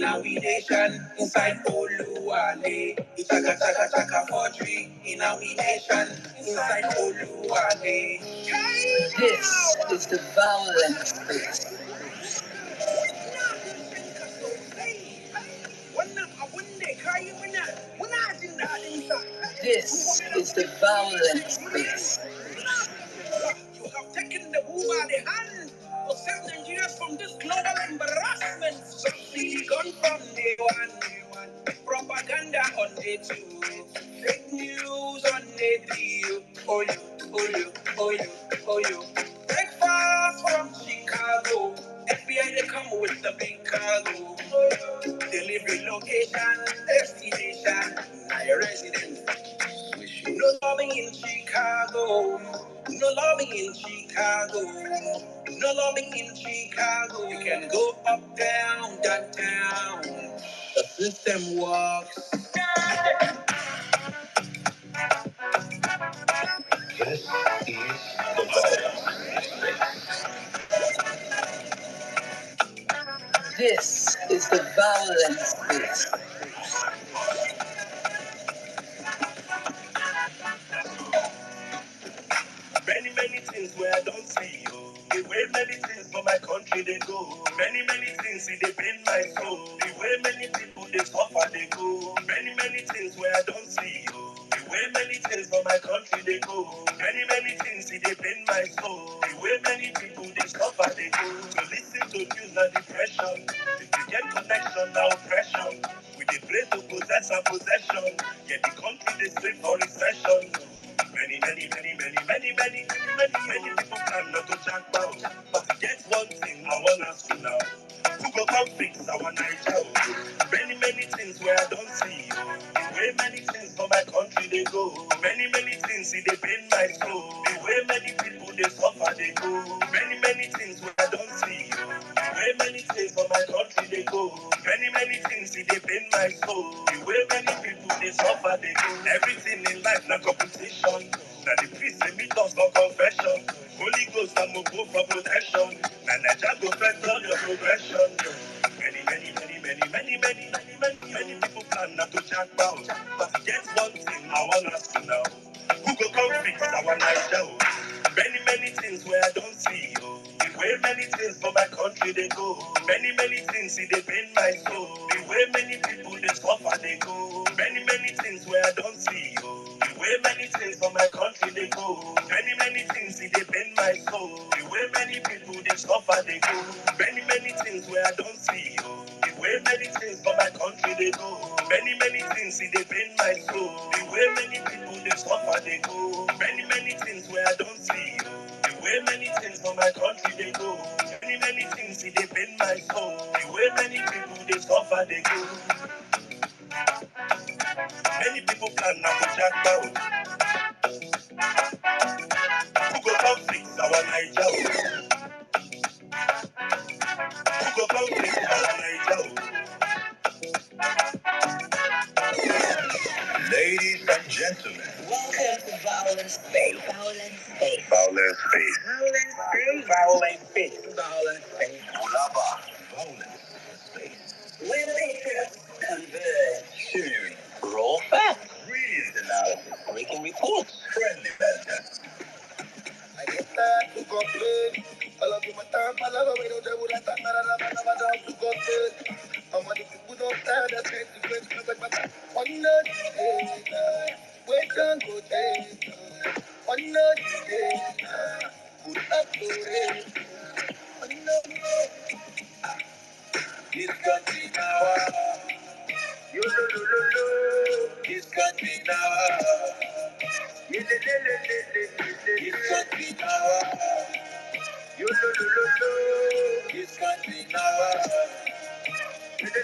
in our nation, inside Oluwale. Chaka chaka chaka forgery in our nation, inside Oluwale. This is the Vawulence space. This is the Vawulence space. You have taken the wool by the hand to save Nigerians from this global embarrassment. Something gone from day one. Propaganda on day two. Fake news on day three. Oh you. Breakfast from Chicago. FBI they come with the big cargo. Delivery location, destination. Now your residence. No lobbying in Chicago. No lobbying in Chicago. No lobbying in Chicago. You can go up, down, downtown. The system works. This is the Vawulence space. Many things where I don't see you. The way many things for my country they go. Many things in the pain my soul. The way many people they suffer they go. Many things where I don't see you. The way many things for my country they go. Many things in the pain my soul. The way many people they suffer they go. So listen to news now depression. If you get connection now oppression. We dey pray to possess our possession. Yet the country they slip for recession. Many people plan not to jack out. But to get one thing I want us to know. Who go come fix our Niger? Many things where I don't see. The way many things for my country they go. Many things see they pain my soul. The way many people they suffer they go. Many things where I don't see. The way many things for my country they go. Many things see they pain my soul. The way many people they suffer they go. Everything in life na competition. Now the priest they meet us for confession. Holy Ghost I'm a go for protection. And I just go first on your progression. Many people plan not to jack out. But get one thing I want us to know. Who go come fix our Niger? Many things where I don't see. The way many things for my country they go. Many things see they pain my soul. The way many people they suffer they go. Many things where I don't see. The way many things for my country they go. Many things see they pain my soul. The way many people they suffer they go. Many things where I don't see. The way many things for my country they go. Many things see they pain my soul. The way many people they suffer they go. Many things where I don't see. The way many things for my country they go. Many things see they pain my soul. The way many people they suffer they go. Many people plan not to jack out. Who go come fix our Niger? Who go come fix our Niger? Ladies and gentlemen, welcome to Vawulence Space. Vawulence Space. Vawulence Space. Vawulence Space. Vawulence Space. Vawulence Space. Where patriots converge. Sharing raw facts. Brilliant analysis. Breaking reports. Friendly banter. I get that to complain. All of you, my time, I love it. Don't you that I don't to complain. How many people don't stand that great to great to but on the day, wait on go day. On the day, good up to it. On the this country now, you lo, this country now, you this country now, you lo, this country now. Every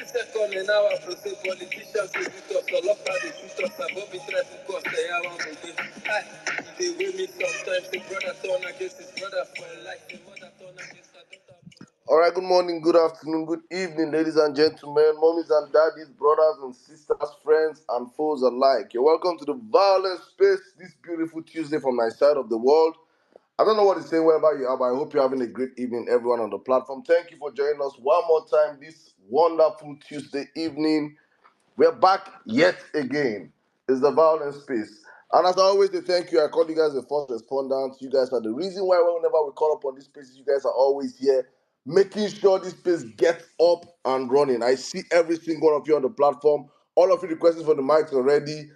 second in our process, politicians will beat us, all of the shooters above it, try to cause the hour of the they will meet sometimes, the brother turn against his brother for life, the mother turn against her daughter. Alright, good morning, good afternoon, good evening, ladies and gentlemen, mommies and daddies, brothers and sisters, friends and foes alike. You're welcome to the Vawulence Space this beautiful Tuesday from my side of the world. I don't know what to say wherever you are, but I hope you're having a great evening, everyone on the platform. Thank you for joining us one more time this wonderful Tuesday evening. We're back yet again. It's the Violence Space. And as I always say, thank you. I call you guys the first respondents. You guys are the reason why whenever we call up on this space, you guys are always here, making sure this space gets up and running. I see every single one of you on the platform. All of you requesting for the mics already.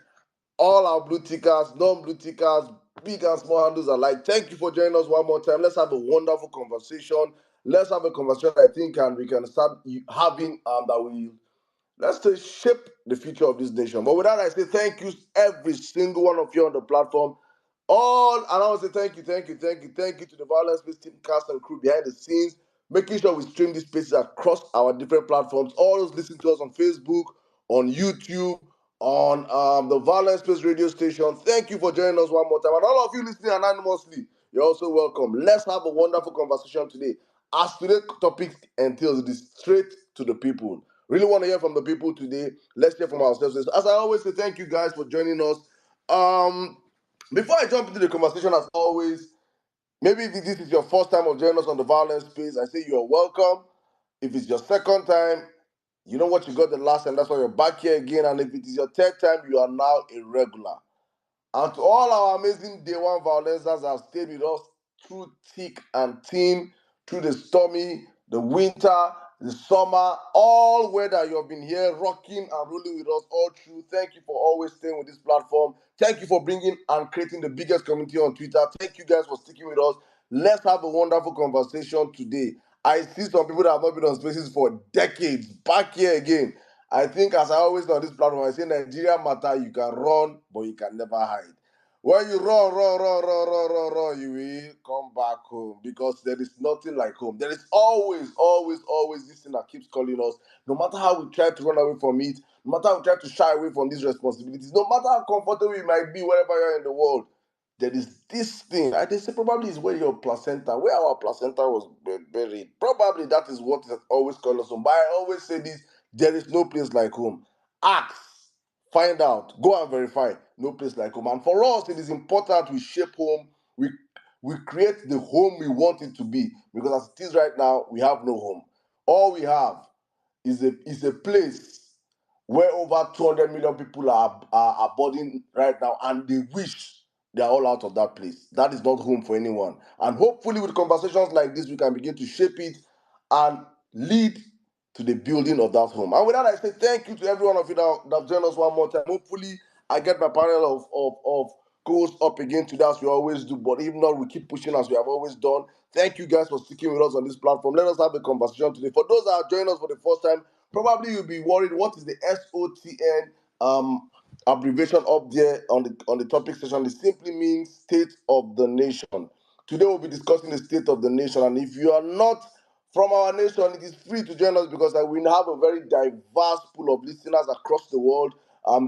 All our blue tickers, non-blue tickers, big and small handles alike. Thank you for joining us one more time. Let's have a wonderful conversation. Let's have a conversation I think and we can start having that will let's say shape the future of this nation. But with that, I say thank you, every single one of you on the platform. And I want to say thank you to the Violence Space team, cast and crew behind the scenes, making sure we stream these spaces across our different platforms. All those listening to us on Facebook, on YouTube, on the Violence Space radio station. Thank you for joining us one more time. And all of you listening anonymously, you're also welcome. Let's have a wonderful conversation today. As today's topic entails, it is straight to the people. Really want to hear from the people today. Let's hear from ourselves. As I always say, thank you guys for joining us. Before I jump into the conversation, as always, maybe if this is your first time of joining us on the Violence Space, I say you're welcome. If it's your second time, you know what you got the last time. That's why you're back here again. And if it is your third time, you are now a regular. And to all our amazing day one violencers that have stayed with us through thick and thin, through the stormy, the winter, the summer, all weather, you have been here rocking and rolling with us all through. Thank you for always staying with this platform. Thank you for bringing and creating the biggest community on Twitter. Thank you guys for sticking with us. Let's have a wonderful conversation today. I see some people that have not been on spaces for decades back here again. I think, as I always do on this platform, I say Nigeria matter, you can run, but you can never hide. When you run, you will come back home because there is nothing like home. There is always this thing that keeps calling us. No matter how we try to run away from it, no matter how we try to shy away from these responsibilities, no matter how comfortable we might be wherever you are in the world, there is this thing. I think probably is where your placenta, where our placenta was buried. Probably that is what is always calling us home. But I always say this: there is no place like home. Ask. Find out, go and verify. No place like home. And for us, it is important we shape home. We create the home we want it to be. Because as it is right now, we have no home. All we have is a place where over 200 million people are boarding right now, and they wish they are all out of that place. That is not home for anyone. And hopefully, with conversations like this, we can begin to shape it and lead to the building of that home. And with that, I say thank you to every one of you that have joined us one more time. Hopefully, I get my panel of co-hosts up again today, as we always do. But if not, we keep pushing as we have always done. Thank you guys for sticking with us on this platform. Let us have a conversation today. For those that are joining us for the first time, probably you'll be worried, what is the SOTN abbreviation up there on the topic section? It simply means State of the Nation. Today we'll be discussing the state of the nation, and if you are not from our nation, it is free to join us because we have a very diverse pool of listeners across the world.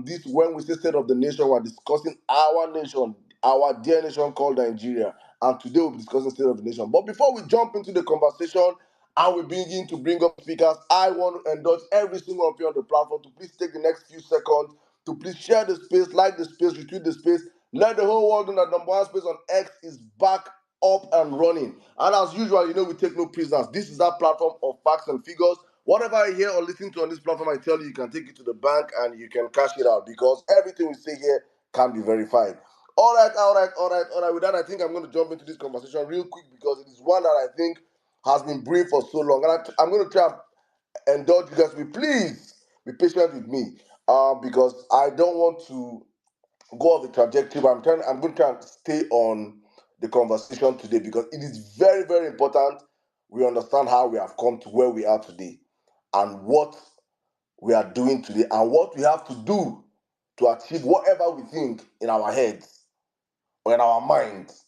This when we say state of the nation, we're discussing our nation, our dear nation called Nigeria, and today we'll be discussing state of the nation. But before we jump into the conversation and we begin to bring up speakers, I want to endorse every single one of you on the platform to please take the next few seconds to please share the space, like the space, retweet the space. Let the whole world know that number one space on X is back up and running. And as usual, we take no prisoners. This is that platform of facts and figures. Whatever I hear or listen to on this platform, I tell you, you can take it to the bank and you can cash it out because everything we say here can be verified. All right. With that, I think I'm going to jump into this conversation real quick because it is one that I think has been brewing for so long. And I'm going to try and indulge you guys. Please be patient with me because I don't want to go off the trajectory, but I'm going to try and stay on the conversation today because it is very, very important we understand how we have come to where we are today and what we are doing today and what we have to do to achieve whatever we think in our heads or in our minds.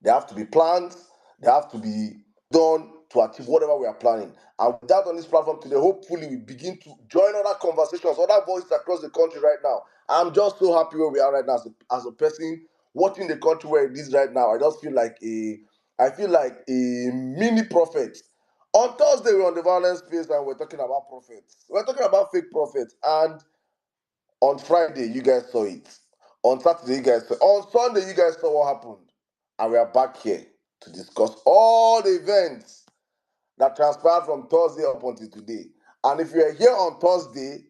There have to be plans, they have to be done to achieve whatever we are planning. And with that on this platform today, hopefully we begin to join other conversations, other voices across the country right now. I'm just so happy where we are right now as a person watching the country where it is right now. I feel like a mini prophet. On Thursday, we're on the violence space and we're talking about prophets. We're talking about fake prophets. And on Friday, you guys saw it. On Saturday, you guys saw it. On Sunday, you guys saw what happened. And we are back here to discuss all the events that transpired from Thursday up until today. And if you were here on Thursday,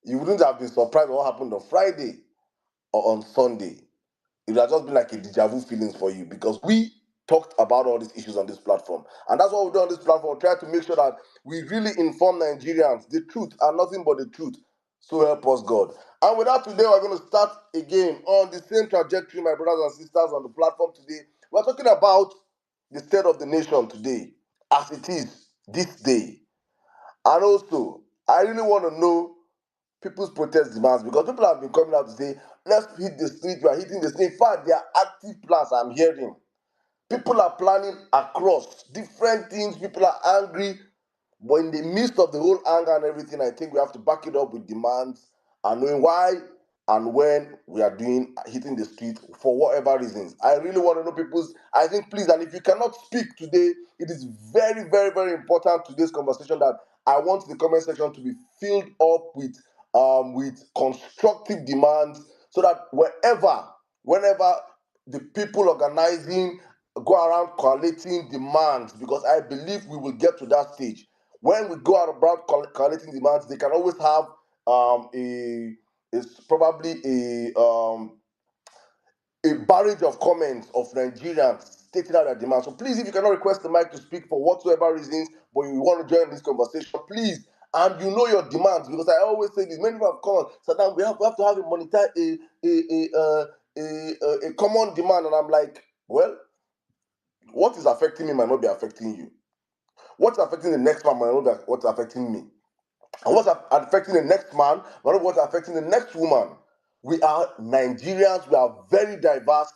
you wouldn't have been surprised what happened on Friday or on Sunday. It would have just been like a deja vu feelings for you, because we talked about all these issues on this platform. And that's what we do on this platform. Try to make sure that we really inform Nigerians the truth and nothing but the truth. So help us God. And with that, today we're going to start again on the same trajectory, my brothers and sisters on the platform today. We're talking about the state of the nation today, as it is this day. And also, I really want to know people's protest demands, because people have been coming out to say, let's hit the street, we are hitting the street. In fact, there are active plans I'm hearing. People are planning across different things. People are angry. But in the midst of the whole anger and everything, I think we have to back it up with demands and knowing why and when we are hitting the street for whatever reasons. I really want to know I think, please, and if you cannot speak today, it is very, very, very important to this conversation that I want the comment section to be filled up with constructive demands, so that whenever the people organizing go around collating demands, because I believe we will get to that stage. When we go out about collating demands, they can always have it's probably a barrage of comments of Nigerians stating out their demands. So please, if you cannot request the mic to speak for whatsoever reasons, but you want to join this conversation, please, and you know your demands, because I always say this. Many people have come, so now we have to have a common demand, and I'm like, well, what is affecting me might not be affecting you. What's affecting the next man might not be what's affecting me. And what's affecting the next man might not be what's affecting the next woman. We are Nigerians, we are very diverse.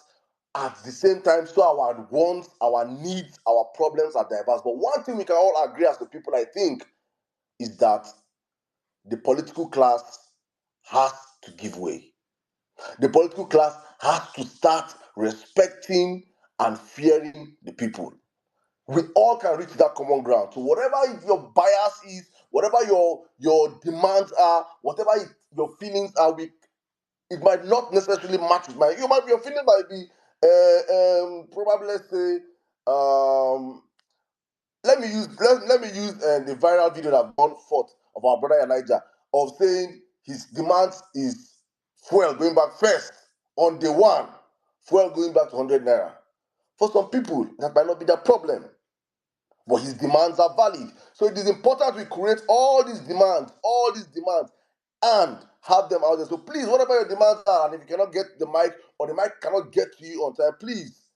At the same time, so our wants, our needs, our problems are diverse. But one thing we can all agree as the people, I think, is that the political class has to give way. The political class has to start respecting and fearing the people. We all can reach that common ground. So whatever your bias is, whatever your demands are, whatever your feelings are, it might not necessarily match with mine. Your feeling might be probably, let's say, let me use the viral video that I've gone forth of our brother Elijah, of saying his demands is fuel going back first on day one, fuel going back to 100 naira. For some people, that might not be the problem, but his demands are valid. So it is important we create all these demands, and have them out there. So please, whatever your demands are, and if you cannot get the mic, or the mic cannot get to you on time, please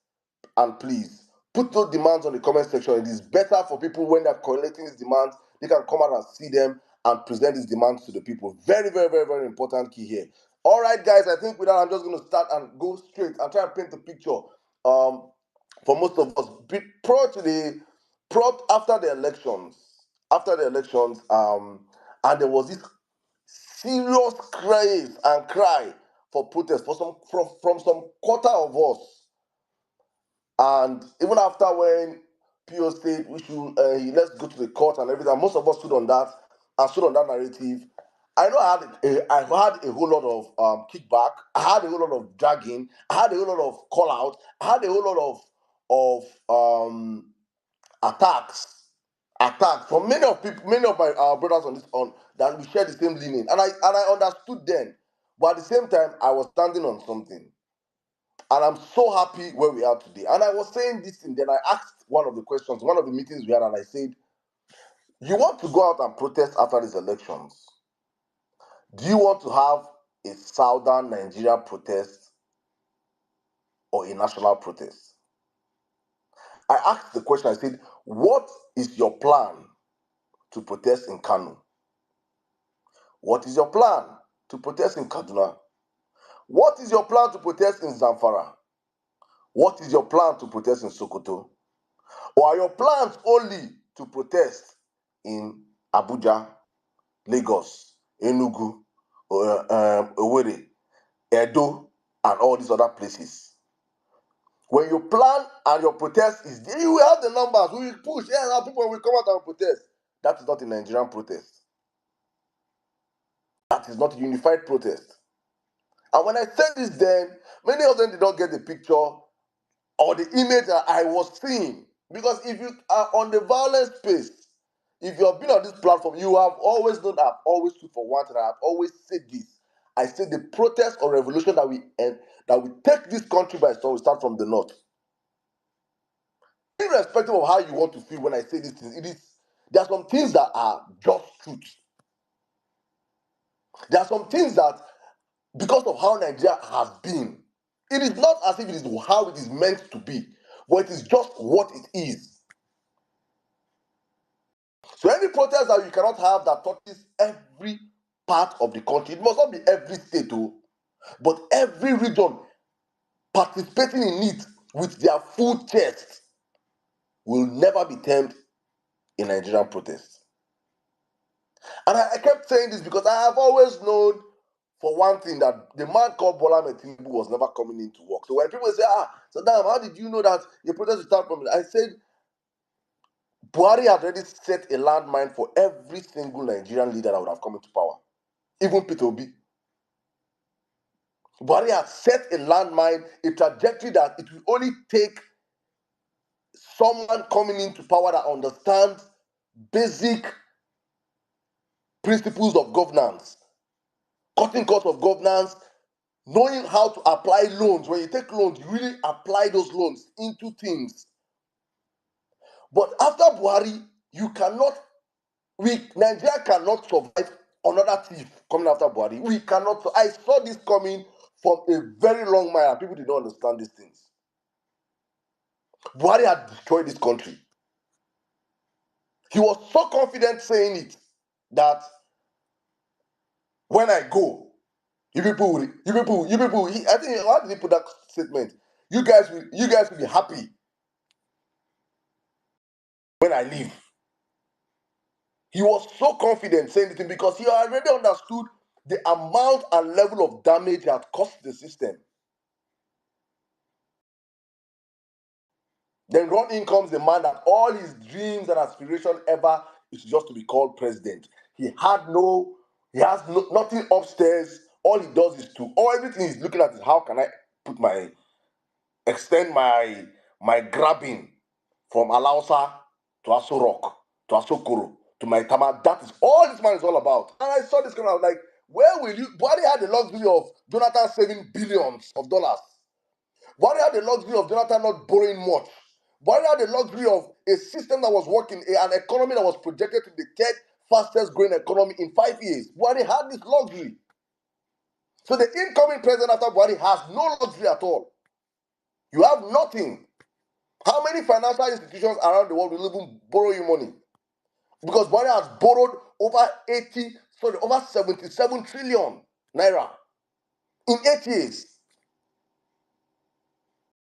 put those demands on the comment section. It is better for people when they're collecting these demands, they can come out and see them and present these demands to the people. Very, very, very, very important key here. All right, guys, I think with that, I'm just going to start and go straight and try and paint the picture for most of us. After the elections, and there was this serious cry for protest from some quarter of us. And even after when PO said we should let's go to the court and everything, most of us stood on that narrative. I know I had a whole lot of kickback. I had a whole lot of dragging. I had a whole lot of call out. I had a whole lot of attacks from many of my brothers on that we share the same leaning, and I understood then. But at the same time, I was standing on something. And I'm so happy where we are today. And I was saying this thing, then I asked one of the meetings we had, and I said, you want to go out and protest after these elections? Do you want to have a southern Nigeria protest or a national protest? I asked the question, I said, what is your plan to protest in Kano? What is your plan to protest in Kaduna? What is your plan to protest in Zamfara? What is your plan to protest in Sokoto? Or are your plans only to protest in Abuja, Lagos, Enugu, Owerri, Edo, and all these other places? When your plan and your protest is there, you will have the numbers. We will push. Yeah, people will come out and protest. That is not a Nigerian protest. That is not a unified protest. And when I said this then, many of them did not get the picture. or the image that I was seeing. Because if you are on the violence space, if you have been on this platform, you have always known I've always stood for one thing. I've always said this. I said the protest or revolution that we end, that we take this country by storm, we start from the north. Irrespective of how you want to feel when I say these things, there are some things that are just truth. There are some things that, because of how Nigeria has been, it is not as if it is how it is meant to be, but it is just what it is. So any protest that you cannot have that touches every part of the country, it must not be every state, but every region participating in it with their full chest will never be termed a Nigerian protest. And I kept saying this because I have always known, for one thing, that the man called Bola Ahmed Tinubu was never coming into work. So when people say, so damn, how did you know that the protest will start from it? I said, Buhari had already set a landmine for every single Nigerian leader that would have come into power, even Peter Obi. Buhari had set a landmine, a trajectory that it will only take someone coming into power that understands basic principles of governance, cutting costs of governance, knowing how to apply loans. When you take loans, you really apply those loans into things. But after Buhari, Nigeria cannot survive another thief coming after Buhari. We cannot. I saw this coming from a very long mile, and people did not understand these things. Buhari had destroyed this country. He was so confident saying it that when I go, I think, how did he put that statement? You guys will be happy when I leave. He was so confident saying it because he already understood the amount and level of damage he had caused the system. Then run in comes the man that all his dreams and aspirations ever is just to be called president. He has nothing upstairs. All he does is everything he's looking at is how can I extend my grabbing from Alausa to Aso Rock to Asokoro to my Tama. That is all this man is all about. And I saw this coming, I was like, where will you? Buhari had the luxury of Jonathan saving billions of dollars. Buhari had the luxury of Jonathan not borrowing much. Buhari had the luxury of a system that was working, an economy that was projected to be the third fastest growing economy in 5 years. Buhari had this luxury. So the incoming president after Buhari has no luxury at all. You have nothing. How many financial institutions around the world will even borrow you money? Because Buhari has borrowed over 77 trillion naira in 8 years.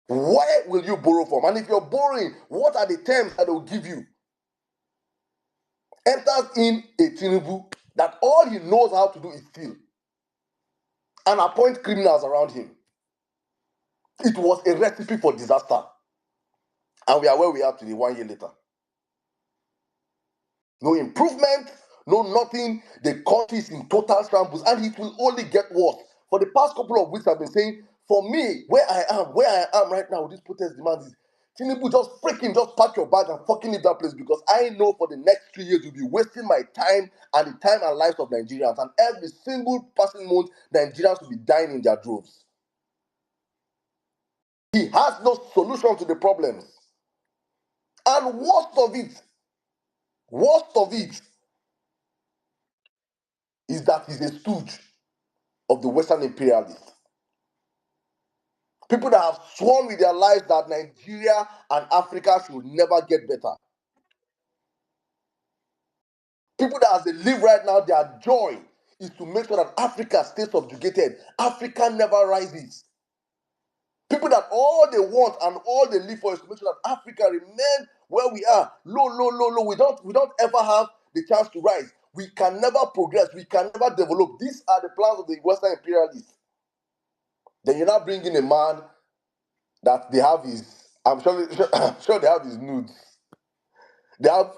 Where will you borrow from? And if you're borrowing, what are the terms that they will give you? Enters in a Tinubu that all he knows how to do is steal and appoint criminals around him. It was a recipe for disaster. And we are where we are today, 1 year later. No improvement, no nothing. The country is in total shambles and it will only get worse. For the past couple of weeks, I've been saying, for me, where I am right now with this protest demands is, Tinubu, just pack your bag and fucking leave that place, because I know for the next 3 years you'll be wasting my time and the time and lives of Nigerians, and every single passing month, Nigerians will be dying in their droves. He has no solution to the problems. And worst of it is that he's a stooge of the Western imperialists. People that have sworn with their lives that Nigeria and Africa should never get better. People that as they live right now, their joy is to make sure that Africa stays subjugated. Africa never rises. People that all they want and all they live for is to make sure that Africa remain where we are. Low, low, low, low. We don't ever have the chance to rise. We can never progress. We can never develop. These are the plans of the Western imperialists. Then you're not bringing a man that they have I'm sure they have his nudes. They have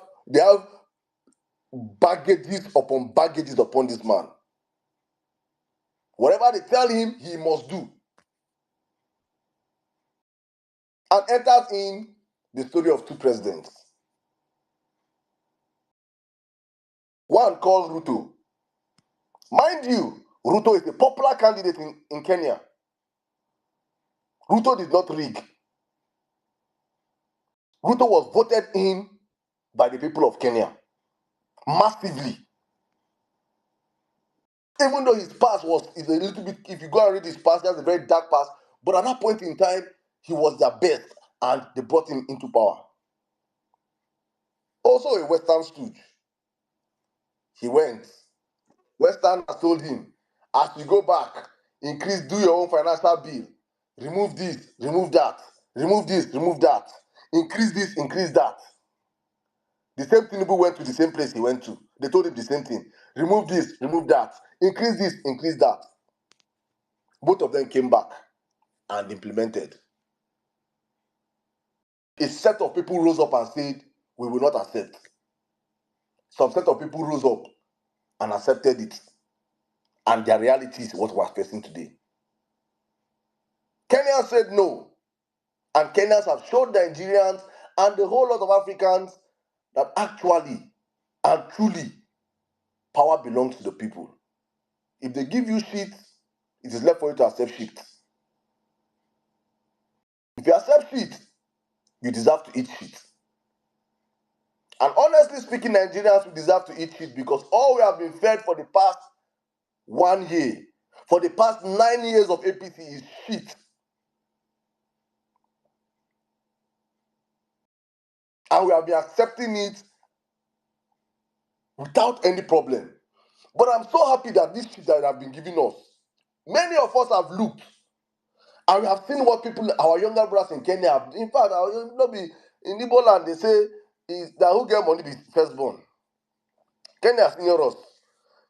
baggages upon this man. Whatever they tell him, he must do. and enters in the story of two presidents. One called Ruto. Mind you, Ruto is a popular candidate in Kenya. Ruto did not rig. Ruto was voted in by the people of Kenya massively. Even though his past is a little bit, if you go and read his past, that's a very dark past. But at that point in time, he was their best and they brought him into power. Also a Western stooge. He went. Western has told him, as you go back, do your own financial bill. Remove this, remove that. Remove this, remove that. Increase this, increase that. The same Tinubu went to the same place he went to. They told him the same thing. Remove this, remove that. Increase this, increase that. Both of them came back and implemented. A set of people rose up and said, we will not accept. Some set of people rose up and accepted it. And their reality is what we're facing today. Kenyans said no. And Kenyans have showed Nigerians and the whole lot of Africans that actually and truly power belongs to the people. If they give you shit, it is left for you to accept shit. If you accept shit, you deserve to eat shit. And honestly speaking, Nigerians, we deserve to eat shit because all we have been fed for the past 1 year, for the past 9 years of APC is shit. And we have been accepting it without any problem. But I'm so happy that this shit that they have been giving us, many of us have looked and we have seen what people, our younger brothers in Kenya have. In fact, in Igbo land, they say is that who get money be firstborn. Kenya senior us.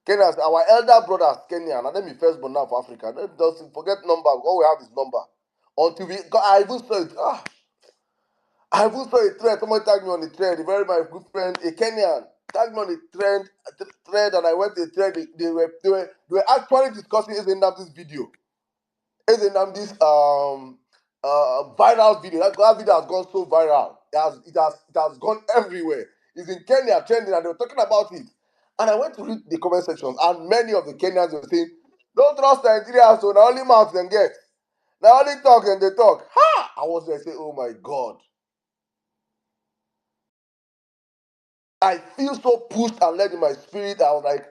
Kenya, our elder brothers, Kenya, and then be firstborn now for Africa. Don't forget number. All we have is number. Until we, I even saw it. I even saw a thread. Someone tagged me on the thread. My good friend, a Kenyan, tagged me on the thread, and I went to the thread. They were actually discussing this video. This viral video. That video has gone so viral. It has gone everywhere. It's in Kenya trending, and they were talking about it. And I went to read the comment sections, and many of the Kenyans were saying, "Don't trust Nigeria, so now only mouth them get. Now only talk and they talk." Ha! I was there saying, "Oh my God." I feel so pushed and led in my spirit. I was like,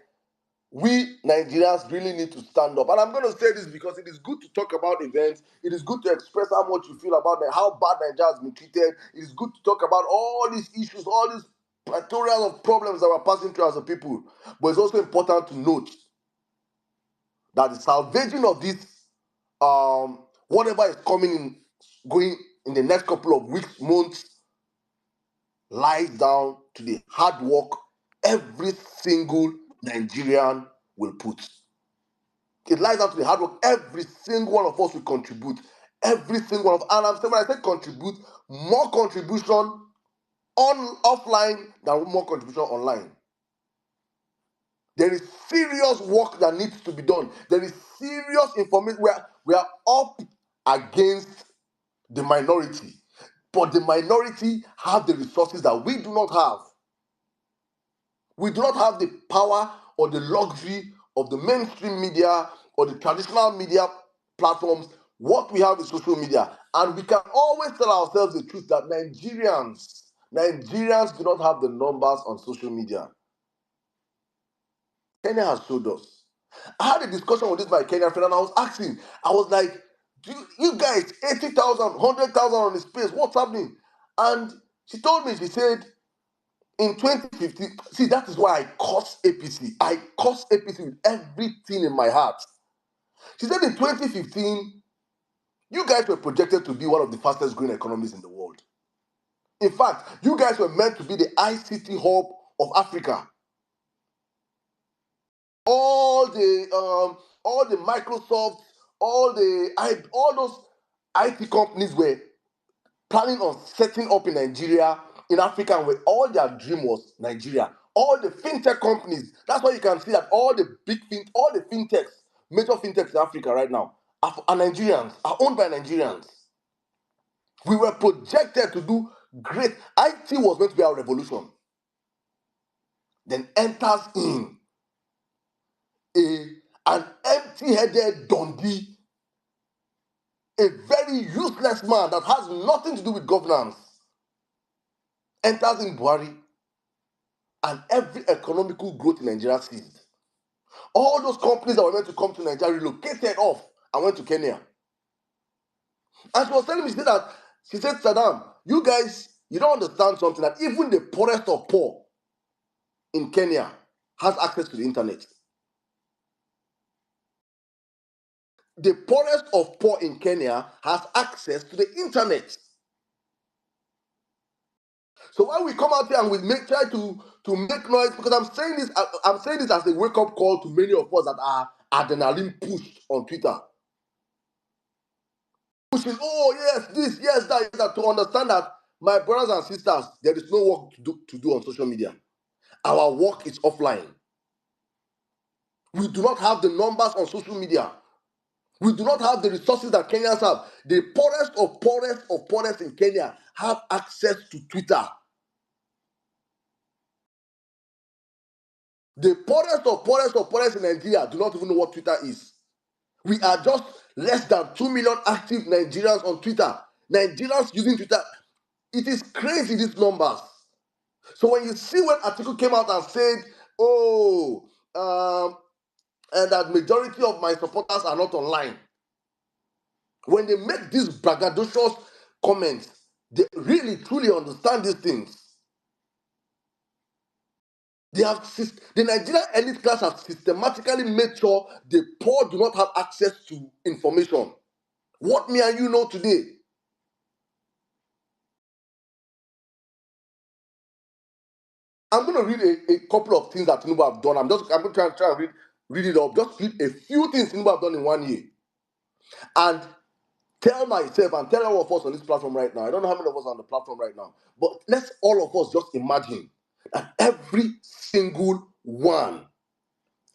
we Nigerians really need to stand up. And I'm going to say this because it is good to talk about events. It is good to express how much you feel about how bad Nigeria has been treated. It is good to talk about all these issues, all these plethora of problems that we're passing through as a people. But it's also important to note that the salvaging of this, whatever is going in the next couple of weeks, months, lies down to the hard work every single Nigerian will put. It lies down to the hard work every single one of us will contribute. Every single one of, and I'm saying when I say contribute, more contribution offline than more contribution online. There is serious work that needs to be done. There is serious information. We are up against the minority, but the minority have the resources that we do not have. We do not have the power or the luxury of the mainstream media or the traditional media platforms. What we have is social media. And we can always tell ourselves the truth that Nigerians do not have the numbers on social media. Kenya has showed us. I had a discussion with my Kenyan friend and I was asking, I was like, you guys, 80,000, 100,000 on the space, what's happening? And she told me, she said, in 2015, see, that is why I curse APC. I curse APC with everything in my heart. She said in 2015, you guys were projected to be one of the fastest growing economies in the world. In fact, you guys were meant to be the ICT hub of Africa. All the Microsoft, all those IT companies were planning on setting up in Nigeria, in Africa, where all their dream was Nigeria. All the fintech companies, that's why you can see that all the fintechs, major fintechs in Africa right now are Nigerians, are owned by Nigerians. We were projected to do great. IT was meant to be our revolution. Then enters in an empty-headed Dundee, a very useless man that has nothing to do with governance, enters in Buhari, and every economical growth in Nigeria ceased. All those companies that were meant to come to Nigeria relocated off and went to Kenya. And she was telling me, she said, Saddam, you guys, you don't understand something, that even the poorest of poor in Kenya has access to the internet. The poorest of poor in Kenya has access to the internet. So when we come out here and we try to make noise, because I'm saying this as a wake-up call to many of us that are adrenaline pushed on Twitter. Pushing, oh yes, this, yes, that, yes, that, to understand that, my brothers and sisters, there is no work to do on social media. Our work is offline. We do not have the numbers on social media. We do not have the resources that Kenyans have. The poorest of poorest in Kenya have access to Twitter. The poorest of poorest in Nigeria do not even know what Twitter is. We are just less than 2 million active Nigerians on Twitter. Nigerians using Twitter. It is crazy, these numbers. So when you see when article came out and said, and that majority of my supporters are not online, when they make these braggadocious comments, they really truly understand these things. The Nigerian elite class has systematically made sure the poor do not have access to information. What me and you know today? I'm going to read a couple of things that Tinubu have done. I'm going to try and read it up. Just read a few things Tinubu have done in 1 year. And tell myself and tell all of us on this platform right now. I don't know how many of us are on the platform right now, but let's all of us just imagine that every single one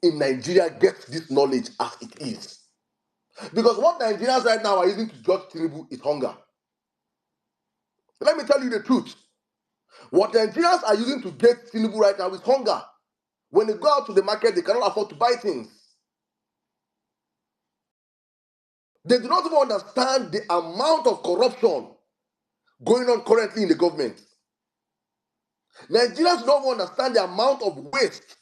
in Nigeria gets this knowledge as it is. Because what Nigerians right now are using to judge Tinubu is hunger. Let me tell you the truth. What Nigerians are using to get Tinubu right now is hunger. When they go out to the market, they cannot afford to buy things. They do not even understand the amount of corruption going on currently in the government. Nigerians don't even understand the amount of waste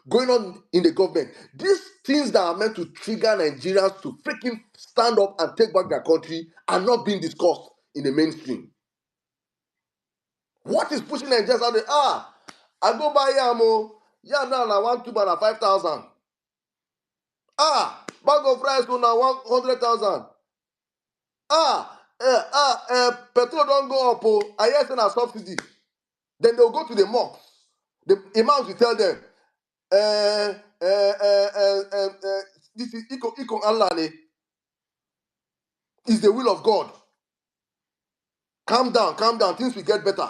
going on in the government. These things that are meant to trigger Nigerians to freaking stand up and take back their country are not being discussed in the mainstream. What is pushing Nigerians out there? I go buy yam. Yeah, now I want to buy 5,000. Bag of rice now 100,000. Petrol don't go up. I hear say na subsidy. Then they'll go to the mosques. The imams will tell them, this is Iko Allah is the will of God. Calm down, things will get better.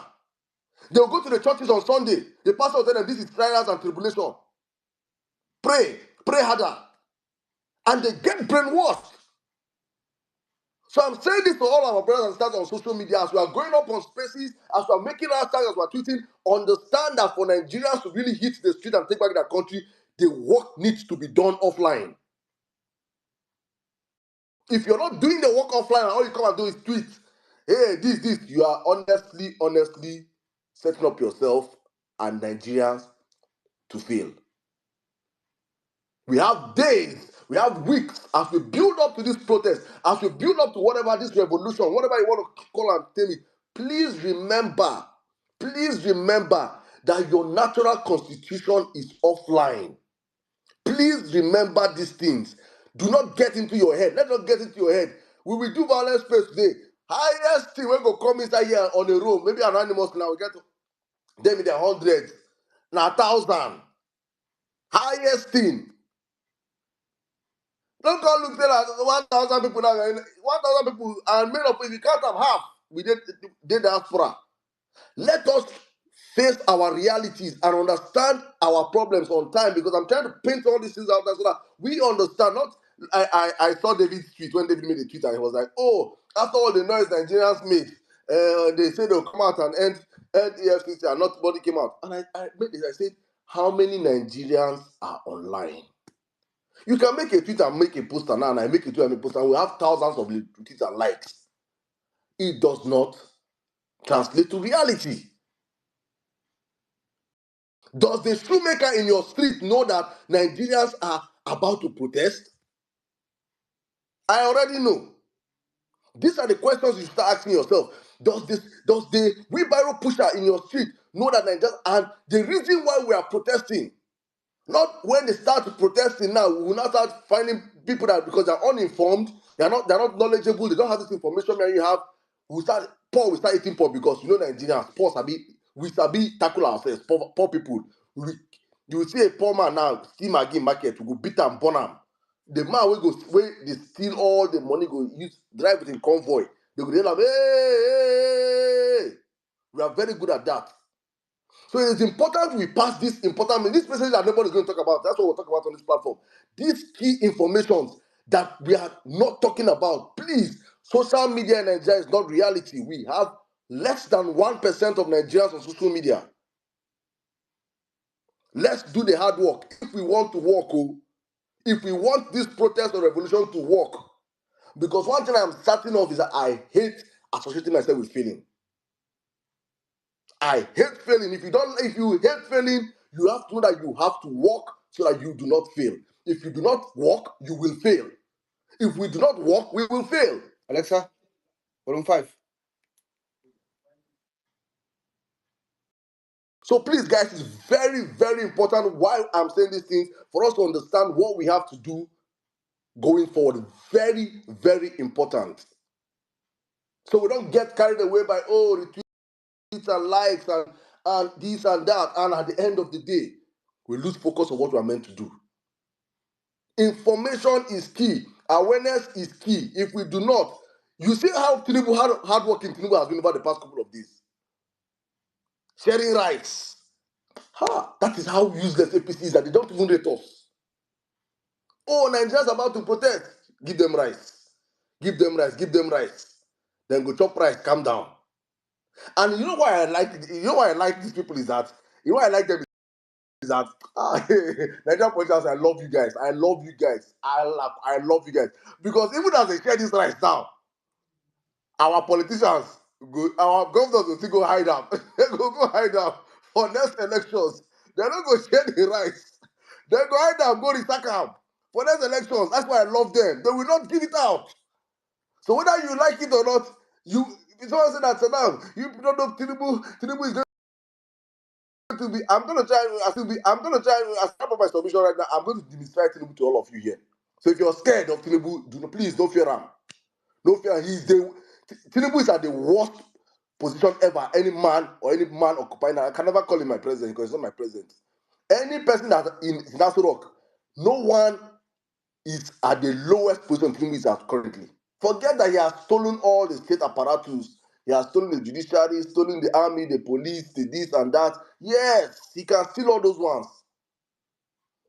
They'll go to the churches on Sunday. The pastor will tell them, this is trials and tribulation. Pray harder. And they get brainwashed. So I'm saying this to all our brothers and sisters on social media as we are going up on spaces, as we are making our stars, as we are tweeting, understand that for Nigerians to really hit the street and take back their country, the work needs to be done offline. If you're not doing the work offline and all you come and do is tweet, hey, this, you are honestly setting up yourself and Nigerians to fail. We have days, we have weeks as we build up to this protest, as we build up to whatever this revolution, whatever you want to call and tell me. Please remember that your natural constitution is offline. Please remember these things. Do not get into your head. Let not get into your head. We will do violence space today. Highest thing we go come inside here on the road, maybe around the mosque now, we get them in the hundreds, now 1,000. Highest thing. Don't go look there at 1,000 people now. 1,000 people and made up, if you can't have half, we did diaspora. Let us face our realities and understand our problems on time, because I'm trying to paint all these things out there so that we understand. Not I saw David's tweet when David made a tweet and he was like, after all the noise Nigerians made, They say they'll come out and end EFCC, and nobody came out. And I made this. I said, how many Nigerians are online? You can make a tweet and make a poster now, and I make a tweet and make a poster, and we have thousands of tweets and likes. It does not translate to reality. Does the shoemaker in your street know that Nigerians are about to protest? I already know. These are the questions you start asking yourself. Does the wheelbarrow pusher in your street know that Nigerians, and the reason why we are protesting? Not when they start protesting now, we will not start finding people that because they're uninformed, they're not knowledgeable, they don't have this information that you have. We start eating poor because Nigerians, we sabi tackle ourselves, poor people. You will see a poor man now, steal Maggi market, we go beat and burn him. The man where they steal all the money, go use drive it in convoy. They go like, hey. We are very good at that. So it is important we pass this message that nobody is going to talk about. That's what we'll talk about on this platform. These key informations that we are not talking about. Please, social media in Nigeria is not reality. We have less than 1% of Nigerians on social media. Let's do the hard work. If we want to work, if we want this protest or revolution to work, because one thing I'm certain of is that I hate associating myself with failing. I hate failing. If you hate failing, you have to know that you have to work so that you do not fail. If you do not work, you will fail. If we do not work, we will fail. Alexa, volume 5. So please, guys, it's very, very important why I'm saying these things for us to understand what we have to do going forward. Very, very important. So we don't get carried away by retweets and likes and this and that, and at the end of the day, we lose focus on what we are meant to do. Information is key. Awareness is key. If we do not, you see how hardworking Tinubu has been over the past couple of days. Sharing rights. That is how useless APC is that they don't even rate us. Oh, Nigerians about to protest. Give them rights. Give them rights. Give them rights. Then go chop rice, calm down. And you know why I like these people is that, I like them is that Nigerian politicians, I love you guys. I love you guys. I love you guys. Because even as they share this rights now, our politicians, our governors will still go hide up. They go hide up for next elections. They're not going to share the rights. They go hide up, go resack them for next elections. That's why I love them. They will not give it out. So whether you like it or not, someone said that so now you don't know Tinubu is going to be. I'm going to try as part of my submission right now. I'm going to demystify Tinubu to all of you here. So if you're scared of Tinubu, please don't fear him. No fear. Tinubu is at the worst position ever. Any man occupying that. I can never call him my president because he's not my president. Any person that in Nassau Rock, no one is at the lowest position Tinubu is at currently. Forget that he has stolen all the state apparatus. He has stolen the judiciary, stolen the army, the police, the this and that. Yes, he can steal all those ones.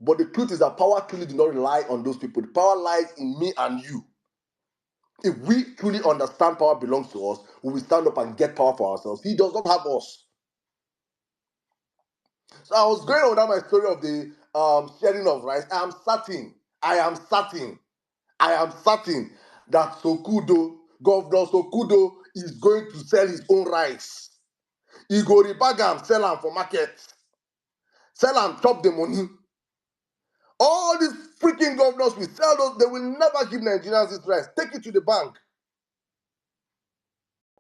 But the truth is that power truly do not rely on those people. The power lies in me and you. If we truly understand power belongs to us, we will stand up and get power for ourselves. He does not have us. So I was going on down my story of the sharing of rights. I am certain that Governor Sokudo is going to sell his own rights. He go rebag am, sell am for market. Sell am, chop the money. All these freaking governors will sell those. They will never give Nigerians this rights. Take it to the bank.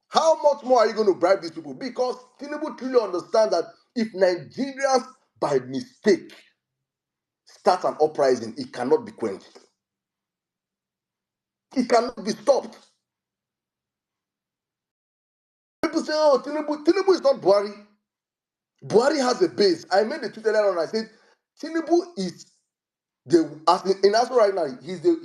How much more are you going to bribe these people? Because Tinubu truly understands that if Nigerians by mistake start an uprising, it cannot be quenched. It cannot be stopped. People say, oh, Tinubu is not Buhari. Buhari has a base. I made a tweet earlier on. I said, Tinubu is in Asco right now. He's the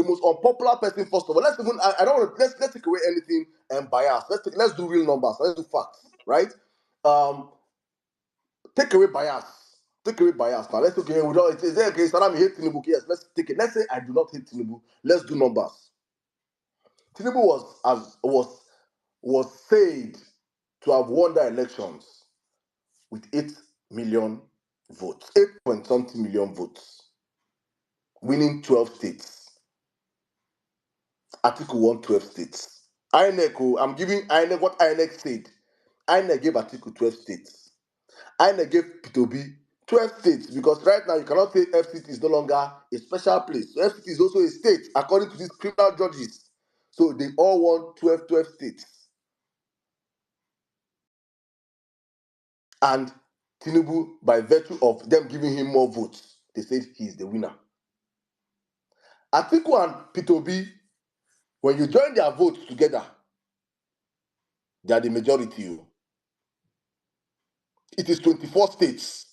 most unpopular person. First of all, let's take away anything and bias. Let's do real numbers. Let's do facts, right? Take away bias. Now let's okay. Is it okay? Saddam hate Tinubu. Yes, let's take it. Let's say I do not hate Tinubu. Let's do numbers. Tinubu was was said to have won the elections with 8 million votes, 8 point something million votes, winning 12 states. Atiku won 12 states. INEC, I'm giving INEC what INEC said. INEC gave Atiku 12 states. INEC gave P2B 12 states, because right now you cannot say FCT is no longer a special place. So FCT is also a state according to these criminal judges. So they all won 12 states. And Tinubu, by virtue of them giving him more votes, they said he's the winner. Atiku and P2B, when you join their votes together, they are the majority. It is 24 states.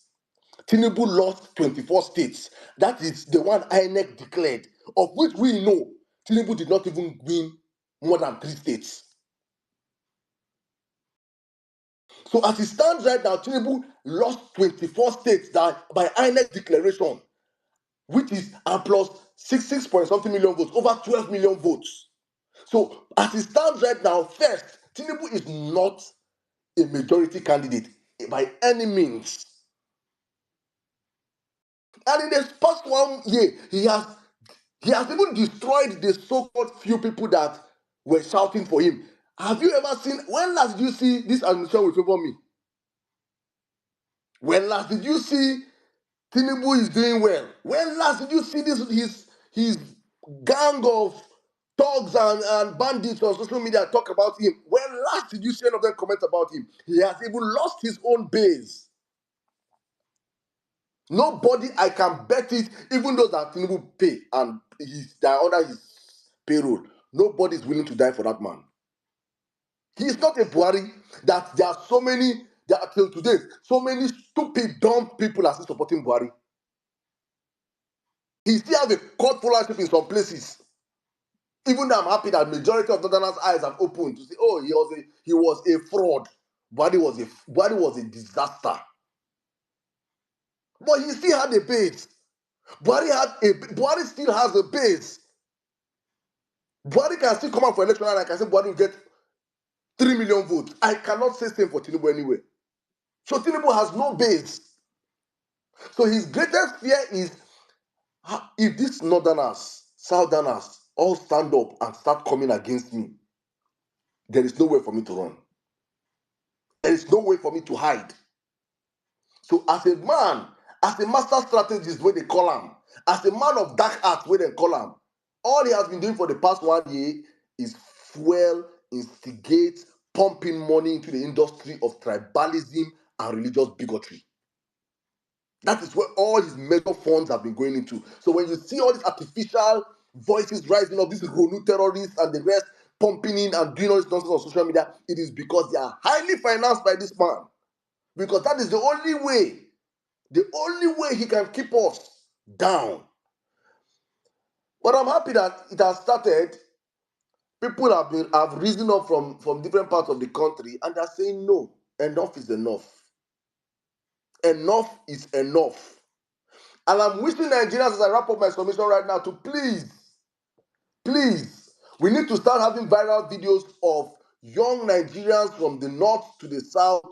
Tinubu lost 24 states. That is the one INEC declared, of which we know Tinubu did not even win more than 3 states. So as it stands right now, Tinubu lost 24 states that by INEC declaration, which is plus 6 point something million votes, over 12 million votes. So as it stands right now, first, Tinubu is not a majority candidate by any means. And in this past 1 year, he has even destroyed the so-called few people that were shouting for him. Have you ever seen, when last did you see this administration will favor me? When last did you see Tinubu is doing well? When last did you see his gang of thugs and bandits on social media talk about him? When last did you see any of them comment about him? He has even lost his own base. Nobody, I can bet it, even those that Tinubu pay and they are under his payroll, nobody is willing to die for that man. He is not a Buhari that there are so many, there are till today, so many stupid, dumb people are still supporting Buhari. He still has a court followership in some places. Even though I'm happy that majority of Northerners' eyes have opened to say, oh, he was a fraud. Buhari was a disaster. But he still had a base. Buhari still has a base. Buhari can still come out for election and I can say Buhari will get 3 million votes. I cannot say same for Tinubu anyway. So Tinubu has no base. So his greatest fear is if these northerners, southerners all stand up and start coming against me, there is no way for me to run. There is no way for me to hide. So as a man, as a master strategist, where they call him, as a man of dark arts, where they call him, all he has been doing for the past 1 year is fuel, instigate, pumping money into the industry of tribalism and religious bigotry. That is where all his major funds have been going into. So when you see all these artificial voices rising up, these Ronu terrorists and the rest pumping in and doing all this nonsense on social media, it is because they are highly financed by this man. Because that is the only way he can keep us down. But I'm happy that it has started. People have risen up from different parts of the country and they're saying no, enough is enough. Enough is enough. And I'm wishing Nigerians, as I wrap up my submission right now, to please, we need to start having viral videos of young Nigerians from the north to the south.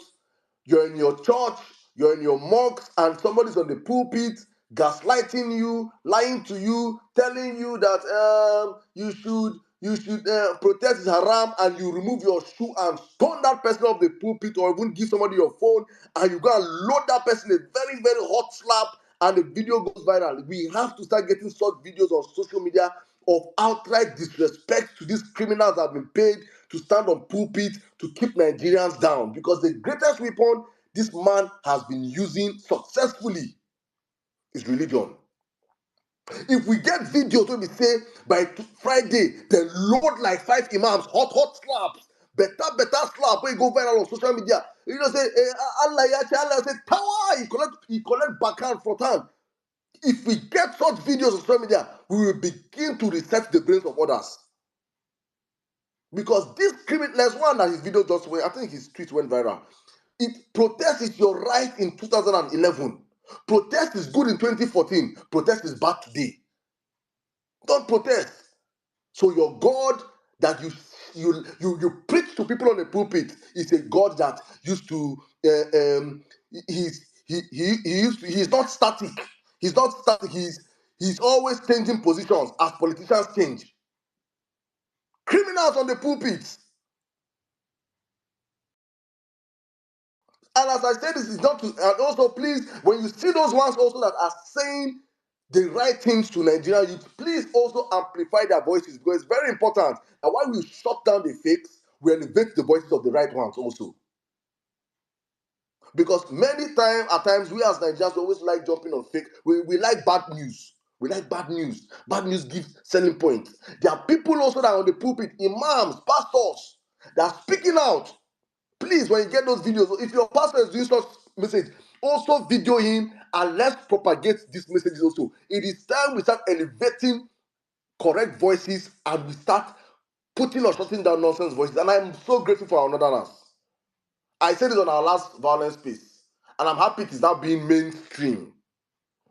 You're in your church, you're in your mosque, and somebody's on the pulpit gaslighting you, lying to you, telling you that you should protest is haram, and you remove your shoe and stone that person off the pulpit, or even give somebody your phone, and you go and load that person a very, very hot slap, and the video goes viral. We have to start getting such videos on social media of outright disrespect to these criminals that have been paid to stand on pulpit to keep Nigerians down. Because the greatest weapon this man has been using successfully is religion. If we get videos where we say by Friday, then load like 5 imams, hot slaps, better slap, where you go viral on social media. You know, say, Allah, say, Tawa, he collect backhand for time. If we get such videos on social media, we will begin to reset the brains of others. Because this criminal, there's one that his video just went, I think his tweet went viral. Protest is your right in 2011. Protest is good in 2014. Protest is bad today. Don't protest. So your God that you preach to people on the pulpit is a God that used to he's not static. He's not static. He's always changing positions as politicians change. Criminals on the pulpit. And as I said, this is not to, and also please, when you see those ones also that are saying the right things to Nigerian youth, please also amplify their voices, because it's very important. And while we shut down the fakes, we elevate the voices of the right ones also. Because at times, we as Nigerians always like jumping on fake. We like bad news. We like bad news. Bad news gives selling points. There are people also that are on the pulpit, imams, pastors, that are speaking out. Please, when you get those videos, if your pastor is doing such message, also video him and let's propagate these messages also. It is time we start elevating correct voices and we start putting or shutting down nonsense voices. And I'm so grateful for our northerners. I said it on our last violence piece, and I'm happy it is now being mainstream.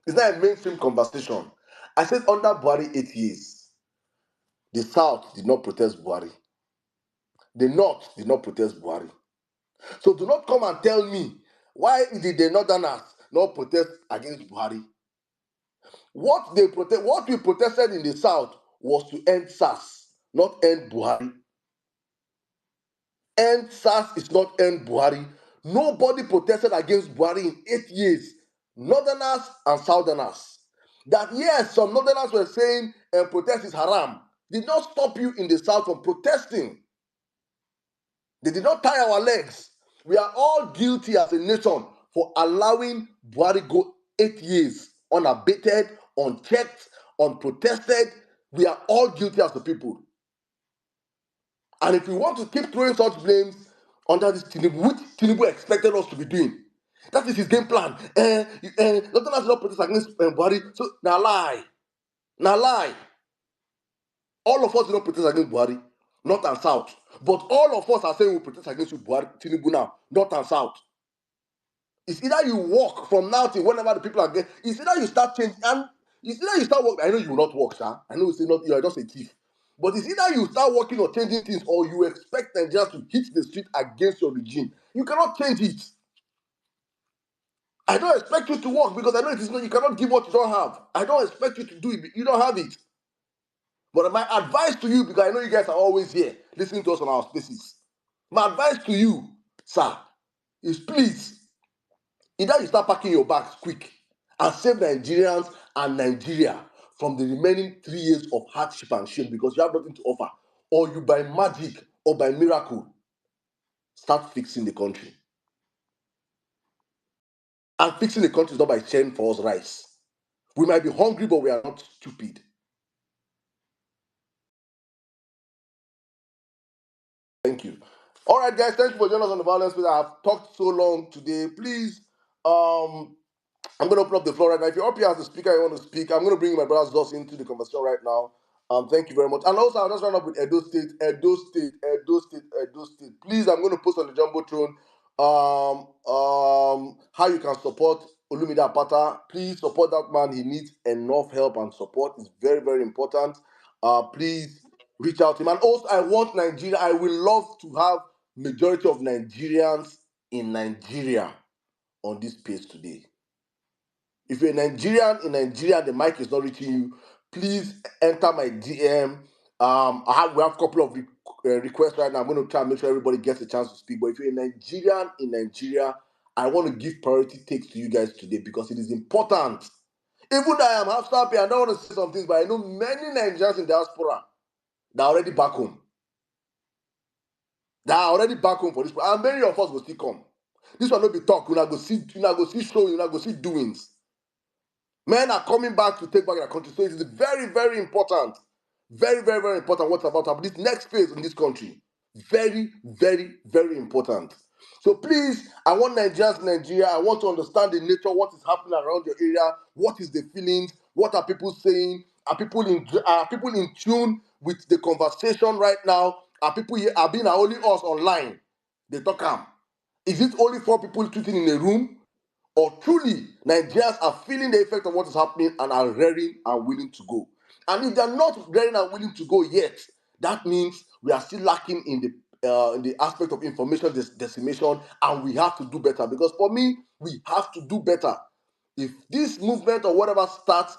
It's not a mainstream conversation. I said under Buhari 8 years, the South did not protest Buhari. The North did not protest Buhari. So do not come and tell me why did the Northerners not protest against Buhari. What we protested in the South was to end SARS, not end Buhari. End SARS is not end Buhari. Nobody protested against Buhari in 8 years. Northerners and Southerners. That yes, some Northerners were saying protest is haram. Did not stop you in the South from protesting. They did not tie our legs. We are all guilty as a nation for allowing Buhari go 8 years unabated, unchecked, unprotested. We are all guilty as a people. And if we want to keep throwing such blames under this Tinubu, which Tinubu expected us to be doing, that is his game plan. Nothing has not protest against Buhari. So now lie. Now lie. All of us do not protest against Buhari, North and South. But all of us are saying we protest against Buhari, Tinubu now, North and South. It's either you walk from now till whenever the people are getting, it's either you start changing, and it's either you start working. I know you will not work, sir. I know you are just a thief. But it's either you start working or changing things, or you expect Nigerians to hit the street against your regime. You cannot change it. I don't expect you to work because I know it is not, you cannot give what you don't have. I don't expect you to do it. You don't have it. But my advice to you, because I know you guys are always here listening to us on our spaces, my advice to you, sir, is please, either you start packing your bags quick and save Nigerians and Nigeria from the remaining 3 years of hardship and shame because you have nothing to offer, or you by magic or by miracle start fixing the country. And fixing the country is not by sharing for us rice. We might be hungry, but we are not stupid. Thank you. All right, guys, thank you for joining us on the Violence Space. I have talked so long today. Please, I'm going to open up the floor right now. If you're up here as a speaker, you want to speak, I'm going to bring my brother's Zoss into the conversation right now. Thank you very much. And also, I'll just run up with Edo State, Edo State, Edo State, Edo State. Please, I'm going to post on the Jumbotron how you can support Olumide Apata. Please support that man. He needs enough help and support. It's very, very important. Please reach out to him. And also, I want Nigeria. I will love to have majority of Nigerians in Nigeria on this page today. If you're a Nigerian in Nigeria, the mic is not reaching you, please enter my DM. We have a couple of requests right now. I'm going to try and make sure everybody gets a chance to speak. But if you're a Nigerian in Nigeria, I want to give priority takes to you guys today because it is important. Even though I am half happy, I don't want to say some things, but I know many Nigerians in diaspora that are already back home. They are already back home for this. And many of us will still come. This will not be talk. You're not going to see show. You're not going to see doings. Men are coming back to take back their country. So it is very, very important. Very, very, very important what's about to happen. This next phase in this country. Very, very, very important. So please, I want Nigerians in Nigeria. I want to understand the nature, what is happening around your area, what is the feelings, what are people saying, are people in tune with the conversation right now? Are people here, are being only us online? They talk am. Is it only 4 people sitting in a room? Or truly, Nigerians are feeling the effect of what is happening and are ready and willing to go. And if they're not ready and willing to go yet, That means we are still lacking in the aspect of information dissemination, and we have to do better. Because for me, we have to do better. If this movement or whatever starts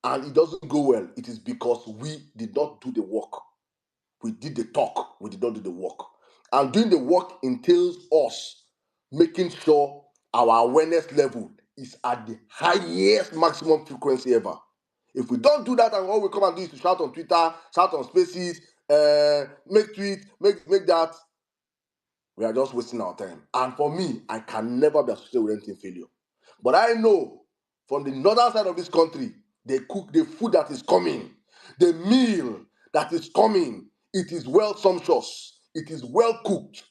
and it doesn't go well, it is because we did not do the work. We did the talk, we did not do the work. And doing the work entails us making sure our awareness level is at the highest maximum frequency ever. If we don't do that, and all we come and do is to shout on Twitter, shout on Spaces, make tweets, make that, we are just wasting our time. And for me, I can never be associated with anything failure. But I know from the northern side of this country, they cook the food that is coming, the meal that is coming. It is well sumptuous, it is well cooked,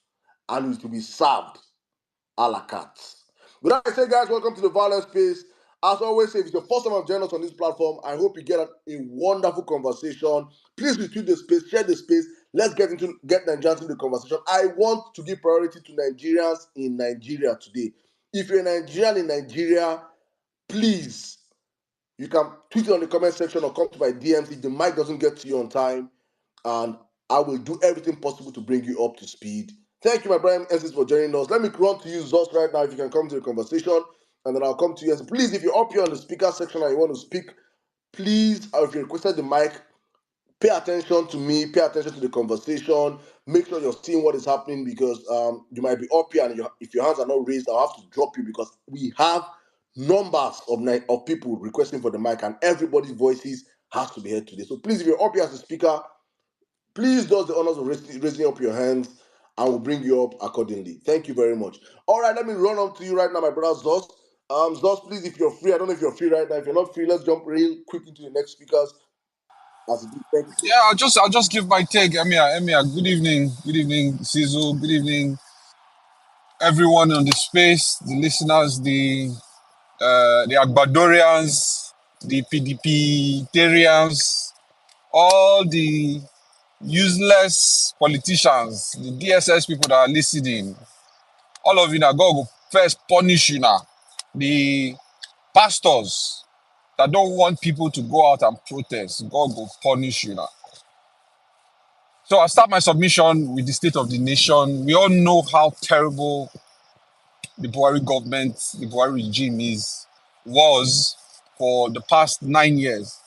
and it will be served a la carte. With that I say, guys, welcome to the Vawulence Space. As always, if it's your first time of joining us on this platform, I hope you get a wonderful conversation. Please retweet the space, share the space. Let's get Nigerians into the conversation. I want to give priority to Nigerians in Nigeria today. If you're a Nigerian in Nigeria, please, you can tweet it on the comment section or come to my DMs if the mic doesn't get to you on time, and I will do everything possible to bring you up to speed. Thank you, my brother Ensis, for joining us. Let me run to you, Zos, right now, if you can come to the conversation, and then I'll come to you. Please, if you're up here on the speaker section and you want to speak, please, if you requested the mic, pay attention to me, pay attention to the conversation, make sure you're seeing what is happening, because you might be up here, and if your hands are not raised, I'll have to drop you, because we have numbers of people requesting for the mic, and everybody's voices has to be heard today. So please, if you're up here as a speaker, please do us the honors of raising up your hands, and we'll bring you up accordingly. Thank you very much. All right, let me run on to you right now, my brother Zos. Zos, please, if you're free, I don't know if you're free right now. If you're not free, let's jump real quick into the next speakers. Thank you. Yeah, I'll just give my take. Emia, good evening, Sizzle, good evening, everyone on the space, the listeners, the Agbadorians, the PDP-tarians, all the useless politicians, the DSS people that are listening, all of you now, God will first punish you now. The pastors that don't want people to go out and protest, God will punish you now. So I'll start my submission with the state of the nation. We all know how terrible the Buhari government, the Buhari regime was for the past 9 years.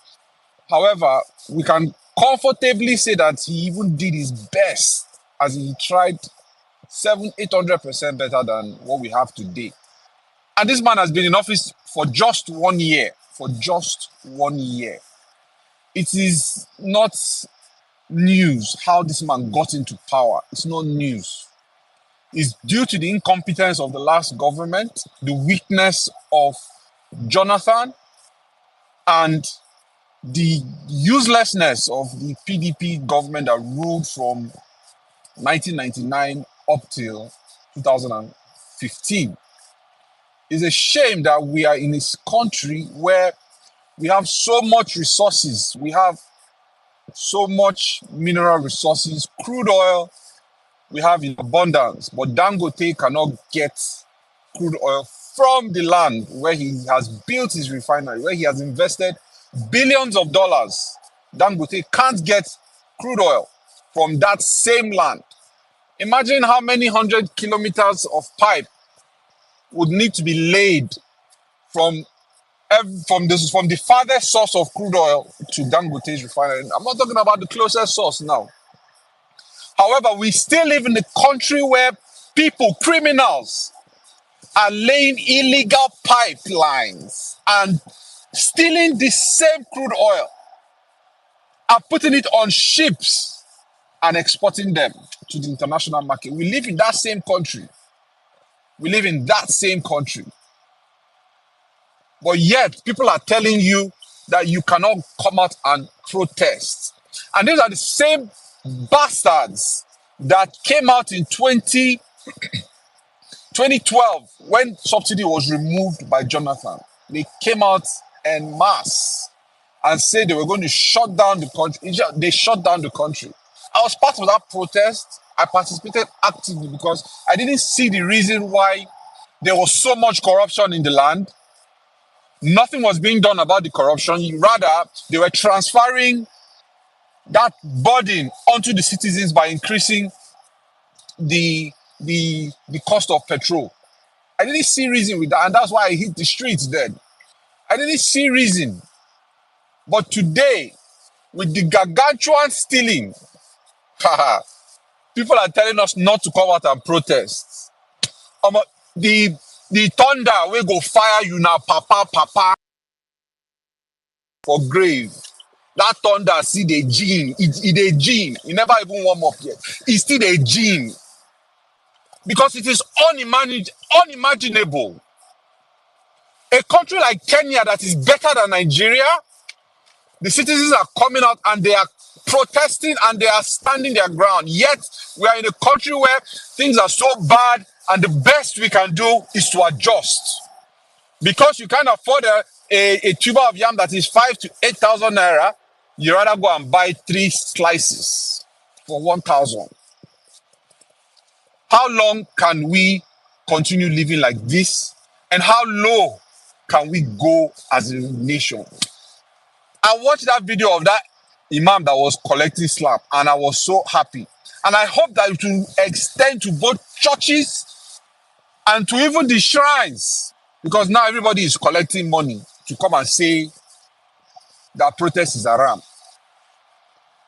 However, we can comfortably say that he even did his best, as he tried 800% better than what we have today. And this man has been in office for just 1 year. For just 1 year. It is not news how this man got into power. It's not news. It's due to the incompetence of the last government, the weakness of Jonathan, and the uselessness of the PDP government that ruled from 1999 up till 2015. It's a shame that we are in this country where we have so much resources. We have so much mineral resources, crude oil, we have in abundance, but Dangote cannot get crude oil from the land where he has built his refinery, where he has invested billions of dollars. Dangote can't get crude oil from that same land. Imagine how many 100 kilometers of pipe would need to be laid from the farthest source of crude oil to Dangote's refinery. I'm not talking about the closest source now. However, we still live in a country where people, criminals, are laying illegal pipelines and stealing the same crude oil and putting it on ships and exporting them to the international market. We live in that same country. We live in that same country. But yet, people are telling you that you cannot come out and protest. And these are the same bastards that came out in 2012 when subsidy was removed by Jonathan. They came out en masse and said they were going to shut down the country. They shut down the country. I was part of that protest. I participated actively because I didn't see the reason why there was so much corruption in the land. Nothing was being done about the corruption. Rather, they were transferring that burden onto the citizens by increasing the cost of petrol. I didn't see reason with that, and that's why I hit the streets then. I didn't see reason. But today, with the gargantuan stealing, people are telling us not to come out and protest. The the thunder will go fire you now, papa, for grave. That thunder, see the gene. It a gene. It never even warm up yet. It's still a gene. Because it is unimaginable. A country like Kenya that is better than Nigeria, the citizens are coming out and they are protesting and they are standing their ground. Yet, we are in a country where things are so bad and the best we can do is to adjust. Because you can't afford a tuber of yam that is 5,000 to 8,000 naira, you rather go and buy 3 slices for 1,000. How long can we continue living like this? And how low can we go as a nation? I watched that video of that Imam that was collecting slap, and I was so happy. And I hope that it will extend to both churches and to even the shrines, because now everybody is collecting money to come and say that protest is haram.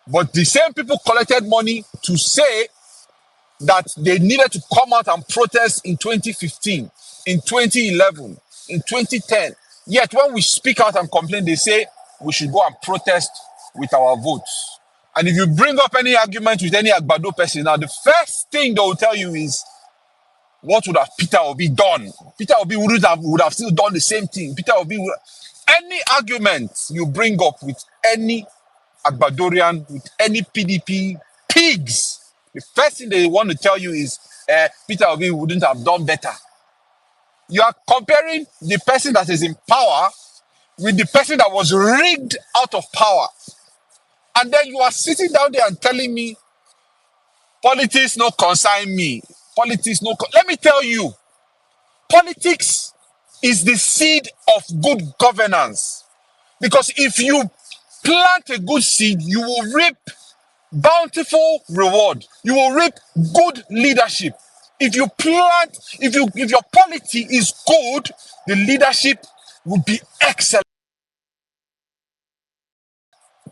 But the same people collected money to say that they needed to come out and protest in 2015, in 2011, in 2010. Yet when we speak out and complain, they say we should go and protest with our votes. And if you bring up any argument with any Agbado person now, the first thing they will tell you is, what would have Peter Obi done? Peter Obi would have still done the same thing. Peter Obi would... Any argument you bring up with any Agbadorian, with any PDP pigs, the first thing they want to tell you is Peter Obi wouldn't have done better. You are comparing the person that is in power with the person that was rigged out of power. And then you are sitting down there and telling me, politics no concern me. Politics no... Let me tell you, politics is the seed of good governance. Because if you plant a good seed, you will reap bountiful reward. You will reap good leadership. If you plant, if your polity is good, the leadership will be excellent.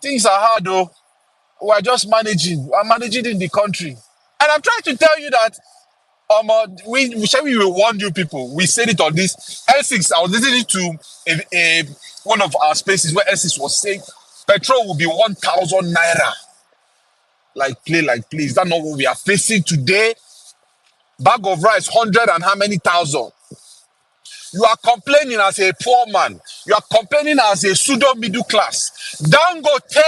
Things are hard though. We are just managing. We are managing in the country. And I'm trying to tell you that we will warn you people. We said it on this L6. I was listening to one of our spaces where L6 was saying petrol will be 1,000 naira. Like play. Is that not what we are facing today? Bag of rice, 100 and how many thousand? You are complaining as a poor man. You are complaining as a pseudo middle class. Dangote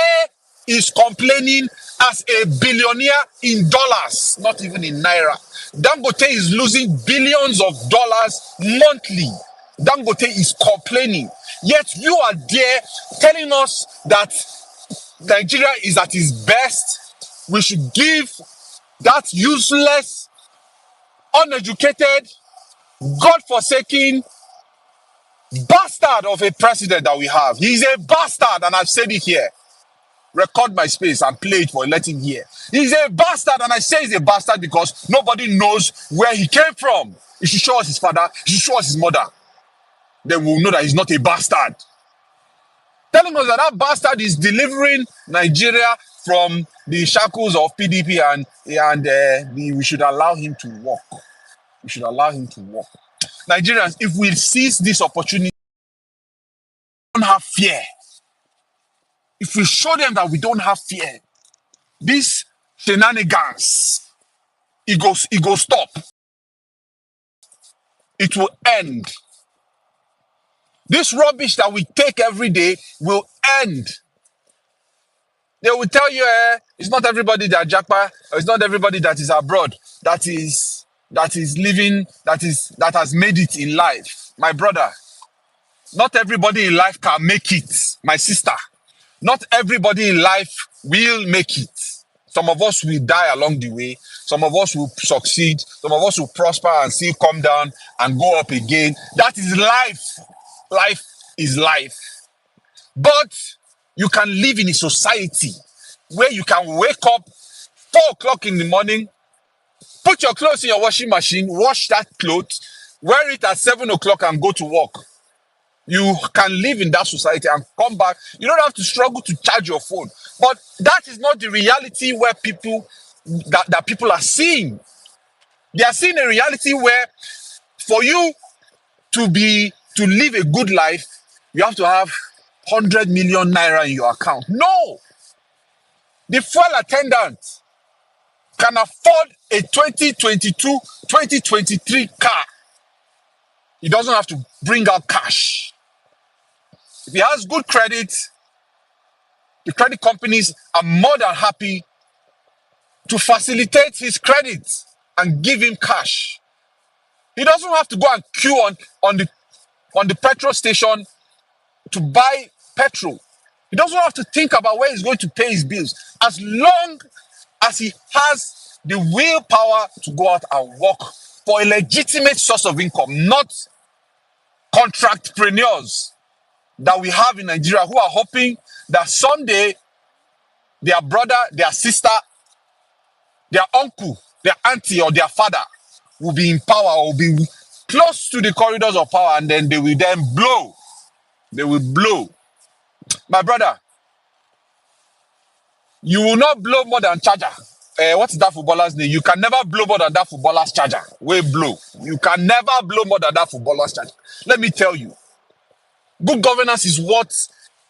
is complaining as a billionaire in dollars, not even in naira. Dangote is losing billions of dollars monthly. Dangote is complaining. Yet you are there telling us that Nigeria is at its best. We should give that useless, uneducated, God-forsaken bastard of a president that we have. He's a bastard, and I've said it here. Record my space and play it for let him hear. He's a bastard, and I say he's a bastard because nobody knows where he came from. He should show us his father, he should show us his mother. Then we'll know that he's not a bastard. Telling us that that bastard is delivering Nigeria from the shackles of PDP and we should allow him to walk. We should allow him to walk. Nigerians, if we seize this opportunity, don't have fear. If we show them that we don't have fear, this shenanigans, it goes stop. It will end. This rubbish that we take every day will end. They will tell you, it's not everybody that japa, it's not everybody that is abroad, that is living, that has made it in life. My brother, not everybody in life can make it. My sister, not everybody in life will make it. Some of us will die along the way. Some of us will succeed. Some of us will prosper and still come down and go up again. That is life. Life is life. But you can live in a society where you can wake up 4 o'clock in the morning, put your clothes in your washing machine, wash that clothes, wear it at 7 o'clock and go to work. You can live in that society and come back. You don't have to struggle to charge your phone. But that is not the reality where people that people are seeing. They are seeing a reality where for you to live a good life, you have to have 100 million naira in your account. No! The fuel attendant can afford a 2022, 2023 car. He doesn't have to bring out cash. If he has good credit, the credit companies are more than happy to facilitate his credit and give him cash. He doesn't have to go and queue on the petrol station to buy petrol. He doesn't have to think about where he's going to pay his bills. As long as he has the willpower to go out and work for a legitimate source of income, not contractpreneurs that we have in Nigeria who are hoping that someday their brother, their sister, their uncle, their auntie, or their father will be in power or will be close to the corridors of power, and then they will then blow. They will blow. My brother, you will not blow more than charger. What is that footballer's name? You can never blow more than that footballer's charger. We blow. You can never blow more than that footballer's charger. Let me tell you, good governance is what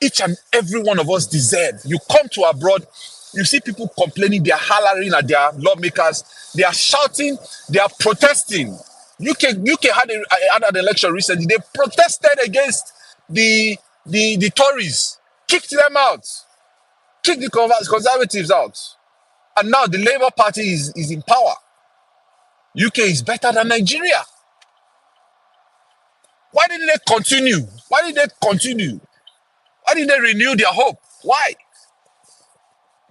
each and every one of us deserve. You come to abroad, you see people complaining, they are hollering at their lawmakers, they are shouting, they are protesting. UK had an election recently. They protested against the Tories, kicked them out, kicked the Conservatives out. And now the Labour Party is in power. UK is better than Nigeria. Why didn't they continue? Why did they continue? Why didn't they renew their hope? Why?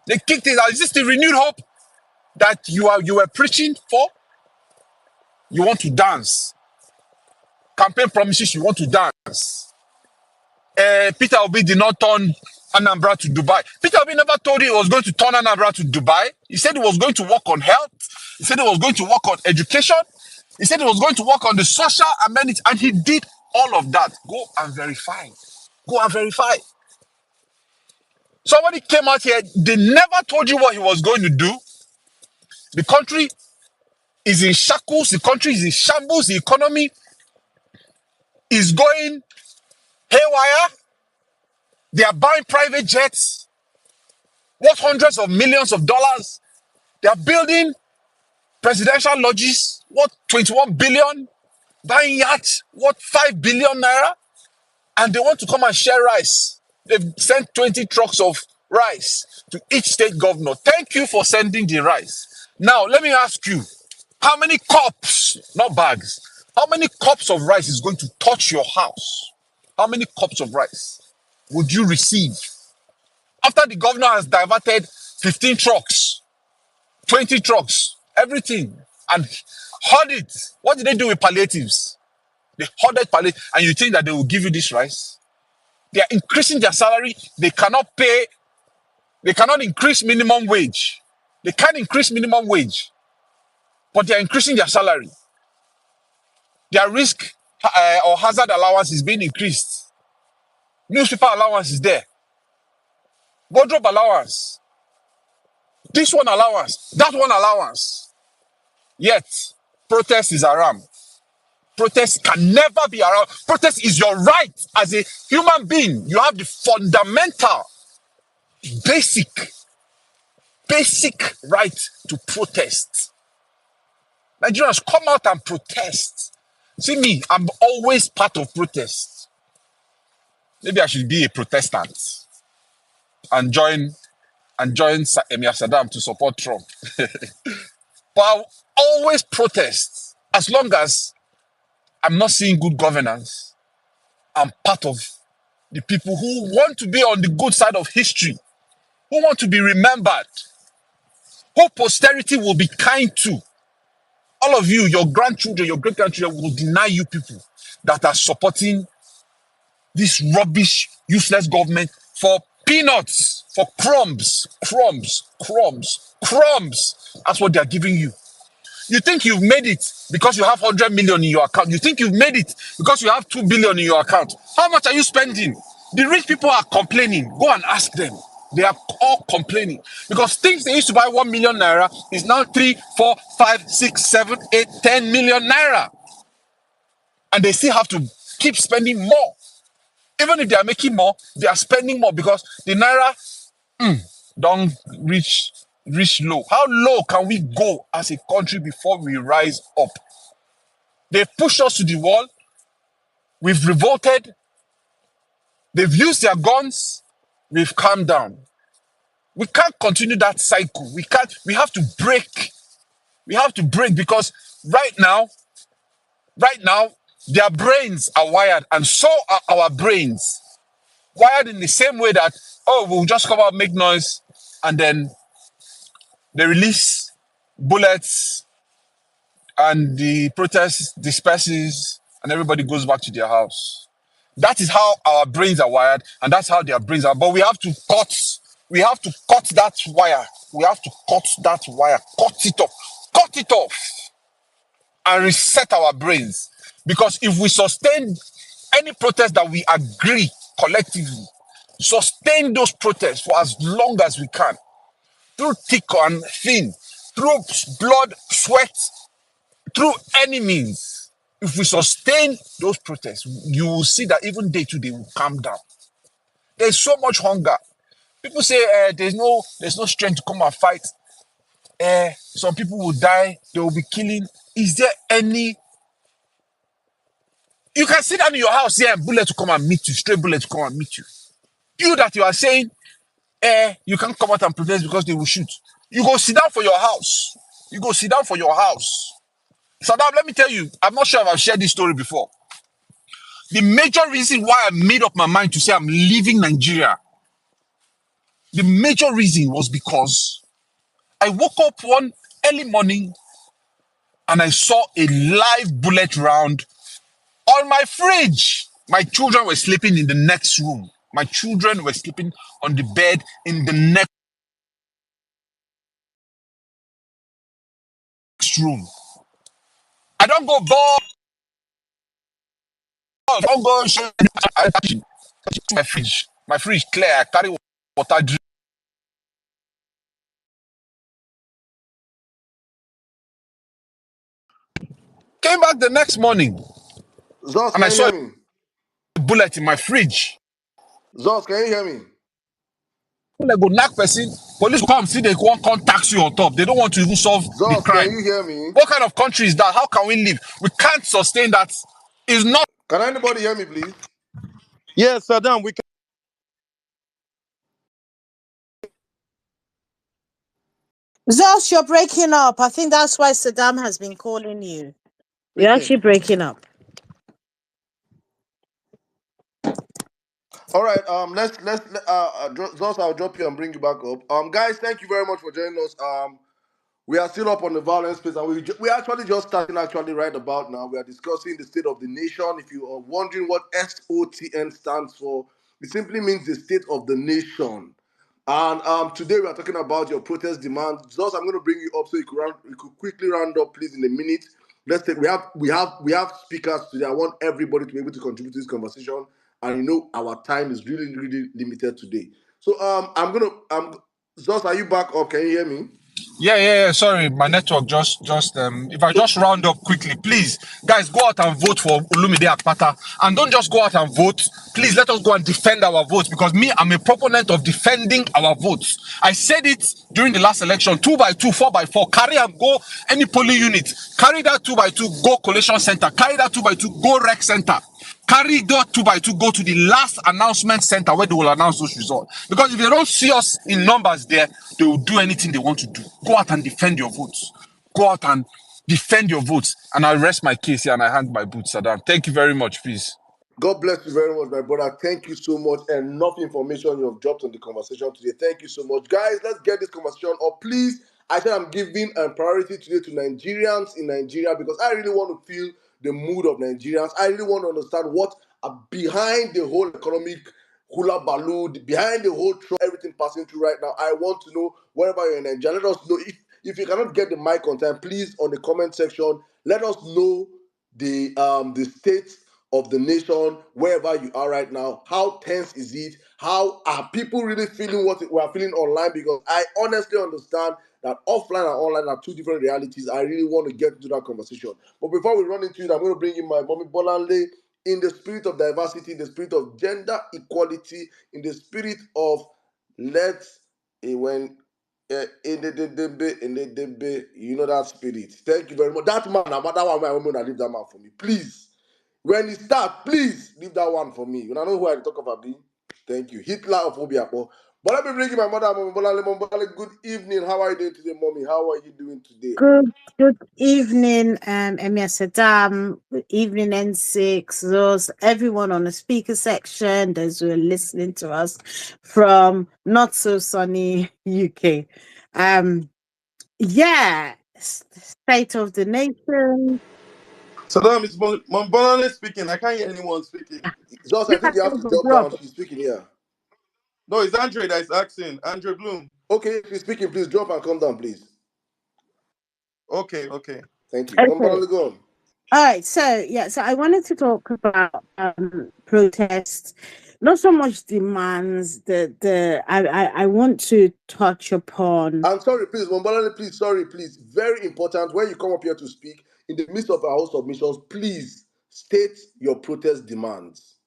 They kicked it out. Is this the renewed hope that you were preaching for? You want to dance. Campaign promises, you want to dance. Peter Obi did not turn Anambra to Dubai. Peter Obi never told you he was going to turn Anambra to Dubai. He said he was going to work on health. He said he was going to work on education. He said he was going to work on the social amenities, and he did all of that. Go and verify. Go and verify. Somebody came out here, they never told you what he was going to do. The country is in shackles, the country is in shambles, the economy is going haywire. They are buying private jets worth hundreds of millions of dollars. They are building presidential lodges worth 21 billion, buying yachts worth 5 billion naira, and they want to come and share rice. They've sent 20 trucks of rice to each state governor. Thank you for sending the rice. Now, let me ask you, how many cups, not bags, how many cups of rice is going to touch your house? How many cups of rice would you receive? After the governor has diverted 15 trucks, 20 trucks, everything, and hoard it. What did they do with palliatives? They hoarded palliatives, and you think that they will give you this rice? They are increasing their salary. They cannot increase minimum wage. They can't increase minimum wage, but they are increasing their salary. Their risk or hazard allowance is being increased. Newspaper allowance is there. Wardrobe allowance. This one allowance. That one allowance. Yet, protest is around. Protest can never be around. Protest is your right as a human being. You have the fundamental, basic right to protest. Nigerians, come out and protest. See me, I'm always part of protest. Maybe I should be a Protestant and join Emir Saddam to support Trump. But I'll always protest as long as I'm not seeing good governance. I'm part of the people who want to be on the good side of history, who want to be remembered, who posterity will be kind to. All of you, your grandchildren, your great-grandchildren will deny you people that are supporting this rubbish, useless government for Peanuts for crumbs. That's what they are giving you. You think you've made it because you have 100 million in your account. You think you've made it because you have 2 billion in your account. How much are you spending? The rich people are complaining. Go and ask them. They are all complaining because things they used to buy 1 million naira is now 3, 4, 5, 6, 7, 8, 10 million naira. And they still have to keep spending more. Even if they are making more, they are spending more because the naira don't reach low. How low can we go as a country before we rise up? They've pushed us to the wall. We've revolted. They've used their guns. We've calmed down. We can't continue that cycle. We can't. We have to break. We have to break because right now, their brains are wired, and so are our brains. Wired in the same way that, oh, we'll just come out, make noise, and then they release bullets, and the protest disperses, and everybody goes back to their house. That is how our brains are wired, and that's how their brains are. But we have to cut. We have to cut that wire. We have to cut that wire. Cut it off. Cut it off, and reset our brains. Because if we sustain any protest that we agree collectively, sustain those protests for as long as we can, through thick and thin, through blood, sweat, through any means, if we sustain those protests, you will see that even day to day will calm down. There's so much hunger. People say there's no strength to come and fight. Some people will die. They will be killing. Is there any? You can sit down in your house here and bullet to come and meet you. Stray bullet to come and meet you. You that you are saying, you can't come out and protest because they will shoot. You go sit down for your house. You go sit down for your house. Saddam, let me tell you, I'm not sure if I've shared this story before. The major reason why I made up my mind to say I'm leaving Nigeria, the major reason was because I woke up one early morning and I saw a live bullet round on my fridge. My children were sleeping in the next room. My children were sleeping on the bed in the next room. I don't go ball. Don't go. I my fridge. My fridge clear. I carry water. Drink. Came back the next morning Zos, and I can you saw hear me? a bullet in my fridge. Zos, can you hear me? When they go knock person, police come see they won't contact you on top. They don't want to even solve the Zos, can crime. you hear me? What kind of country is that? How can we live? We can't sustain that. It's not. Can anybody hear me, please? Yes, Saddam, we can. Zos, you're breaking up. I think that's why Saddam has been calling you. You're Speaking. actually breaking up. All right. Zos, I'll drop you and bring you back up. Guys, thank you very much for joining us. We are still up on the violence space, and we actually just starting actually right about now. We are discussing the state of the nation. If you are wondering what SOTN stands for, it simply means the state of the nation. And today we are talking about your protest demand. Just I'm going to bring you up so you could quickly round up, please, in a minute. Let's take we have speakers today. I want everybody to be able to contribute to this conversation, and you know our time is really limited today. So Zos, are you back up? Can you hear me? Yeah. Sorry, my network just if I just round up quickly, please, guys, go out and vote for Olumide Akpata, and don't just go out and vote. Please let us go and defend our votes, because me, I'm a proponent of defending our votes. I said it during the last election: 2 by 2, 4 by 4. Carry and go any polling unit. Carry that 2 by 2, go collation center. Carry that 2 by 2, go rec center. Carry that 2 by 2, go to the last announcement center where they will announce those results. Because if they don't see us in numbers there, they will do anything they want to do. Go out and defend your votes. Go out and defend your votes. And I rest my case here and I hang my boots, Saddam. Thank you very much, please. God bless you very much, my brother. Thank you so much. Enough information you have dropped on the conversation today. Thank you so much. Guys, let's get this conversation up. Please, I said I'm giving a priority today to Nigerians in Nigeria, because I really want to feel the mood of Nigerians. I really want to understand what are behind the whole economic hula balloon, behind the whole truck, everything passing through right now. I want to know, wherever you're in Nigeria, let us know. If you cannot get the mic on time, please, on the comment section, let us know the state of the nation, wherever you are right now. How tense is it? How are people really feeling what we are feeling online? Because I honestly understand that offline and online are two different realities. I really want to get into that conversation. But before we run into it, I'm going to bring in my mommy Bolanle, in the spirit of diversity, in the spirit of gender equality, in the spirit of let's when in the you know that spirit. Thank you very much. That man, that one, my woman, leave that man for me, please. When he start, please leave that one for me. When I know who I talk about being. Thank you. Hitler phobia. But let me bring in my mother, Mommy Bolale. Mommy Bolale, good evening. How are you doing today, Mommy? How are you doing today? Good evening, Emir Saddam. Good evening, N6. Those everyone on the speaker section, those who are listening to us from not so sunny UK. Yeah, state of the nation. Saddam, it's Monbolane speaking. I can't hear anyone speaking. Just, I think you have to drop down. She's speaking here. No, it's Andre that is asking. Andre Bloom. Okay, she's speaking. Please drop and come down, please. Okay. Thank you. Okay. Go on. All right, so I wanted to talk about protests, not so much demands. I want to touch upon. I'm sorry, please, Mombolale, please, sorry, please. Very important. When you come up here to speak, in the midst of our host submissions, please state your protest demands.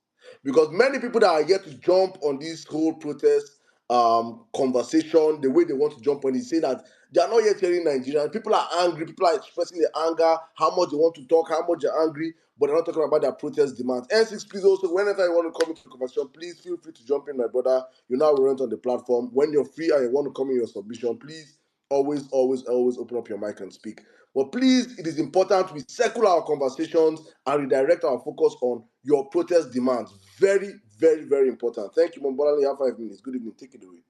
Because many people that are yet to jump on this whole protest conversation, the way they want to jump on it, say that they are not yet hearing Nigerian. People are angry, people are expressing their anger, how much they want to talk, how much they're angry, but they're not talking about their protest demands. N6, please also, whenever you want to come into the conversation, please feel free to jump in, my brother. You're now relevant on the platform. When you're free and you want to come in your submission, please always open up your mic and speak. But please, it is important we circle our conversations and redirect our focus on your protest demands. Very, very, very important. Thank you, Mombola. You have 5 minutes. Good evening. Take it away.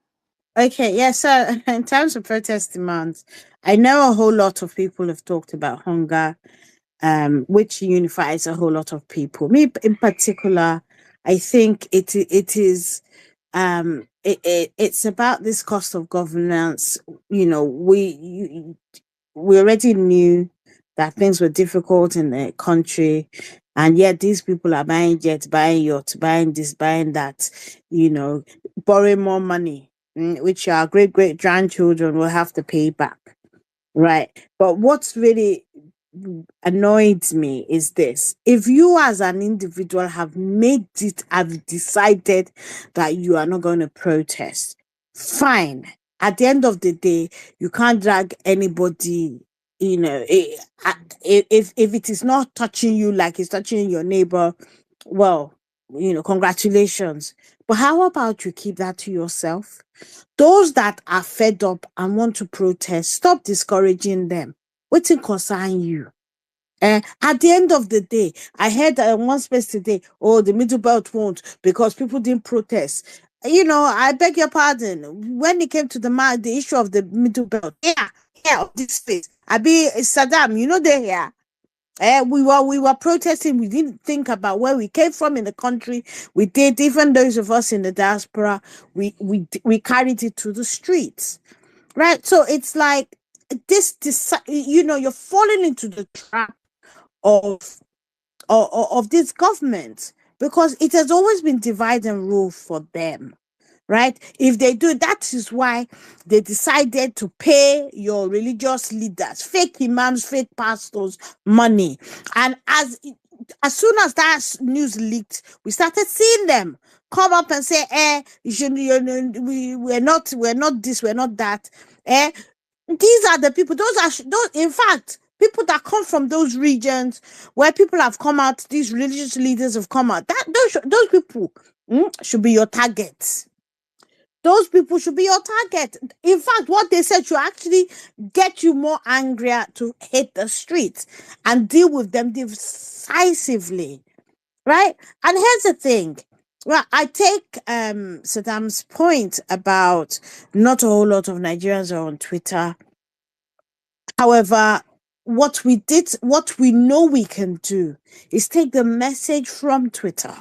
Okay, yeah. So in terms of protest demands, I know a whole lot of people have talked about hunger, which unifies a whole lot of people. Me in particular, I think it's about this cost of governance. You know, we already knew that things were difficult in the country, and yet these people are buying jets, buying yachts, buying this, buying that, borrowing more money, which our great grandchildren will have to pay back. Right. But what's really annoyed me is this: if you as an individual have decided that you are not going to protest, fine. At the end of the day, you can't drag anybody, if it is not touching you like it's touching your neighbor, well, congratulations. But how about you keep that to yourself? Those that are fed up and want to protest, stop discouraging them. What's it concern you? At the end of the day, I heard one space today, oh, the middle belt won't because people didn't protest. I beg your pardon. When it came to the issue of the middle belt, of this space, I be Saddam, they're here. We were protesting. We didn't think about where we came from in the country. We did. Even those of us in the diaspora, we carried it to the streets, right? So it's like this. You're falling into the trap of this government because it has always been divide and rule for them. Right? If they do, that is why they decided to pay your religious leaders, fake imams, fake pastors, money. And as soon as that news leaked, we started seeing them come up and say, we're not this, we're not that. These are the people, those, in fact, people that come from those regions where people have come out, these religious leaders have come out, those people should be your targets. Those people should be your target. In fact, what they said should actually get you more angrier to hit the streets and deal with them decisively, right? And here's the thing. Well, I take Saddam's point about not a whole lot of Nigerians are on Twitter. However, what we know we can do is take the message from Twitter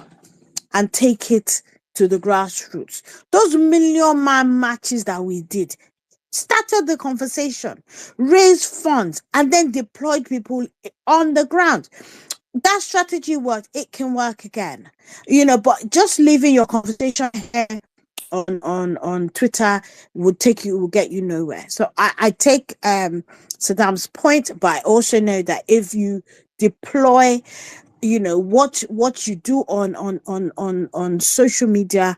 and take it to the grassroots. Those million man marches that we did started the conversation, raised funds, and then deployed people on the ground. That strategy worked. It can work again, but just leaving your conversation here on Twitter will get you nowhere. So I take Saddam's point, but I also know that if you deploy what you do on social media,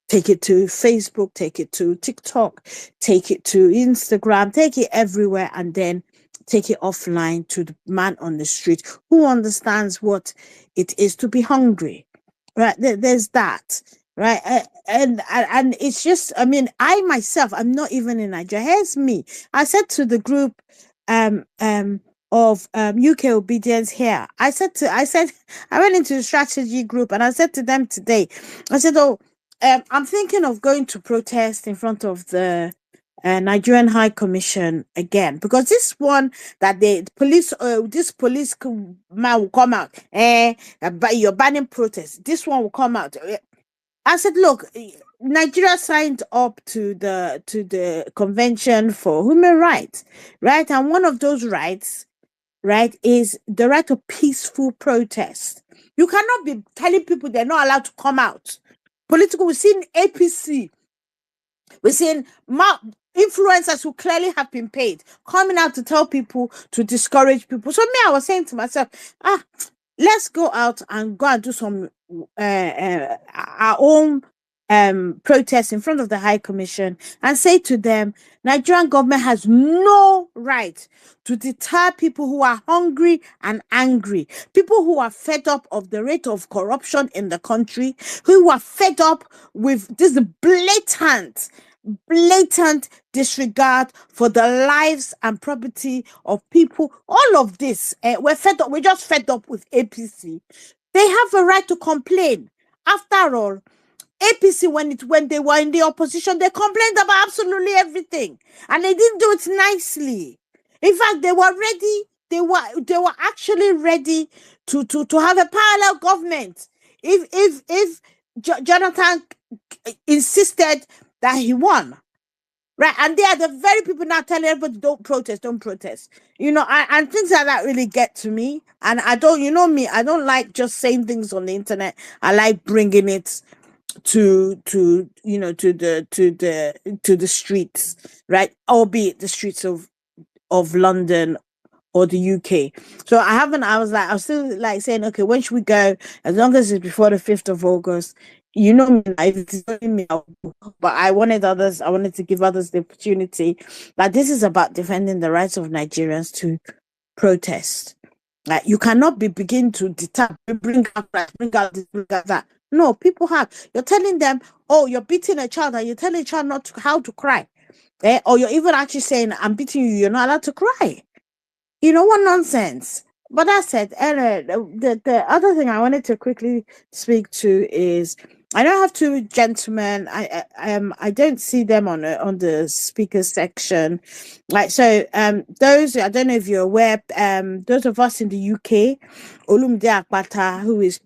take it to Facebook, take it to TikTok, take it to Instagram, take it everywhere, and then take it offline to the man on the street who understands what it is to be hungry. Right? There's that. Right. And it's just, I mean, I myself, I'm not even in Nigeria. Here's me. I said to the group of UK obedience here, I went into the strategy group and I said to them today, I said, I'm thinking of going to protest in front of the Nigerian High Commission again, because this one that this police man will come out, but you're banning protests. This one will come out. I said, look, Nigeria signed up to the Convention for Human Rights, right? And one of those rights, right, is the right of peaceful protest. You cannot be telling people they're not allowed to come out. We've seen APC, we've seen influencers who clearly have been paid coming out to tell people to discourage people. So I was saying to myself, let's go out and do some our own protests in front of the High Commission and say to them, Nigerian government has no right to deter people who are hungry and angry, people who are fed up of the rate of corruption in the country, who are fed up with this blatant disregard for the lives and property of people. All of this, we're fed up. We're just fed up with APC. They have a right to complain. After all, APC, when they were in the opposition, they complained about absolutely everything, and they didn't do it nicely. In fact, they were ready. They were actually ready to have a parallel government if Jonathan insisted that he won. Right, and they are the very people now telling everybody don't protest, and things like that really get to me. And I don't, me, I don't like just saying things on the internet. I like bringing it to the streets, right? Albeit the streets of London or the UK. So I was still like saying, okay, when should we go? As long as it's before the 5th of August. Me, if it's only me, but I wanted to give others the opportunity. Like, this is about defending the rights of Nigerians to protest. Like, you cannot begin to deter, bring out this, bring out that. No, people you're telling them, oh, you're beating a child, and you're telling a child how to cry. Or you're even actually saying, I'm beating you, you're not allowed to cry. What nonsense. But that said, the other thing I wanted to quickly speak to is, I don't have two gentlemen. I don't see them on the speaker section. Like, so those, I don't know if you're aware, those of us in the UK, Olumide Akpata, who is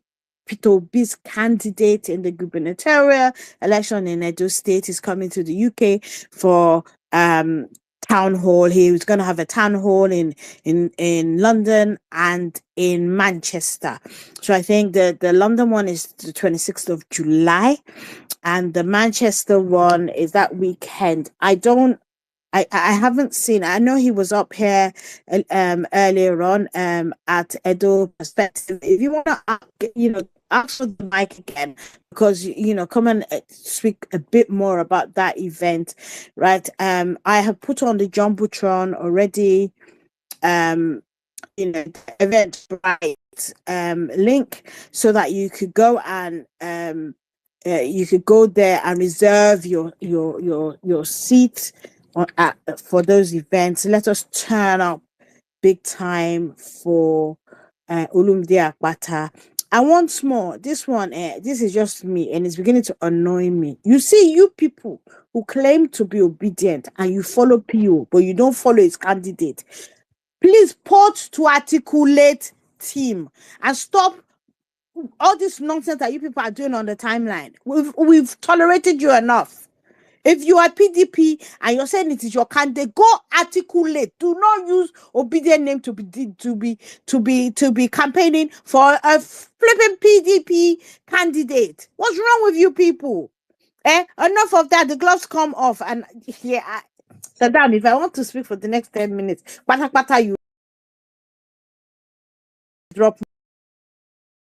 Peter Obi's candidate in the gubernatorial election in Edo State, is coming to the UK for town hall. He was going to have a town hall in London and in Manchester. So I think the London one is the 26th of July, and the Manchester one is that weekend. I haven't seen. I know he was up here earlier on at Edo Perspective. If you want to ask for the mic again, because come and speak a bit more about that event, right? I have put on the Jumbotron already. The Eventbrite link, so that you could go and you could go there and reserve your seat for those events. Let us turn up big time for Olumide Akpata. And once more, this one, this is just me, and it's beginning to annoy me. You see, you people who claim to be obedient and you follow PO, but you don't follow his candidate, please put to articulate team and stop all this nonsense that you people are doing on the timeline. We've tolerated you enough. If you are PDP and you're saying it is your candidate, go articulate. Do not use obedient name to be campaigning for a flipping PDP candidate. What's wrong with you people? Enough of that. The gloves come off, and yeah, Saddam. If I want to speak for the next 10 minutes, pata you drop.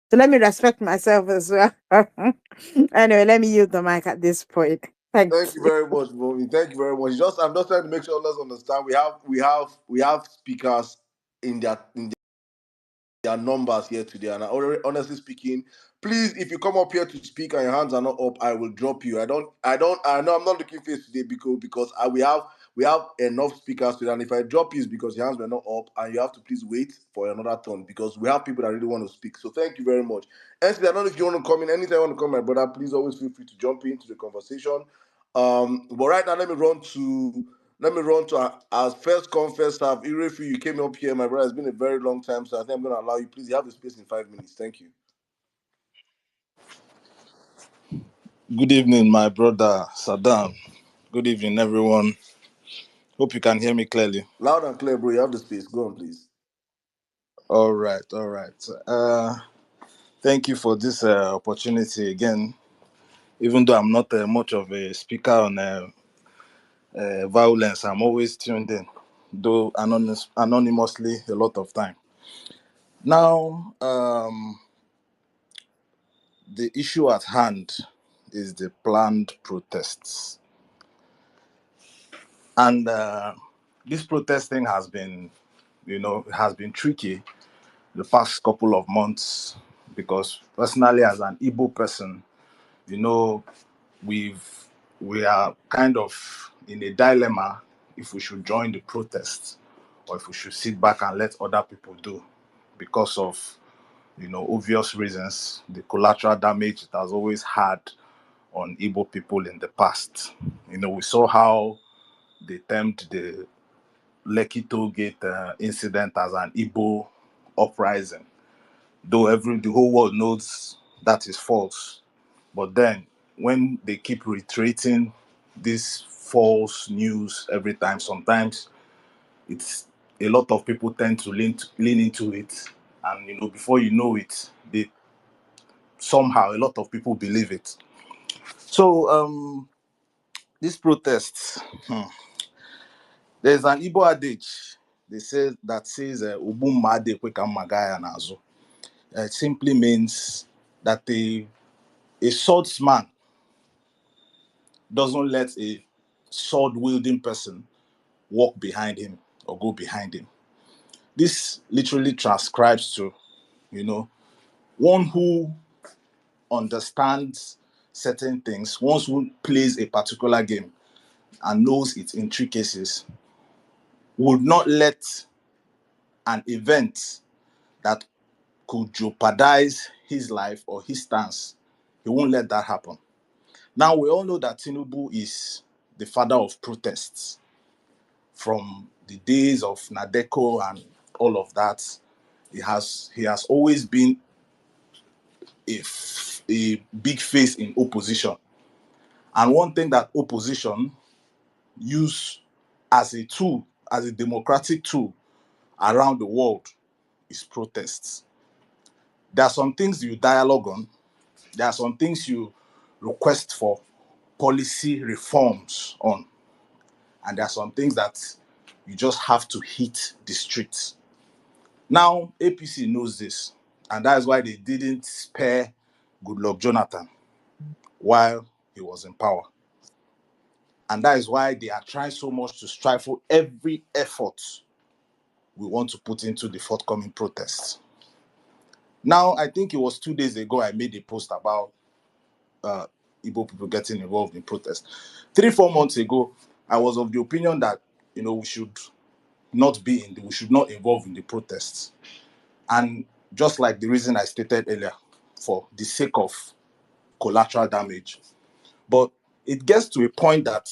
So let me respect myself as well. Anyway, let me use the mic at this point. Thank Thank you you. very much, Bobby. Thank you very much. I'm just trying to make sure let's understand. We have speakers in their numbers here today. And honestly speaking, please, if you come up here to speak and your hands are not up, I will drop you. I know I'm not looking face today because we have enough speakers today. And if I drop you, it's because your hands were not up, and you have to please wait for another turn because we have people that really want to speak. So thank you very much. Anthony, I don't know if you want to come in. Anytime you want to come, my brother, please always feel free to jump into the conversation. But right now, let me run to our first come, first serve. Irefu, you came up here, my brother. It's been a very long time, so I think I'm going to allow you. Please, you have the space in 5 minutes. Thank you. Good evening, my brother Saddam. Good evening, everyone. Hope you can hear me clearly. Loud and clear, bro. You have the space. Go on, please. All right. Thank you for this opportunity again. Even though I'm not much of a speaker on violence, I'm always tuned in, though anonymously a lot of time. Now, the issue at hand is the planned protests. And this protesting has been tricky the past couple of months because personally, as an Igbo person, you know, we are kind of in a dilemma if we should join the protest or if we should sit back and let other people do because of obvious reasons, the collateral damage it has always had on Igbo people in the past. We saw how they termed the Lekki toll gate incident as an Igbo uprising, though the whole world knows that is false. But then when they keep reiterating this false news every time, sometimes it's a lot of people tend to lean into it, and before you know it, they somehow a lot of people believe it. So this protest, there's an Igbo adage that says "Ubumma adekwe ka mma gaa ya n'azụ." It simply means that a swordsman doesn't let a sword wielding person walk behind him or go behind him. This literally transcribes to, one who understands certain things, one who plays a particular game and knows its intricacies, would not let an event that could jeopardize his life or his stance, he won't let that happen. Now, we all know that Tinubu is the father of protests. From the days of Nadeko and all of that, he has always been a big face in opposition. And one thing that opposition use as a tool, as a democratic tool around the world, is protests. There are some things you dialogue on. There are some things you request for policy reforms on. And there are some things that you just have to hit the streets. Now, APC knows this, and that is why they didn't spare Goodluck Jonathan while he was in power. And that is why they are trying so much to stifle every effort we want to put into the forthcoming protests. Now, I think it was 2 days ago I made a post about Igbo people getting involved in protests. 3-4 months ago, I was of the opinion that we should not involve in the protests. And just like the reason I stated earlier, for the sake of collateral damage. But it gets to a point that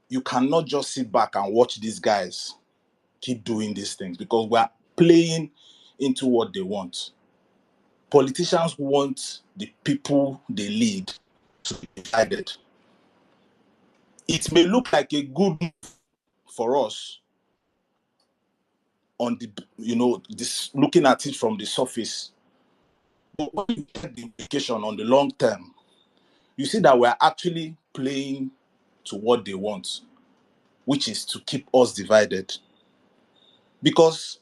you cannot just sit back and watch these guys keep doing these things, because we are playing into what they want. Politicians want the people they lead to be divided. It may look like a good move for us on the, this looking at it from the surface, but when you get the implication on the long term, you see that we're actually playing to what they want, which is to keep us divided. Because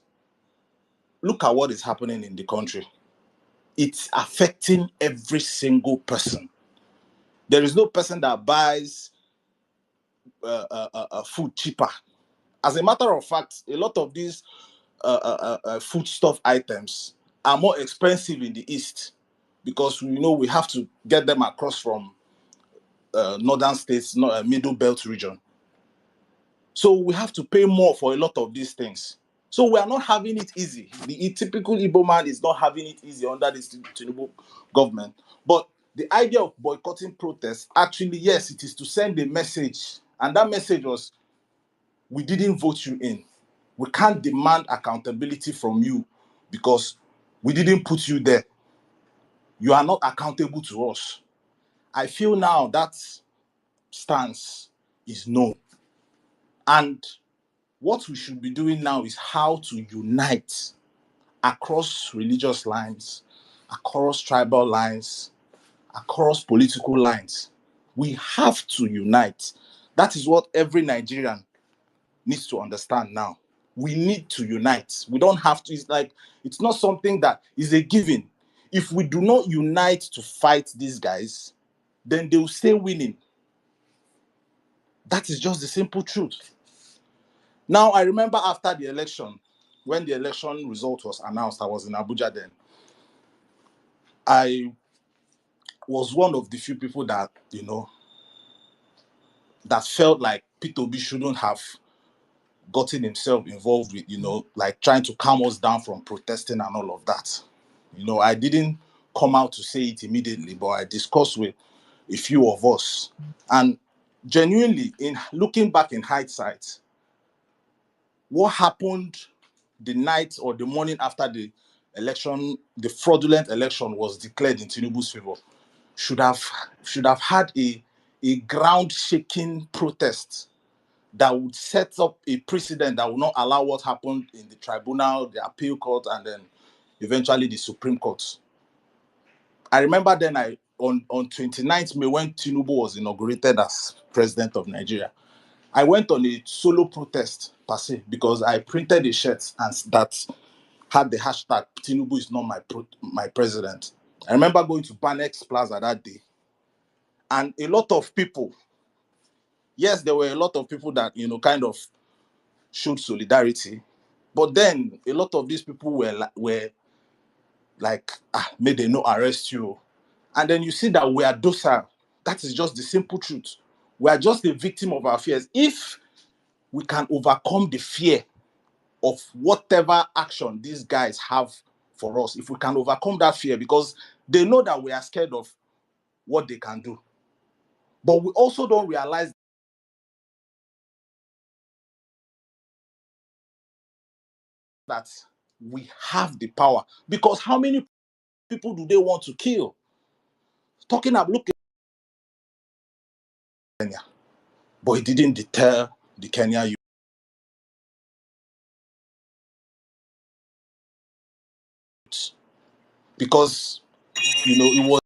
look at what is happening in the country. It's affecting every single person. There is no person that buys food cheaper. As a matter of fact, a lot of these foodstuff items are more expensive in the East because we have to get them across from northern states, not a middle belt region. So we have to pay more for a lot of these things. So we are not having it easy. The typical Igbo man is not having it easy under this Tinubu government. But the idea of boycotting protests, actually, yes, it is to send a message. And that message was, we didn't vote you in. We can't demand accountability from you because we didn't put you there. You are not accountable to us. I feel now that stance is known. And what we should be doing now is how to unite across religious lines, across tribal lines, across political lines. We have to unite. That is what every Nigerian needs to understand now. We need to unite. We don't have to, it's not something that is a given. If we do not unite to fight these guys, then they will stay winning. That is just the simple truth. Now, I remember after the election, when the election result was announced, I was in Abuja then. I was one of the few people that, that felt like P2B shouldn't have gotten himself involved with, like trying to calm us down from protesting and all of that. I didn't come out to say it immediately, but I discussed with a few of us. And genuinely, in looking back in hindsight, what happened the night or the morning after the election, the fraudulent election was declared in Tinubu's favor, should have had a ground-shaking protest that would set up a precedent that would not allow what happened in the tribunal, the appeal court, and then eventually the Supreme Court. I remember then on 29th May, when Tinubu was inaugurated as president of Nigeria, I went on a solo protest per se because I printed a shirt and that had the hashtag Tinubu is not my president. I remember going to Banex Plaza that day, and a lot of people, yes, there were a lot of people that kind of showed solidarity, but then a lot of these people were like, may they no arrest you, and then you see that we are docile. That is just the simple truth. We are just a victim of our fears. If we can overcome the fear of whatever action these guys have for us, if we can overcome that fear, because they know that we are scared of what they can do, but we also don't realize that we have the power, because how many people do they want to kill? Talking about, look at Kenya, but it didn't deter the Kenyan youths, because it was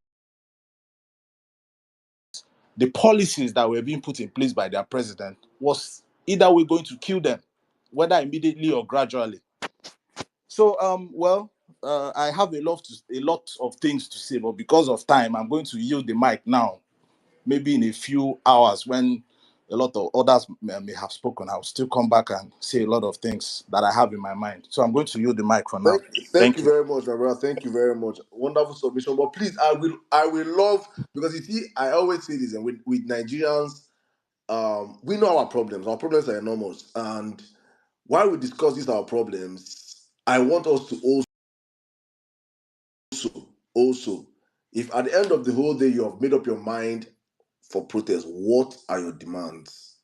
the policies that were being put in place by their president was either we're going to kill them, whether immediately or gradually. So I have a lot of things to say, but because of time, I'm going to yield the mic now. Maybe in a few hours, when a lot of others may have spoken, I'll still come back and say a lot of things that I have in my mind. So I'm going to yield the mic for now. Thank Thank you you. very much, my brother. Thank you very much. Wonderful submission. But please, I will love, because you see, I always say this, and with Nigerians, we know our problems. Our problems are enormous, and while we discuss these our problems, I want us to also, if at the end of the whole day you have made up your mind for protest, what are your demands?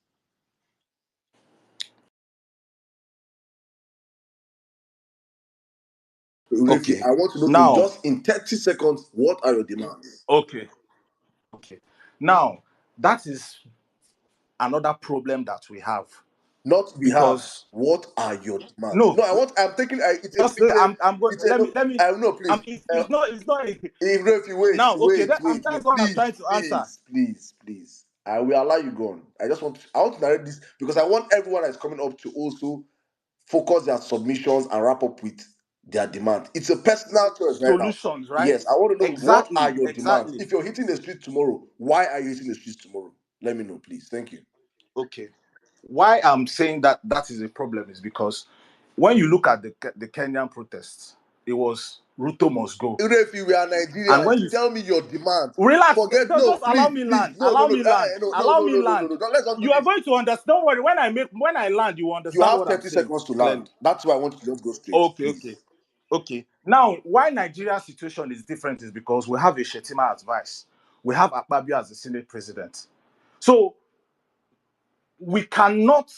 Refi, Okay. I want to know in Now, just in 30 seconds, what are your demands? okay. Now, that is another problem that we have Not we have. because What are your demands? no, No, I'm taking. It's a just say business. I'm going. It's a no. Let me. I no, please. It's not. If Refi, wait, Now, okay, wait, wait, that's wait, what I'm please, trying to answer. please. I will allow you go on. I want to narrate this because I want everyone that's coming up to also focus their submissions and wrap up with their demand. It's a personal choice right now. Solutions, right? Yes, I want to know what are Exactly, your demands. exactly. If you're hitting the street tomorrow, why are you hitting the streets tomorrow? Let me know, please. Thank you. Okay. Why I'm saying that is a problem is because when you look at the Kenyan protests, it was Ruto must go. Even if we are And when Nigerians, you tell me your demands. relax, Forget no, just allow please, me please, land. no, no, no, no, no, Allow no, me no, no, no, land. no. Let's not do You are this. going to understand. Don't worry. When I land, you will You understand have what I'm 30 saying seconds to clearly. land. That's why I want you to just go straight, Okay. please. Okay. Now, why Nigeria's situation is different is because we have a Shetima as vice. We have Akpabio as the Senate president. So we cannot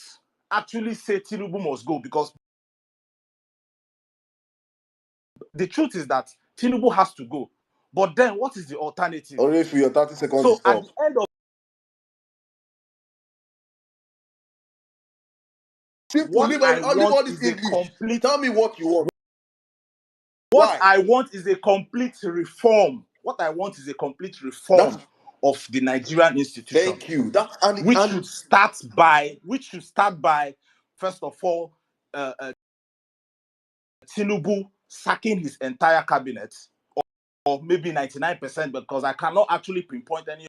actually say Tinubu must go because the truth is that Tinubu has to go. But then what is the alternative? Only if your 30 seconds So is at up. the end of Simple, what I leave want all this is a English. complete Tell me what you want. what Why? I want is a complete reform. What I want is a complete That's reform of the Nigerian institution, thank you. That which and should start by first of all Tinubu sacking his entire cabinet, or maybe 99%, because I cannot actually pinpoint any.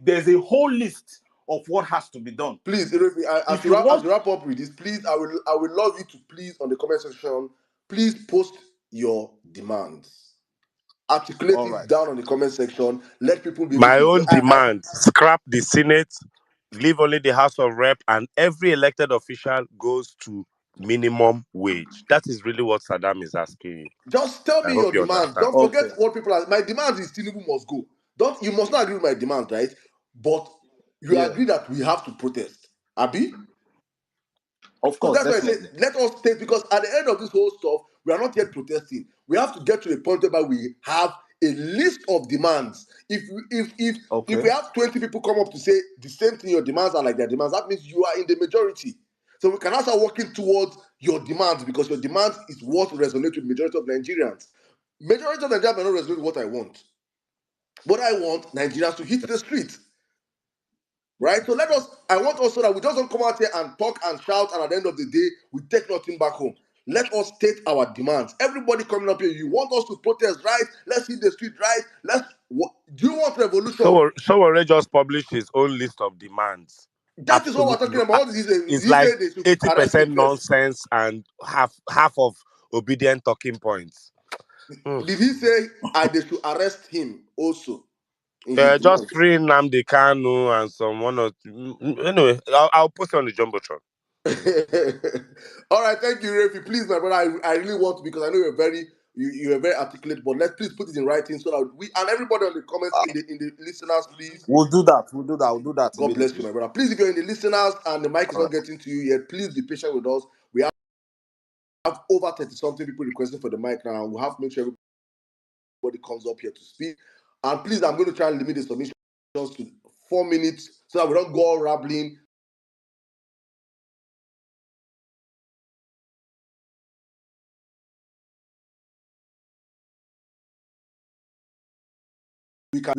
There's a whole list of what has to be done. please, Irefi, If you as want, you wrap up with this, please, I will love you to please on the comment section, please post your demands. Articulate all it right. down on the comment section. Let people be able My to. own demand: scrap the Senate, leave only the House of Rep, and every elected official goes to minimum wage. That is really what Saddam is asking you. Just tell I me hope your you demands. understand. Don't forget Okay. what people are. My demands is Tinubu must go. Don't you must not agree with my demands, right? But you Yeah. agree that we have to protest. Abi? Of So course, that's why I say definitely. let us state because at the end of this whole stuff, we are not yet protesting. We have to get to the point where we have a list of demands. If Okay. we have 20 people come up to say the same thing, your demands are like their demands, that means you are in the majority. So we can now start working towards your demands because your demands is what resonates with majority of Nigerians. Majority of Nigerians may not resonate with what I want. What I want Nigerians to hit the streets. Right? So I want also that we just don't come out here and talk and shout, and at the end of the day, we take nothing back home. Let us state our demands. Everybody coming up here, you want us to protest, right? Let's hit the street, right? Do you want revolution? Sowore just published his own list of demands. That is what we're Absolutely, talking about. What did he say? Did it's he like say they should arrest him 80% first? nonsense and half of obedient talking points. Did he say they should arrest him also in his Just demands? free Nnamdi Kanu and some one or two. Anyway, I'll post it on the jumbotron. All right, thank you, Rafi. Please, my brother, I really want to because I know you're very articulate, but let's please put it in writing so that we and everybody on the comments in the listeners, please. We'll do that. We'll do that God bless you, immediately. my brother. Please, if you're in the listeners and the mic is All not right. getting to you yet, please be patient with us. We have over 30 something people requesting for the mic now. We'll have to make sure everybody comes up here to speak. And please, I'm going to try and limit the submissions to 4 minutes so that we don't go all rambling. We can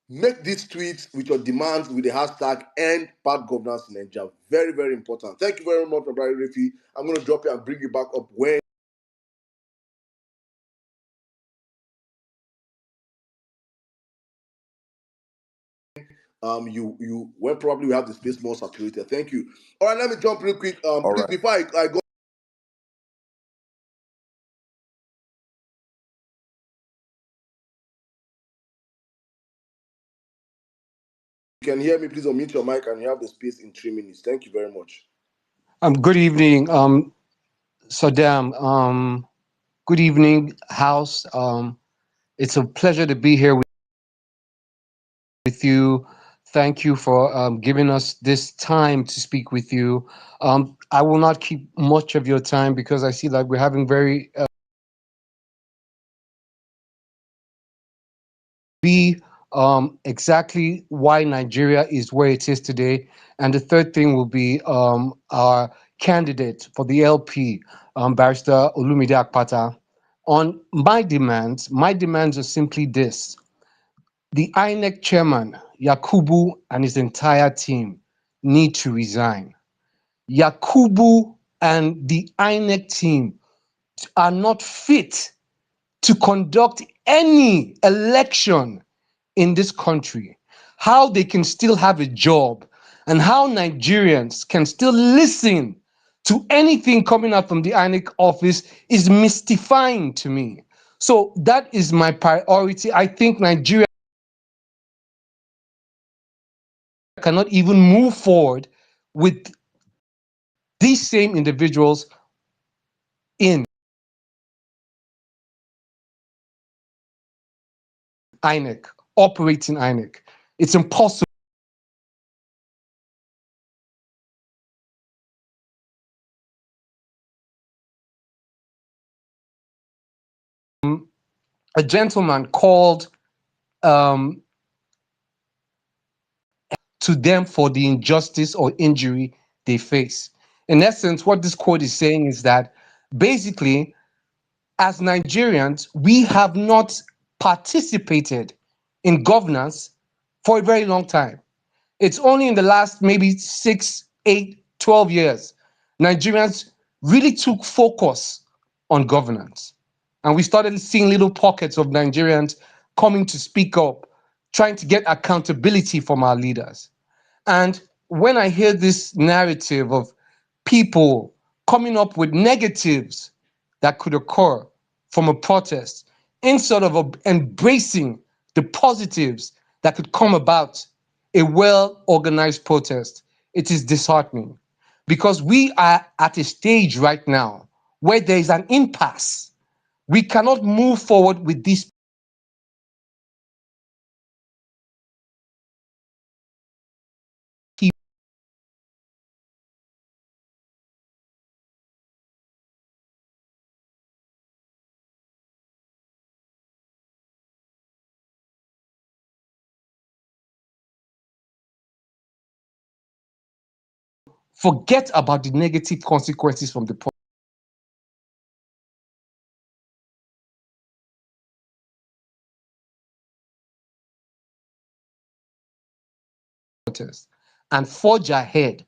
make these tweets with your demands with the hashtag end bad governance in Nigeria. Very, very important. Thank you very much, my brother Rafi. I'm going to drop you and bring you back up when you when probably we have the space more saturated. Thank you. All right, let me jump real quick. All Please right. before I go, you can hear me. Please unmute your mic and you have the space in 3 minutes. Thank you very much. Good evening, Saddam. Good evening, House. It's a pleasure to be here with you. Thank you for giving us this time to speak with you. I will not keep much of your time because I see that we're having very be exactly why Nigeria is where it is today. And the third thing will be our candidate for the LP, Barrister Olumide Akpata. On my demands are simply this: the INEC chairman, Yakubu, and his entire team need to resign. Yakubu and the INEC team are not fit to conduct any election in this country. How they can still have a job and how Nigerians can still listen to anything coming out from the INEC office is mystifying to me. So that is my priority. I think Nigeria cannot even move forward with these same individuals in INEC, operating INEC. It's impossible. A gentleman called um, to them for the injustice or injury they face. In essence, what this quote is saying is that basically, as Nigerians, we have not participated in governance for a very long time. It's only in the last maybe 6, 8, 12 years, Nigerians really took focus on governance. And we started seeing little pockets of Nigerians coming to speak up, trying to get accountability from our leaders. And when I hear this narrative of people coming up with negatives that could occur from a protest, instead of embracing the positives that could come about a well organized protest, it is disheartening because we are at a stage right now where there is an impasse. We cannot move forward with these people. Forget about the negative consequences from the protest and forge ahead.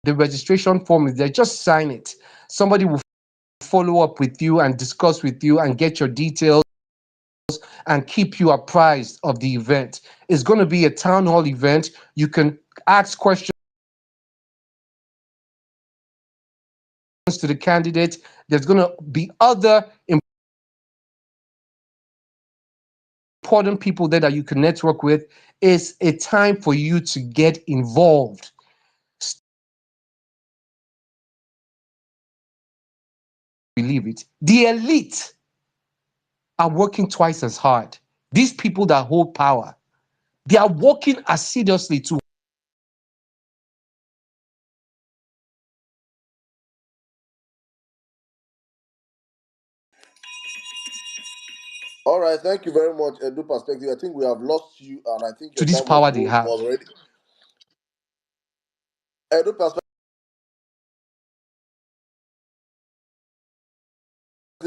The registration form is there, just sign it. Somebody will follow up with you and discuss with you and get your details and keep you apprised of the event. It's going to be a town hall event. You can ask questions to the candidate. There's going to be other important people there that you can network with. It's a time for you to get involved. Believe it. The elite are working twice as hard. These people that hold power, they are working assiduously to. All right. right, thank you very much, Edu Perspective. I think we have lost you, and I think to your this time was, power they have. was already. Edu Perspective,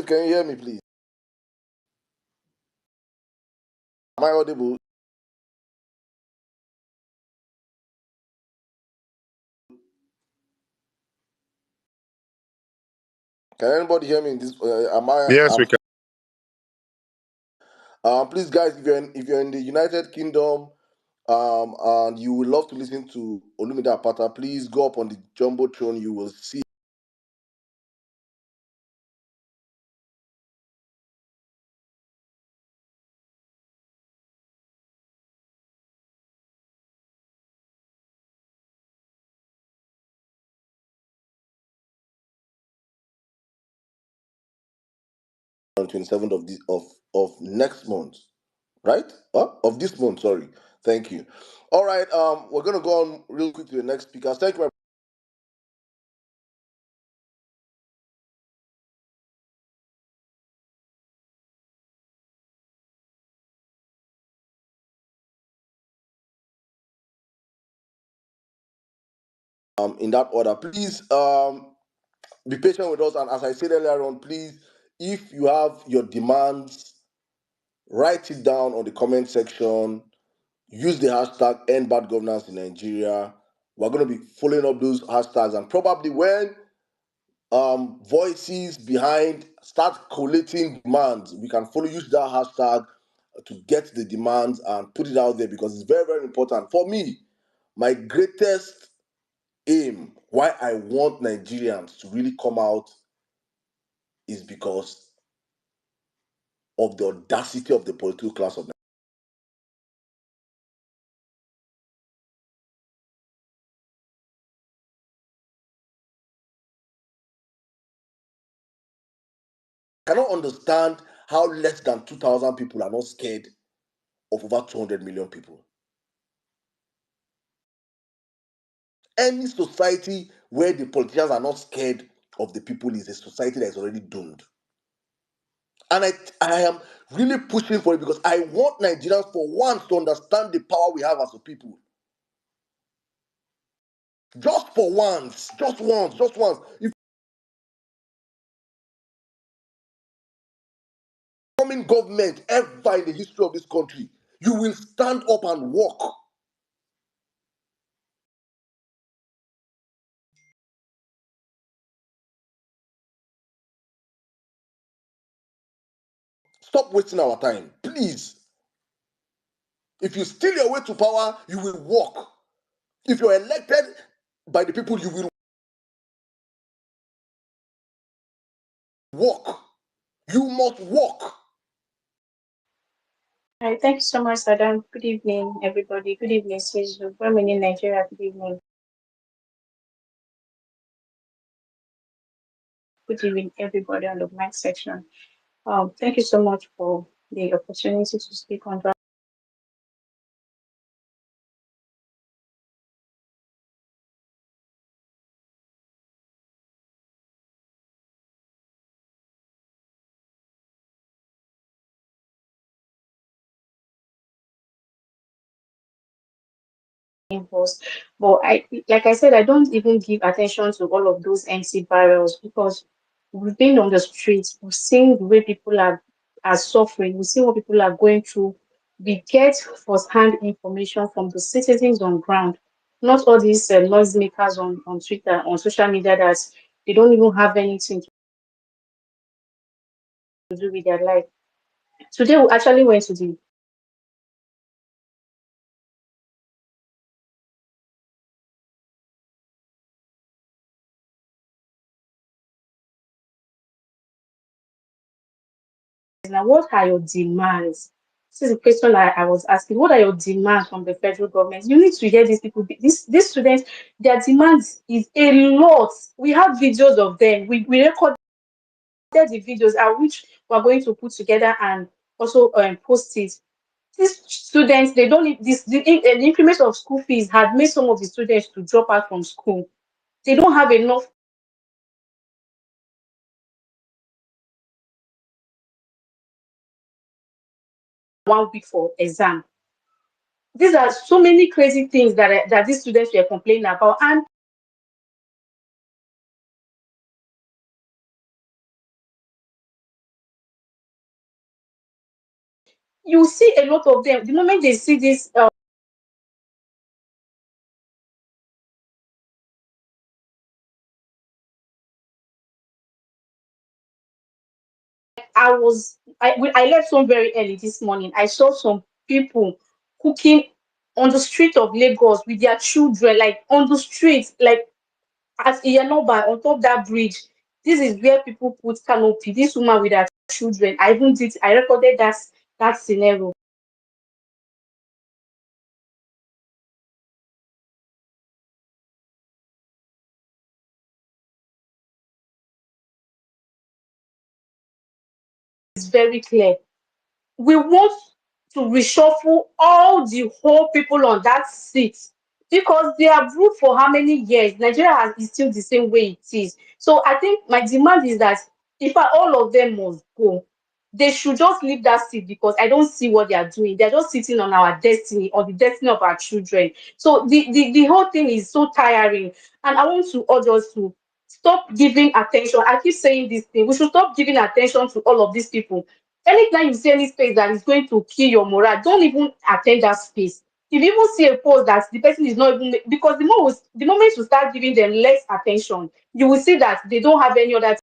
can you hear me, please? Am I audible? Can anybody hear me in this? Am I? Yes, we can. Please, guys, if you're in the United Kingdom, and you would love to listen to Olumide Apata, please go up on the jumbotron. You will see 27th of next month, right? Of this month, sorry. Thank you. All right, we're gonna go on real quick to the next speaker. Thank you. In that order, please be patient with us. And as I said earlier on, please, if you have your demands, write it down on the comment section. Use the hashtag End Bad Governance in Nigeria. We're going to be following up those hashtags, and probably when voices behind start collating demands, we can use that hashtag to get the demands and put it out there, because it's very, very important. For me, my greatest aim, why I want Nigerians to really come out, is because of the audacity of the political class of Nigeria. I cannot understand how less than 2,000 people are not scared of over 200 million people. Any society where the politicians are not scared of the people is a society that is already doomed. And I am really pushing for it, because I want Nigerians for once to understand the power we have as a people. Just for once, just once, just once. If coming government ever in the history of this country, you will stand up and walk. Stop wasting our time, please. If you steal your way to power, you will walk. If you're elected by the people, you will walk. You must walk. All right, thank you so much, Adam. Good evening, everybody. Good evening, Sizu. Women in Nigeria, good evening. Good evening, everybody on the mic section. Thank you so much for the opportunity to speak on that. But like I said, I don't even give attention to all of those MC barrels, because we've been on the streets, we've seen the way people are suffering, we see what people are going through. We get first-hand information from the citizens on ground, not all these noisemakers on Twitter, on social media, that they don't even have anything to do with their life. Today, we actually went to the now. What are your demands? This is a question I was asking. What are your demands from the federal government? You need to hear these people. These students, their demands is a lot. We have videos of them. We recorded the videos, which we're going to put together and also post it. These students, they don't need this. The increment of school fees had made some of the students to drop out from school. They don't have enough 1 week for exam. These are so many crazy things that these students were complaining about. And you see a lot of them, the moment they see this, I left home very early this morning. I saw some people cooking on the street of Lagos with their children, like on the street, like at Iyanoba, on top that bridge. This is where people put canopy. This woman with her children. I recorded that scenario. It's very clear. We want to reshuffle all the whole people on that seat because they have ruled for how many years? Nigeria is still the same way it is. So I think my demand is that if all of them must go, they should just leave that seat because I don't see what they are doing. They're just sitting on our destiny, on the destiny of our children. So the whole thing is so tiring. And I want to urge us to stop giving attention. I keep saying this thing. We should stop giving attention to all of these people. Anytime you see any space that is going to kill your morale, don't even attend that space. If you even see a post that the person is not even, because the moment you start giving them less attention, you will see that they don't have any other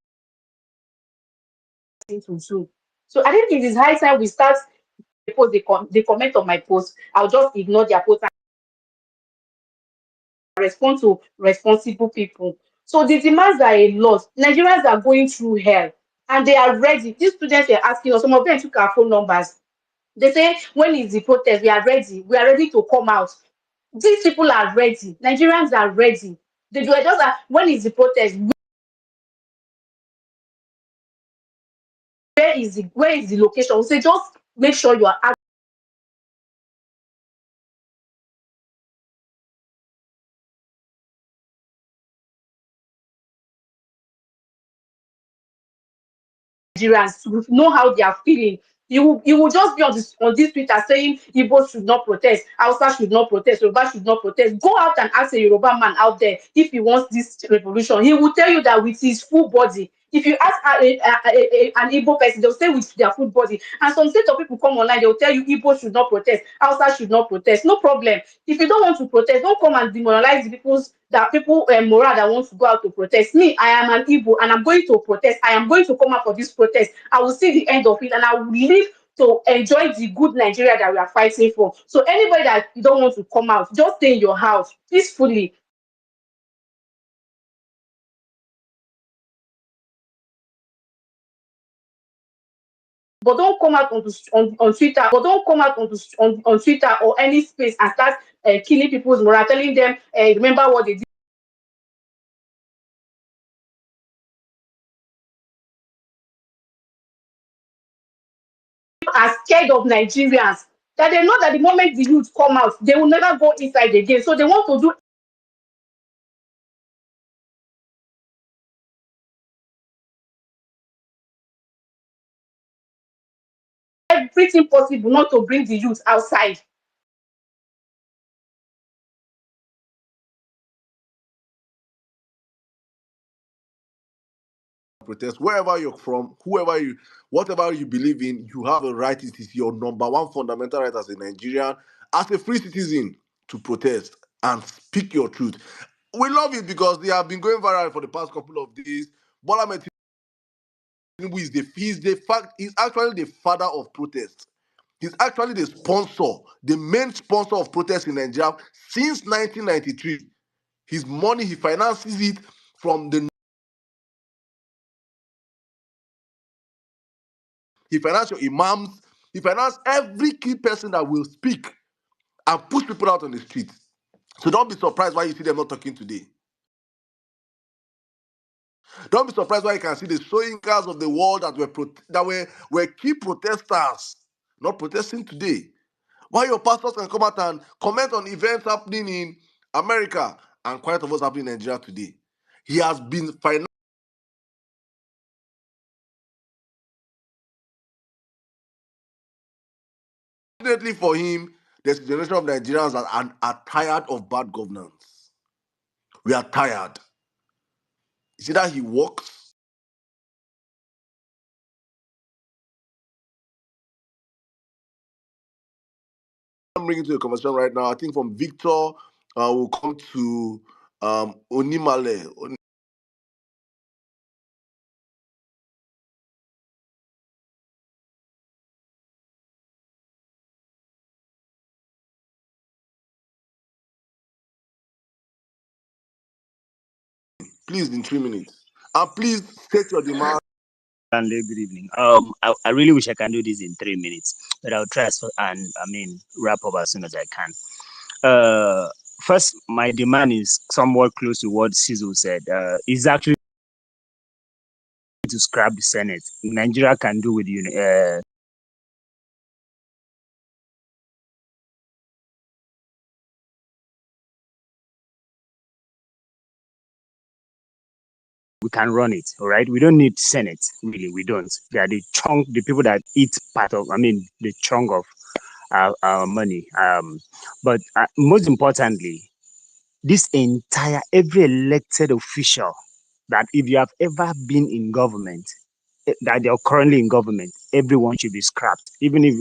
thing to do. So I think it is high time we start the post, they comment on my post. I'll just ignore their post and respond to responsible people. So the demands are a lot. Nigerians are going through hell and they are ready. These students are asking us, some of them took our phone numbers. They say, when is the protest? We are ready. We are ready to come out. These people are ready. Nigerians are ready. They do just when is the protest? Where is the location? We say just make sure you are out. Nigerians to know how they are feeling. You will just be on this Twitter saying Igbo should not protest, Hausa should not protest, Yoruba should not protest. Go out and ask a Yoruba man out there if he wants this revolution. He will tell you that with his full body. If you ask an Igbo person, they'll say with their full body. And some set of people come online, they'll tell you Igbo should not protest, Hausa should not protest. No problem. If you don't want to protest, don't come and demoralize the people morale that want to go out to protest. Me, I am an Igbo and I'm going to protest. I am going to come out for this protest. I will see the end of it and I will live to enjoy the good Nigeria that we are fighting for. So anybody that you don't want to come out, just stay in your house peacefully. But don't come out on Twitter. But don't come out on Twitter or any space and start killing people's morale, telling them, remember what they did. People are scared of Nigerians. That they know that the moment the youth come out, they will never go inside again. So they want to do everything possible not to bring the youth outside. Protest wherever you're from, whatever you believe in, you have a right. It is your number one fundamental right as a Nigerian, as a free citizen, to protest and speak your truth. We love it because they have been going viral for the past couple of days. Bola Ahmed Tinubu he's actually the father of protest. He's actually the sponsor, the main sponsor of protest in Nigeria since 1993. His money, he finances it from the he finances your Imams, he finances every key person that will speak and push people out on the street. So don't be surprised why you see them not talking today. Don't be surprised why you can see the Soyinkers of the world that were key protesters not protesting today. Why your pastors can come out and comment on events happening in America and quiet of what's happening in Nigeria today. He has been financed Fortunately for him, there's a generation of Nigerians that are tired of bad governance. We are tired. You see that he works. I'm bringing to the conversation right now. I think from Victor, we'll come to Onimale. Please, in 3 minutes. And please state your demand. Good evening. I really wish I can do this in 3 minutes, but I'll try and wrap up as soon as I can. First, my demand is somewhat close to what Sizzle said. Is actually to scrap the Senate. Nigeria can do with we can run it. All right, we don't need Senate. Really, we don't. They are the people that eat part of. The chunk of our money. But most importantly, this entire every elected official that if you have ever been in government, that they're currently in government, everyone should be scrapped, even if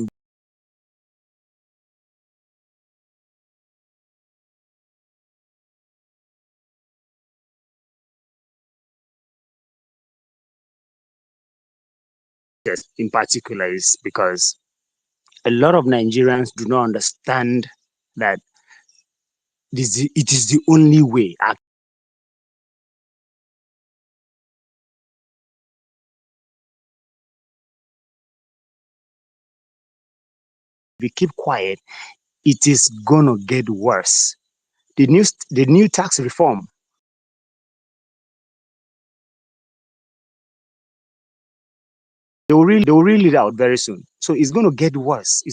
in particular is because a lot of Nigerians do not understand that it is the only way. If we keep quiet, it is gonna get worse. The new tax reform, they will reel it out very soon. So it's gonna get worse.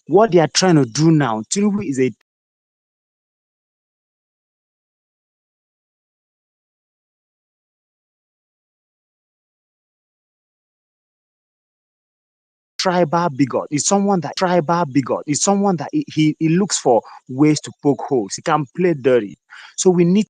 What they are trying to do now, Tinubu is a tribal bigot. Is someone that he looks for ways to poke holes. He can play dirty. So we need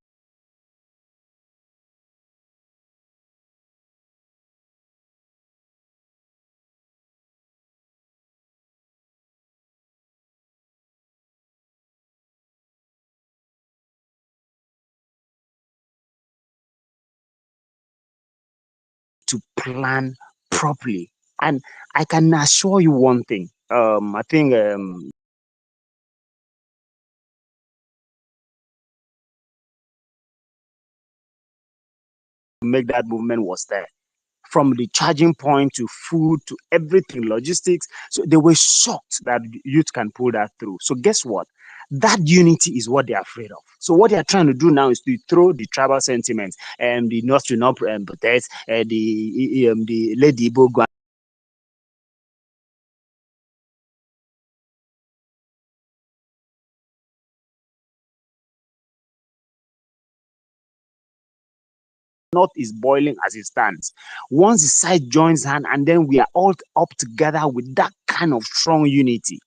to plan properly. And I can assure you one thing. I think make that movement was there. From the charging point to food to everything, logistics. So they were shocked that youth can pull that through. So guess what? That unity is what they're afraid of. So what they're trying to do now is to throw the tribal sentiments and the North to North protest, the Lady Igbo North is boiling as it stands. Once the side joins hand and then we are all up together with that kind of strong unity,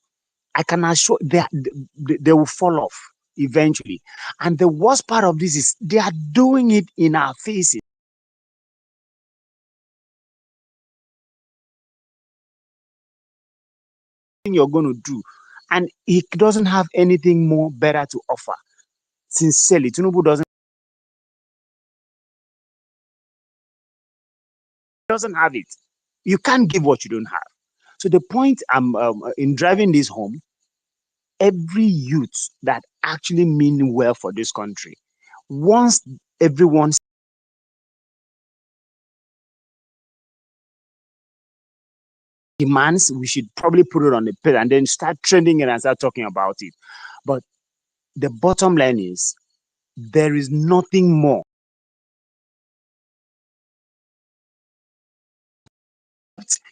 I can assure they will fall off eventually. And the worst part of this is they are doing it in our faces. You're going to do, and he doesn't have anything more better to offer. Sincerely, Tinubu doesn't have it. You can't give what you don't have. So the point I'm in driving this home, every youth that actually mean well for this country, once everyone demands, we should probably put it on the page and then start trending it and start talking about it. But the bottom line is there is nothing more.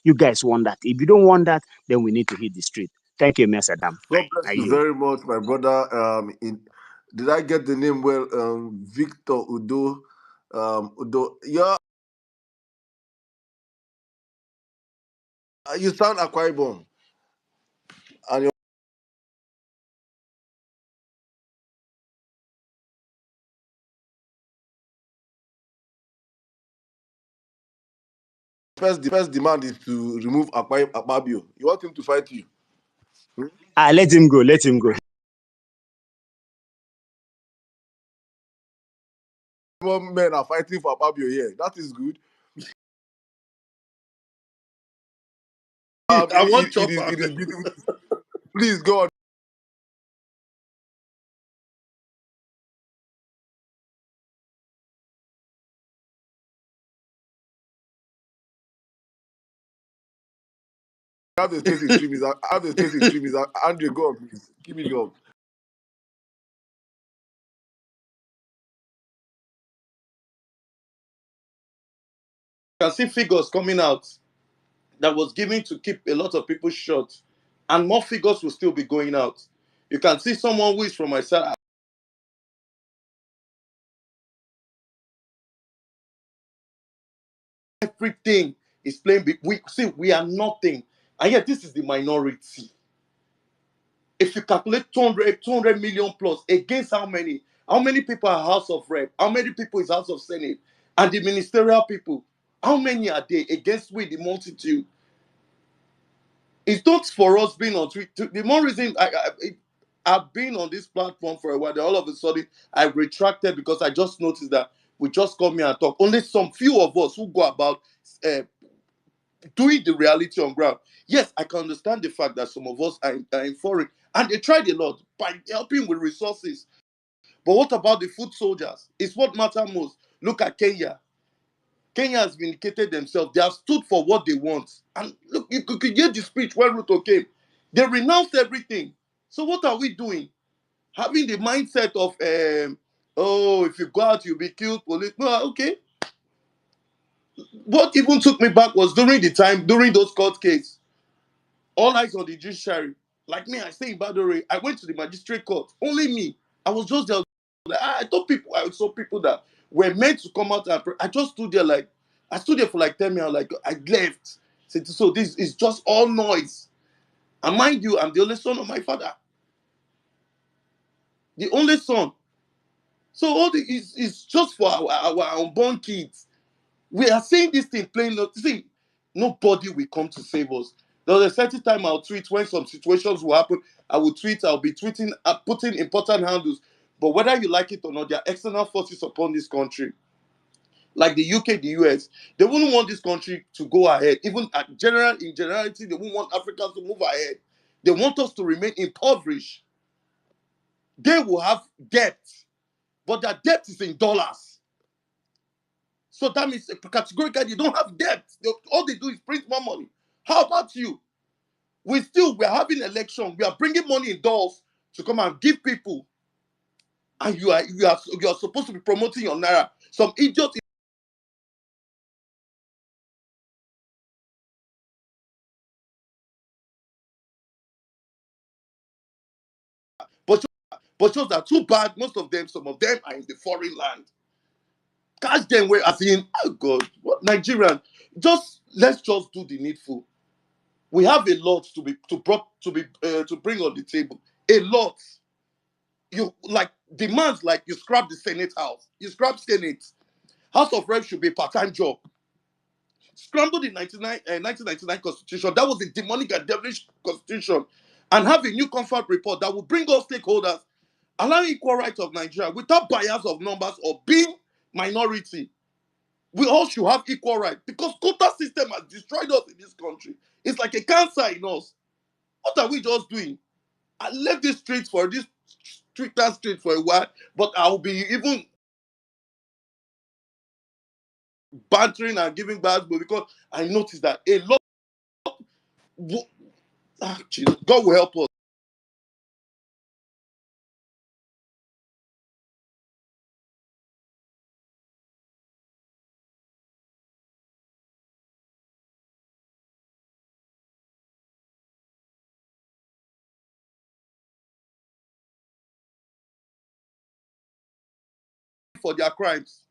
You guys want that. If you don't want that, then we need to hit the street. Thank you, Mr. Adam. God bless you very much, my brother. Did I get the name well? Victor Udo. Udo. Yeah, you sound Akwa Ibom. First demand is to remove Akpabio. You want him to fight you? Let him go. Let him go. More men are fighting for Akpabio here. That is good. I want It is beautiful. Please go on. How the state extremists. Andrew, go on, please. Give me go. can see figures coming out that was given to keep a lot of people short, and more figures will still be going out. You can see someone who is from my side. Everything is playing big. We are nothing, and yet this is the minority. If you calculate 200 million plus against how many? How many people are House of Rep? How many people is House of Senate? And the ministerial people, how many are they against we, the multitude? It's not for us being on Twitter. The more reason I've been on this platform for a while, then all of a sudden I retracted because I just noticed that we just come here and talk. Only some few of us who go about uh, doing the reality on ground. Yes, I can understand the fact that some of us are in foreign and they tried a lot by helping with resources. But what about the foot soldiers? It's what matters most. Look at Kenya. Kenya has vindicated themselves. They have stood for what they want. And look, you could hear the speech when Ruto came. They renounced everything. So what are we doing? Having the mindset of, oh, if you go out, you'll be killed. Police. No, okay. What even took me back was during those court cases, all eyes on the judiciary. Like me, I stay in Badore. I went to the magistrate court. Only me. I was just there. I saw people that were meant to come out and pray. I just stood there I stood there for like 10 minutes. Like, I left. So this is just all noise. And mind you, I'm the only son of my father. The only son. So all the is just for our unborn kids. We are saying this thing plain. See, nobody will come to save us. There was a certain time I'll tweet when some situations will happen. I'll be tweeting, putting important handles. But whether you like it or not, there are external forces upon this country, like the UK, the US. They wouldn't want this country to go ahead. Even in generality, they wouldn't want Africans to move ahead. They want us to remain impoverished. They will have debt, but their debt is in dollars. So that means categorically they don't have debt. All they do is print more money. How about you? We're having election. We are bringing money in dollars to come and give people, and you are supposed to be promoting your naira. Some idiot. But shows are too bad. Most of them, some of them are in the foreign land. Catch them where as in, oh God, what Nigerian? Let's just do the needful. We have a lot to bring on the table. A lot. You like demands like you scrap the Senate House. You scrap Senate. House of Reps should be a part-time job. Scrambled the 1999 constitution. That was a demonic and devilish constitution. And have a new comfort report that will bring all stakeholders, allowing equal rights of Nigeria without bias of numbers or being minority. We all should have equal rights because quota system has destroyed us in this country. It's like a cancer in us. What are we just doing? I left this Twitter street for a while, but I'll be even bantering and giving bad because I noticed that a lot. Jesus, God will help us for their crimes.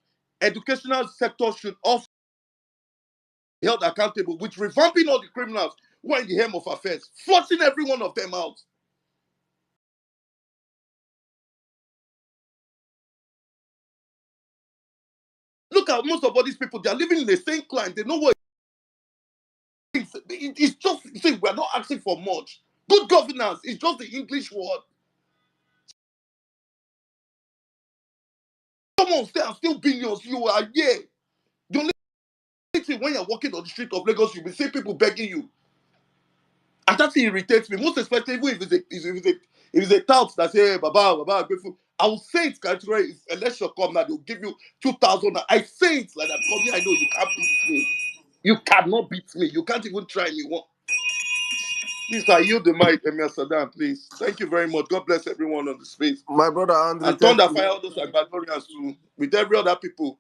Educational sector should also be held accountable with revamping all the criminals who are in the helm of affairs, flushing every one of them out. Look at most of all these people, they are living in the same climate. They know what It's just, see, we're not asking for much. Good governance is just the English word. Come on, stay and still billions. You are here. The only thing when you're walking on the street of Lagos, you will see people begging you. And that thing irritates me. Most especially if it's a tout that say, hey, Baba, Baba, grateful. I will say it category if election come now, they'll give you 2,000. I say it like that because me, I know you can't beat me. You cannot beat me. You can't even try me. Please, I yield the mic, Emir Saddam, please. Thank you very much. God bless everyone on the space. My brother Andre, And thunder fire all those Ecuadorians too, with every other people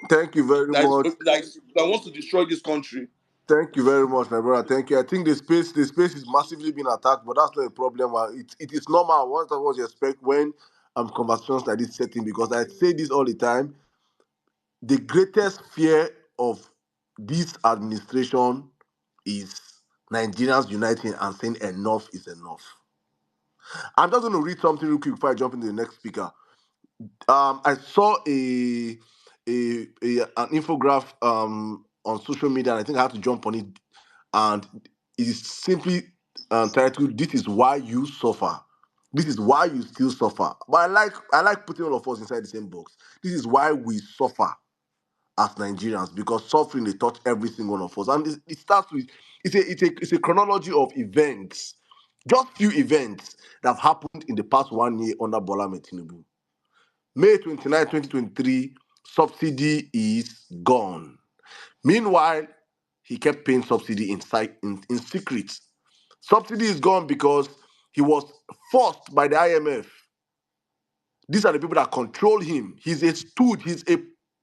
thank you very much. that wants to destroy this country. Thank you very much, my brother. Thank you. I think the space is massively being attacked, but that's not a problem. It is normal. What you expect when conversations like this setting, because I say this all the time. The greatest fear of this administration is Nigerians uniting and saying enough is enough. I'm just going to read something real quick before I jump into the next speaker. I saw an infograph on social media, and I think I had to jump on it, and it is simply titled "This is why you suffer. This is why you still suffer." But I like putting all of us inside the same box. This is why we suffer as Nigerians, because suffering they touch every single one of us, and it starts with it's a chronology of events, just few events that have happened in the past 1 year under Bola Ahmed Tinubu. May 29, 2023, subsidy is gone. Meanwhile, he kept paying subsidy in secret. Subsidy is gone because he was forced by the IMF. These are the people that control him. He's a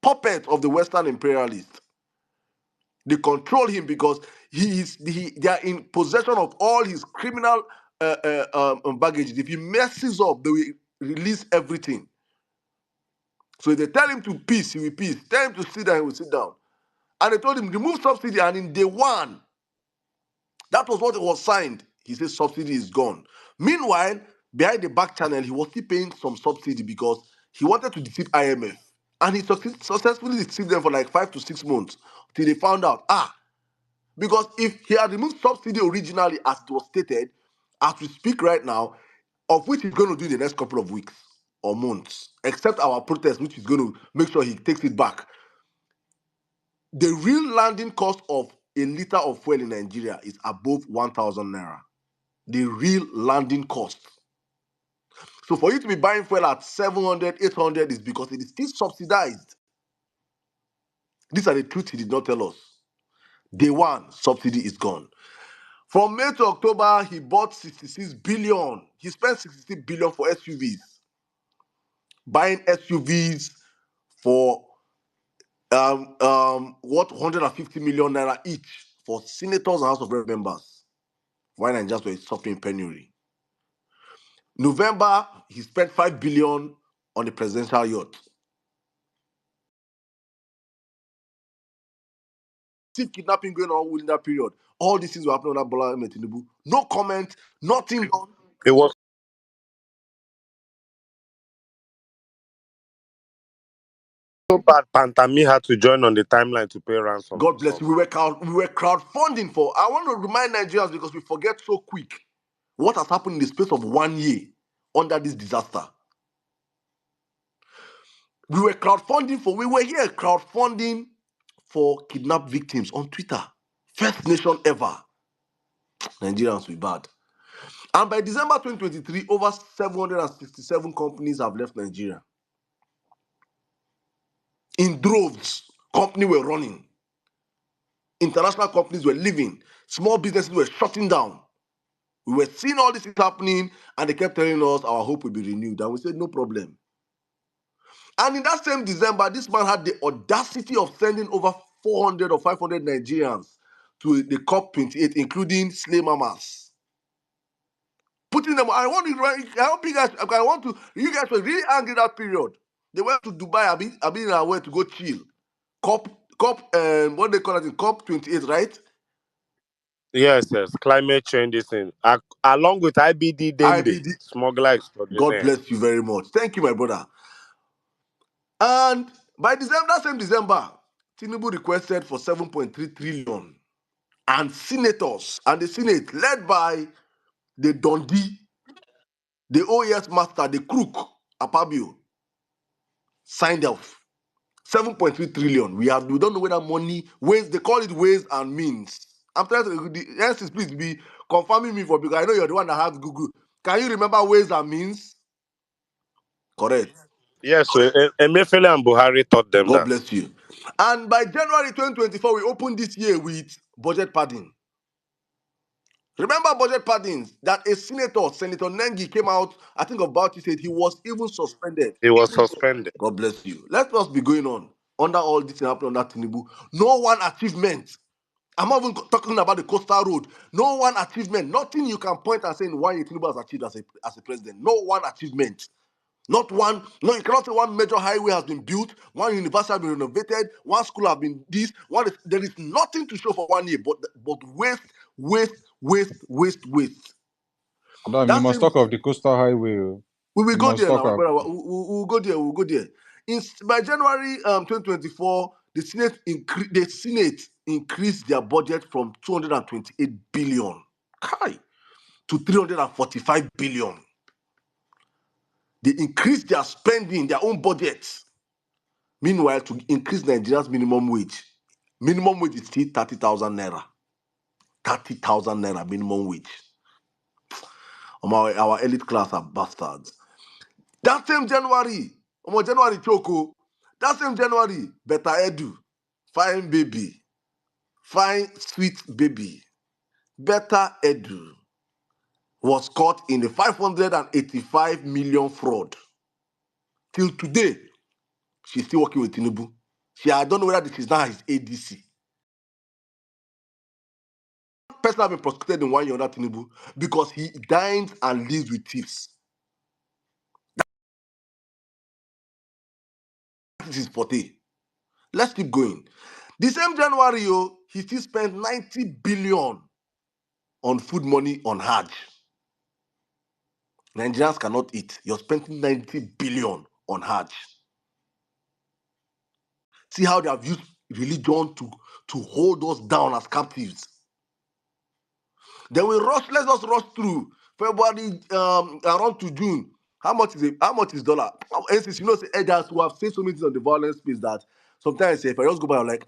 puppet of the Western imperialists. They control him because they are in possession of all his criminal baggage. If he messes up, they will release everything. So if they tell him to peace, he will peace. Tell him to sit down, he will sit down. And they told him, remove subsidy. And in day one, that was what was signed. He said subsidy is gone. Meanwhile, behind the back channel, he was still paying some subsidy because he wanted to deceive IMF. And he successfully deceived them for like 5 to 6 months till they found out, because if he had removed subsidy originally as it was stated, as we speak right now, of which he's going to do in the next couple of weeks or months, except our protest, which is going to make sure he takes it back. The real landing cost of a liter of fuel in Nigeria is above 1,000 naira. The real landing cost. So for you to be buying fuel at 700, 800 is because it is still subsidized. These are the truths he did not tell us. Day one, subsidy is gone. From May to October, he bought 66 billion. He spent 66 billion for SUVs. Buying SUVs for 150 million naira each for senators and House of Rep members. Why Nigerians were suffering penury. November, he spent 5 billion on the presidential yacht. See kidnapping going on within that period. All these things were happening under Bola Ahmed Tinubu. No comment, nothing done. It was so bad. Pantami had to join on the timeline to pay ransom. God bless you. We were crowdfunding for. I want to remind Nigerians, because we forget so quick, what has happened in the space of 1 year under this disaster. We were here crowdfunding for kidnapped victims on Twitter. First nation ever. Nigerians, we bad. And by December 2023, over 767 companies have left Nigeria. In droves, companies were running. International companies were leaving. Small businesses were shutting down. We were seeing all this things happening, and they kept telling us our hope will be renewed. And we said, no problem. And in that same December, this man had the audacity of sending over 400 or 500 Nigerians to the COP28, including slave mamas. Putting them, I want you guys were really angry that period. They went to Dubai, I've been aware to go chill. COP, what they call it, COP28, right? Yes. Climate change is in. Along with IBD Dende, IBD. smuggler God extraordinaire. bless you very much. Thank you, my brother. And by December, that same December, Tinubu requested for 7.3 trillion and senators and the Senate, led by the Dundee, the OES master, the crook, Apabio, signed off. 7.3 trillion. We don't know whether money, ways, they call it ways and means. I'm trying to, the answers, please be confirming me for, because I know you're the one that has Google. Can you remember ways and means? Correct. Yes, so Emefiele and Buhari taught them God that. bless you. And by January 2024, we opened this year with budget padding. Remember budget paddings that a senator, Senator Nengi, came out, I think about it, said he was even suspended. He was suspended. God bless you. Let us be going on under all this happening under Tinubu. No one achievement. I'm not even talking about the coastal road. No one achievement. Nothing you can point and say in one year Tinubu has achieved as a president. No one achievement. Not one. No, you cannot say one major highway has been built, one university has been renovated, one school has been this. There is nothing to show for 1 year, but waste, waste, waste, waste, waste. Madam, you That must same. talk of the coastal highway. Oh. We will You go must there talk now, my of. brother. We'll go there. We'll go there. By January 2024, the Senate increased their budget from 228 billion kai, to 345 billion. They increased their spending, their own budgets. Meanwhile, to increase Nigeria's minimum wage is still 30,000 naira. 30,000 naira minimum wage. Our elite class are bastards. That same January, January Choco, that same January, Better Edu, fine baby, fine sweet baby, Better Edu was caught in the 585 million fraud. Till today, she's still working with Tinubu. I don't know whether she's now his ADC. Person has been prosecuted in 1 year under Tinubu because he dines and lives with thieves. That is his forte. Let's keep going. The same January, he still spent 90 billion on food money on Hajj. Nigerians cannot eat. You're spending 90 billion on Hajj. See how they have used religion to hold us down as captives. Then let's just rush through February around to June. How much is it? How much is dollar? Since say elders who have said so many things on the violence space that sometimes if I just go by, I'm like,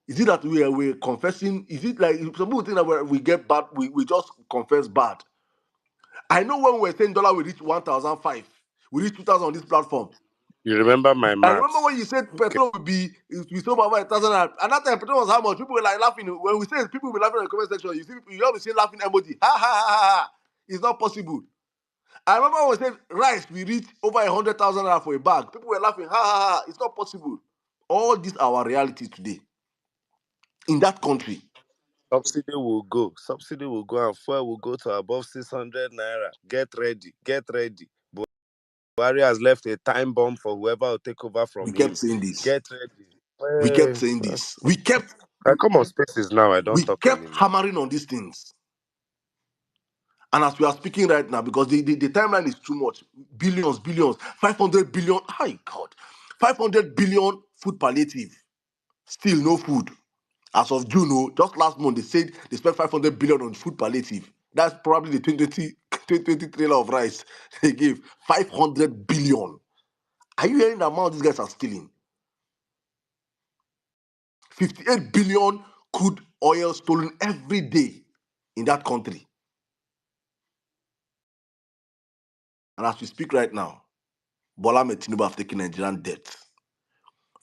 is it that we're confessing? Is it like some people think that we get bad, we just confess bad? I know when we were saying dollar we reach 1,005, we reach 2,000 on this platform. You remember my I remember maths? when you said petrol would be sold by 1,000, and that time petrol was how much? People were like laughing. When we say it, people will be laughing in the comment section. You see, you always see laughing emoji. Ha ha ha ha ha. It's not possible. I remember when we said rice, we reach over 100,000 naira for a bag. People were laughing. Ha ha ha. It's not possible. All these are our reality today in that country. Subsidy will go. Subsidy will go and fuel will go to above 600 naira. Get ready. Get ready. Buhari has left a time bomb for whoever will take over We from kept him. saying this. Get ready. We kept Hey, saying this. We kept I come on spaces now. I don't we talk kept anymore. hammering on these things. And as we are speaking right now, because the timeline is too much, billions, 500 billion, hi God, 500 billion food palliative, still no food. As of June, just last month, they said they spent 500 billion on food palliative. That's probably the 2020 trailer of rice they gave. 500 billion. Are you hearing the amount these guys are stealing? 58 billion crude oil stolen every day in that country. And as we speak right now, Bola Ahmed Tinubu have taken Nigerian debt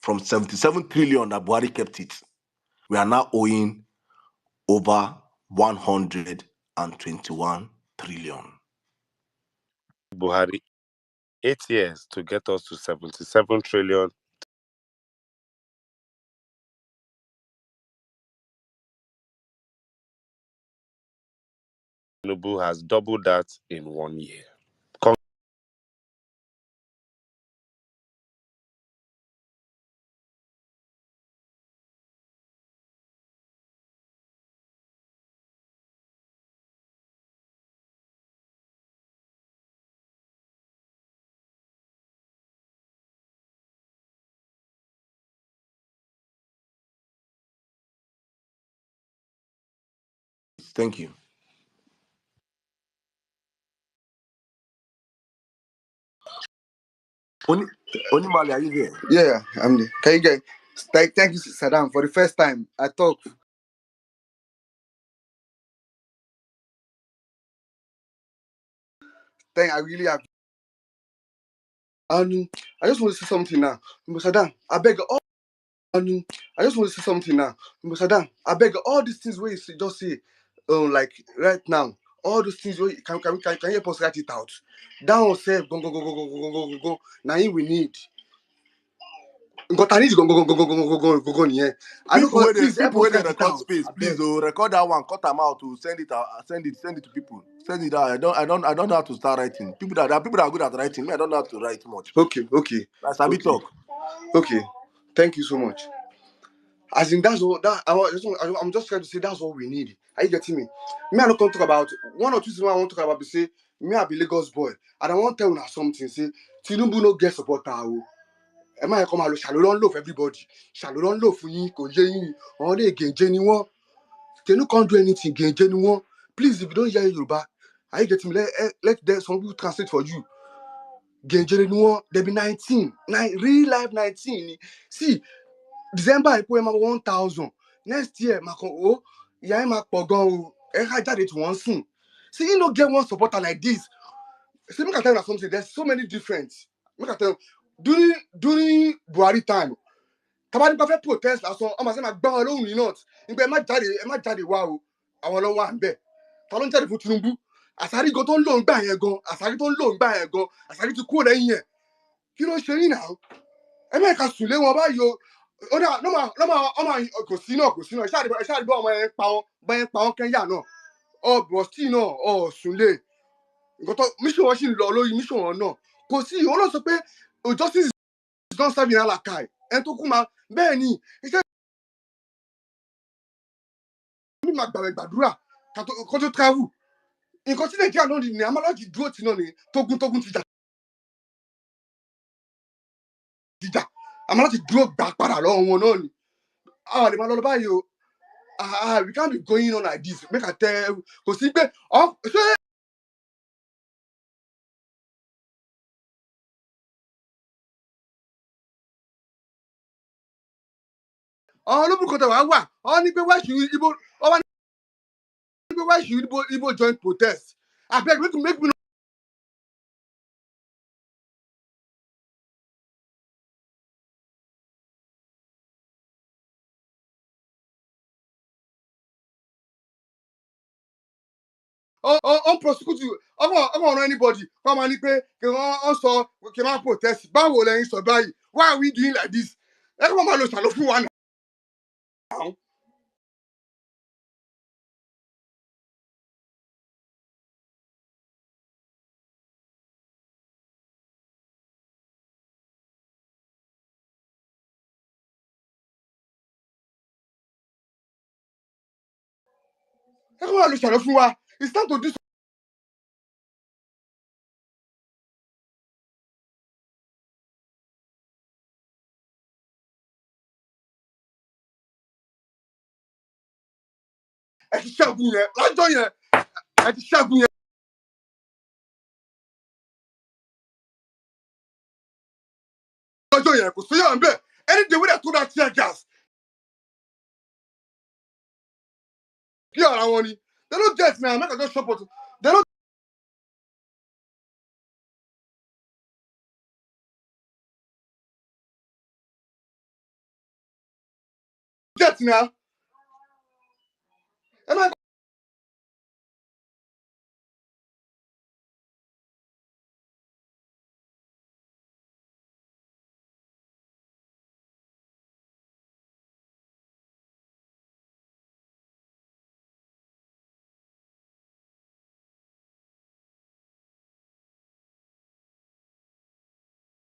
from 77 trillion that Buhari kept it. We are now owing over 121 trillion. Buhari, 8 years to get us to 77 trillion. Tinubu has doubled that in 1 year. Thank you. Onimali, are you there? Yeah, I'm there. Can you get thank you, Saddam, for the first time I talk. I really have. I just want to say something now. Saddam, I beg all. I just want to say something now. Saddam, I beg all these things where you just say, like right now, all those things where can you help us write it out? That one say go. Now we need. I need to go. Yeah. I don't People please help us where they write it record out. space, I please beg. record that one, cut them out to send it out, send it to people. Send it out. I don't know how to start writing. There are people that are good at writing. Me, I don't know how to write much. Okay. That's a bit Okay. talk. Okay. Thank you so much. As in that's all that I'm just trying to say that's all we need. Are you getting me? Me, I don't come talk about one or two things I want to talk about. Be say me, I be Lagos boy, and I want to tell you something. Say Tinubu no get support. Am I come out? Shall don't love everybody. Shall don't love for you? Cause you only again genuine. They no can't do anything again genuine. Please, if you don't hear Yoruba, are you getting me? Let there some people translate for you. Genuine. There be 19, real life 19. See. December I put him 1,000. Next year, yeah, I'm a pogon. I got it once. See, you don't get one supporter like this. See, make I tell you something. There's so many difference. Make I tell you, during Buhari time, Tabani Buffet protest last one. I'm saying, I'm going alone, you know. You be my daddy, wow. I want to one bed. Talon daddy for Tinubu. Asari go to loan by a gun. Asari to loan by a gun. Asari to call a year. You know, Sherry now. America Sule wọn bá yo ọdà ọmọ kò sí ṣáàdì bọ́ ọmọ yẹn pa wọn Kenya náà bọ̀stì náà Sule nǹkan tó mission wọn sì ń lọ lórí mission wọn náà kò sí òun náà sọ pé justice is not serving alakai ẹni tó kú máa bẹ́ẹ̀ ni iṣẹ́ mi máa gbàgbẹ́ gbàdúrà kó tó travel nǹkan tí Nàìjíríà náà ní amálájì dúró tì náà ni tógún ti jà amálájì dúró gbà padà lọ́wọ́ wọn náà ni àwọn àlè máa lọ báyìí o. We can't be going on like this. Make I tell because see, ṣé olóbùkún tẹ wá wà ọ ní pé why should Igbo join protest? Abeg make me prosecute you. Ọmọ anybody come and pé kí wọ́n sọ kí wọ́n protest. Báwo lẹ́yìn sọ báyìí? Why are we doing like this? Ẹ kí wọ́n máa lo ṣàlọ́ fún wa náà. Ẹ kí wọ́n máa lo ṣàlọ́ fún wa. It's time to do ẹ ti ṣẹ́gun yẹn lájọ́ yẹn ẹ ti ṣẹ́gun yẹn. Lọ́jọ́ yẹn kò sí yàn bẹ́ẹ̀ any day wey dem throw that tear gas. Kí ọ̀rọ̀ wọn ni. They no get now make I just chop out. They no get now. Ẹ máa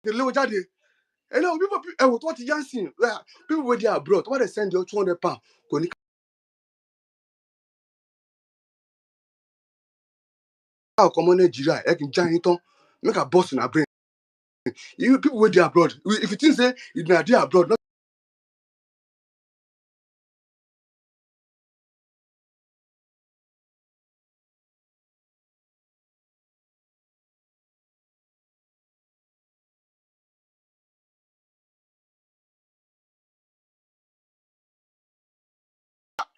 tẹ̀lé wọn jáde. And now people what Yansin, people where they are abroad, what they send you £200 kò ní ká ọkọ Nigeria ẹ kì í já yín tán make a boss in our brain. You people where they are abroad, if you think say you na dey abroad, not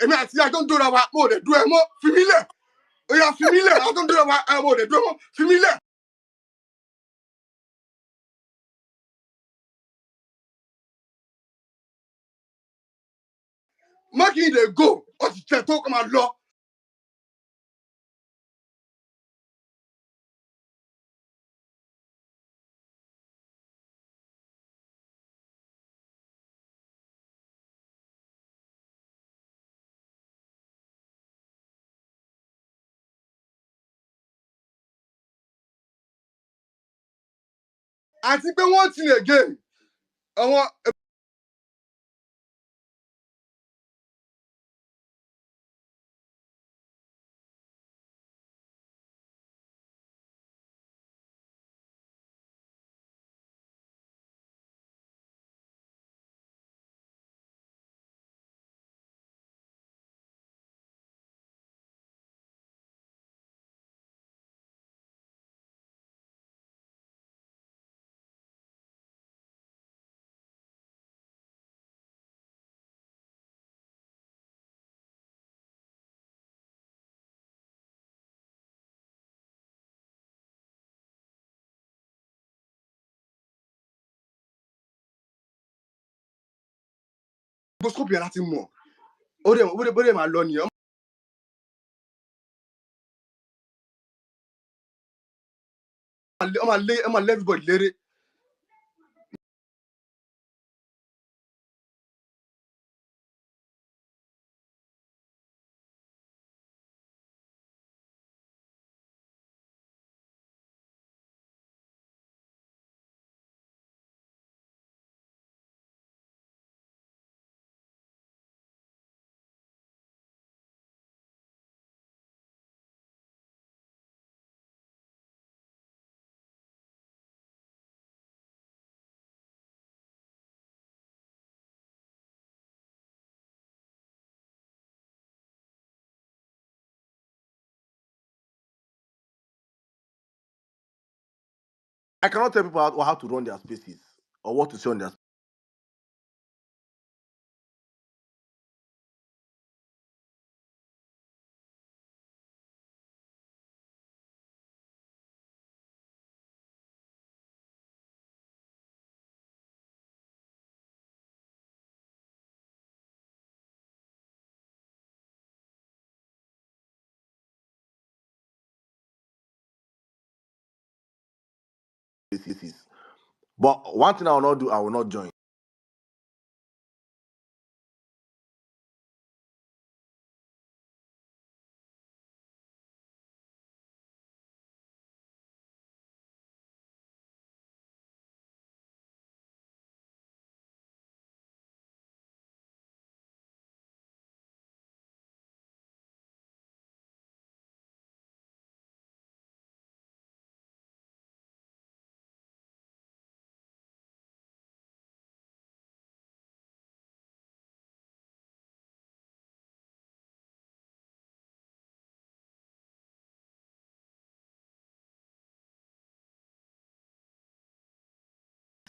I don't do that more. They do more familiar. Oh yeah, familiar. I don't do that more. They do more familiar. Making they go. What you talk about law? I think one thing again. I want. Go scope your Latin more. Oh, they my loan here. I'm gonna let everybody let it. I cannot tell people how to run their spaces or what to say on their. Spaces. But one thing I will not do, I will not join.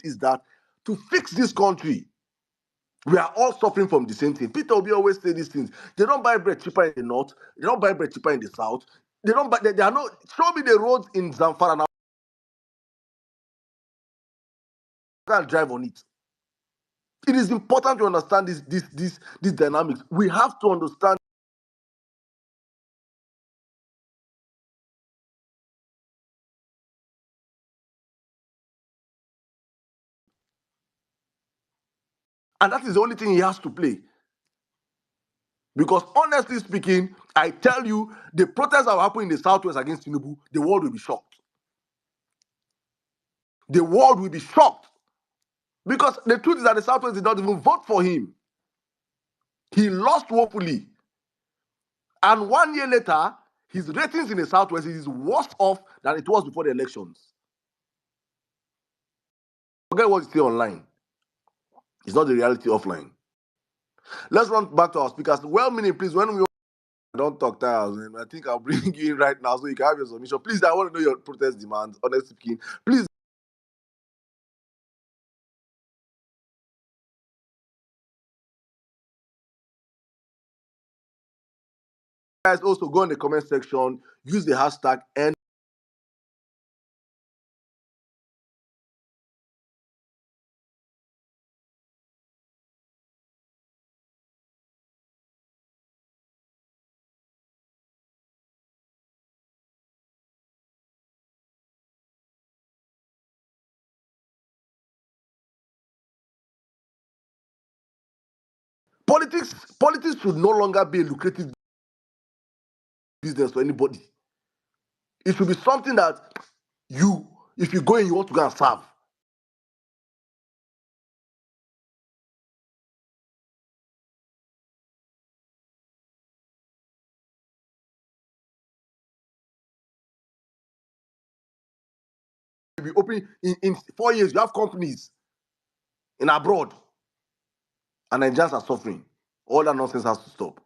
Is that to fix this country? We are all suffering from the same thing. Peter Obi always say these things. They don't buy bread cheaper in the north. They don't buy bread cheaper in the south. They don't buy. They are not. Show me the roads in Zamfara now. I can't drive on it. It is important to understand this dynamics. We have to understand, and that is the only thing he has to play. Because honestly speaking, I tell you, the protests that will happen in the southwest against Tinubu, the world will be shocked. The world will be shocked. Because the truth is that the southwest did not even vote for him. He lost woefully. And 1 year later, his ratings in the southwest is worse off than it was before the elections. Forget what you see online. It's not the reality offline. Let's run back to our speakers. Well, meaning, please, when we don't talk tiles, I think I'll bring you in right now so you can have your submission. Please, I want to know your protest demands, honestly speaking. Please. Guys, also go in the comment section, use the hashtag and politics should no longer be a lucrative business for anybody. It should be something that you, if you go in, you want to go and serve. You'll be opening in 4 years, you have companies in abroad, and Nigerians are suffering. All that nonsense has to stop.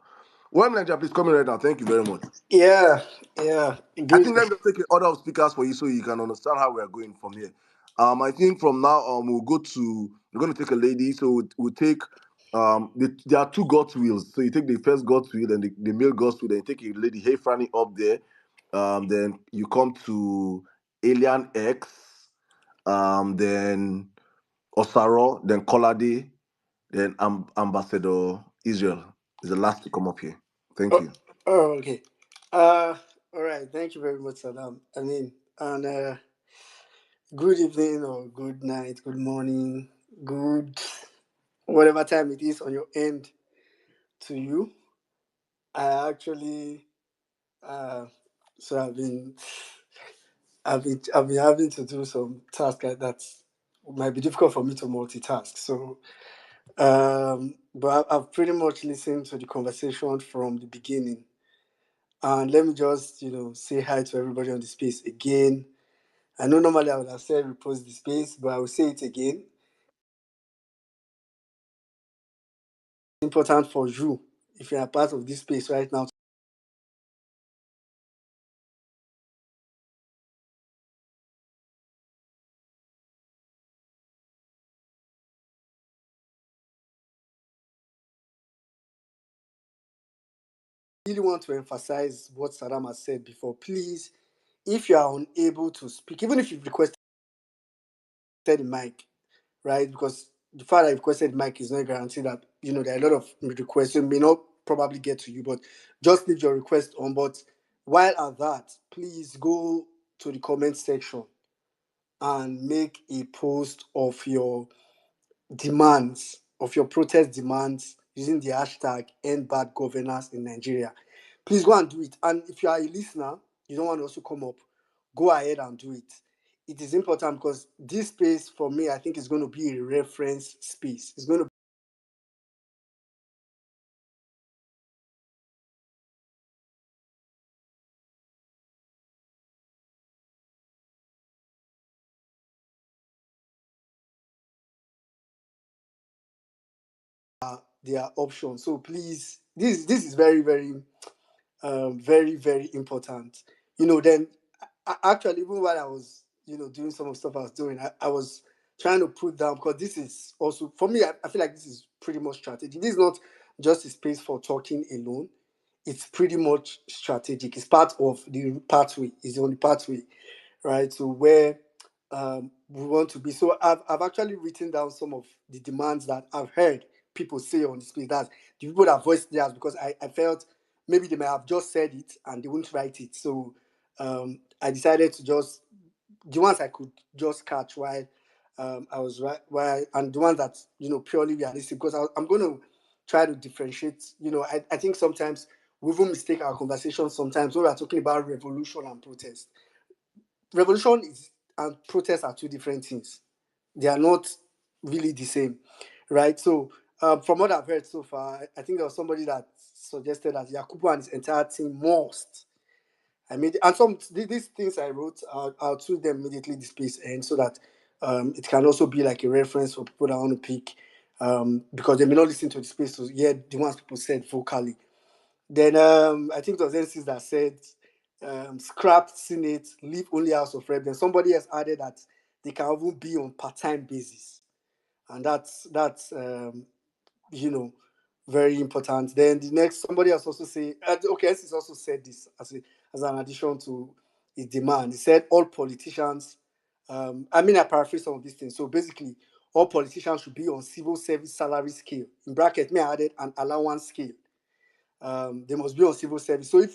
Well, Nigeria, please come in right now. Thank you very much. Yeah, I good. think let me take an order of speakers for you so you can understand how we are going from here. I think from now we're going to take a lady, so we'll take there are two God's wheels. So you take the first God's wheel and the male God's wheel, then you take a lady, Hey Franny, up there. Then you come to Alien X, then Osaro, then Kolade, then Ambassador Israel is the last to come up here. Thank Oh, you. okay. Uh, all right. Thank you very much, Saddam. I mean, and good evening or good night, good morning, good whatever time it is on your end to you. I actually, so I've been having to do some tasks like that. It might be difficult for me to multitask. So, but I've pretty much listened to the conversation from the beginning. And let me just, say hi to everybody on the space again. I know normally I would have said repost the space, but I will say it again. It's important for you, if you are part of this space right now, I really want to emphasize what Saddam has said before. Please, if you are unable to speak, even if you've requested the mic, right? Because the fact that you've requested the mic is not a guarantee that, there are a lot of requests. It may not probably get to you, but just leave your request on. But while at that, please go to the comment section and make a post of your demands, of your protest demands using the hashtag end bad governance in Nigeria. Please go and do it. And if you are a listener, you don't want to also come up, go ahead and do it. It is important because this space for me, I think is going to be a reference space. It's going to be their option. So please, this is very, very very, very important. Then actually, even while I was, doing some of the stuff I was doing, I was trying to put down, because this is also, for me, I feel like this is pretty much strategic. This is not just a space for talking alone. It's pretty much strategic. It's part of the pathway. It's the only pathway, right? So where we want to be. So I've actually written down some of the demands that I've heard people say on the space. That's the people that voiced theirs, because I felt maybe they might have just said it and they wouldn't write it. So I decided to just, the ones I could just catch while I was right, while, and the ones that, purely realistic, because I'm going to try to differentiate. I think sometimes we even mistake our conversation sometimes when we're talking about revolution and protest. Revolution is and protest are two different things. They are not really the same, right? So from what I've heard so far, I think there was somebody that suggested that Yakubu and his entire team must. I mean, and these things I wrote, I'll choose them immediately this space end, so that it can also be like a reference for people that want to pick, because they may not listen to the space to hear the ones people said vocally. Then I think it was NCs that said scrap Senate, leave only House of Rep. Then somebody else added that they can even be on part-time basis, and that's you know very important. Then the next, somebody else also say, okay, Essis also said this as an addition to his demand. He said all politicians, I mean, I paraphrase some of these things. So basically, all politicians should be on civil service salary scale. In bracket, me I added an allowance scale. They must be on civil service. So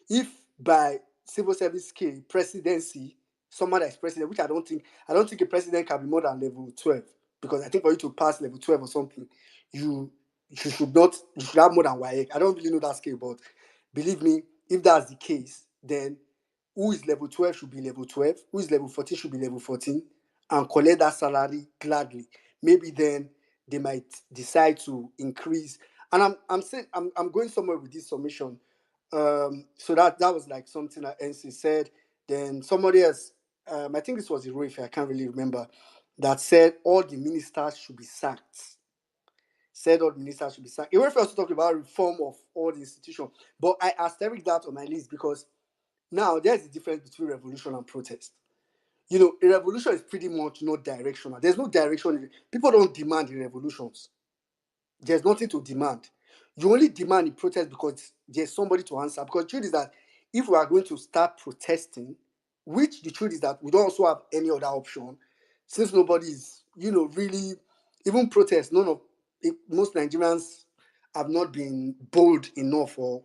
if by civil service scale, presidency, someone that is president, which I don't think a president can be more than level 12, because I think for you to pass level 12 or something, you should have more than WAEC. I don't really know that scale, but believe me, if that's the case, then who is level 12 should be level 12, who is level 14 should be level 14, and collect that salary gladly. Maybe then they might decide to increase. And I'm saying I'm going somewhere with this submission. So that was like something that NC said. Then somebody else, I think this was Iroife, I can't really remember, that said all the ministers should be sacked. Said all the ministers should be sacked. Iroife also talked about reform of all the institutions. But I asked Eric that on my list because now there's a difference between revolution and protest. You know, a revolution is pretty much not directional. There's no direction. People don't demand in revolutions. There's nothing to demand. You only demand in protest because there's somebody to answer. Because the truth is that if we are going to start protesting, which the truth is that we don't also have any other option, since nobody is, really, even protest, most Nigerians have not been bold enough or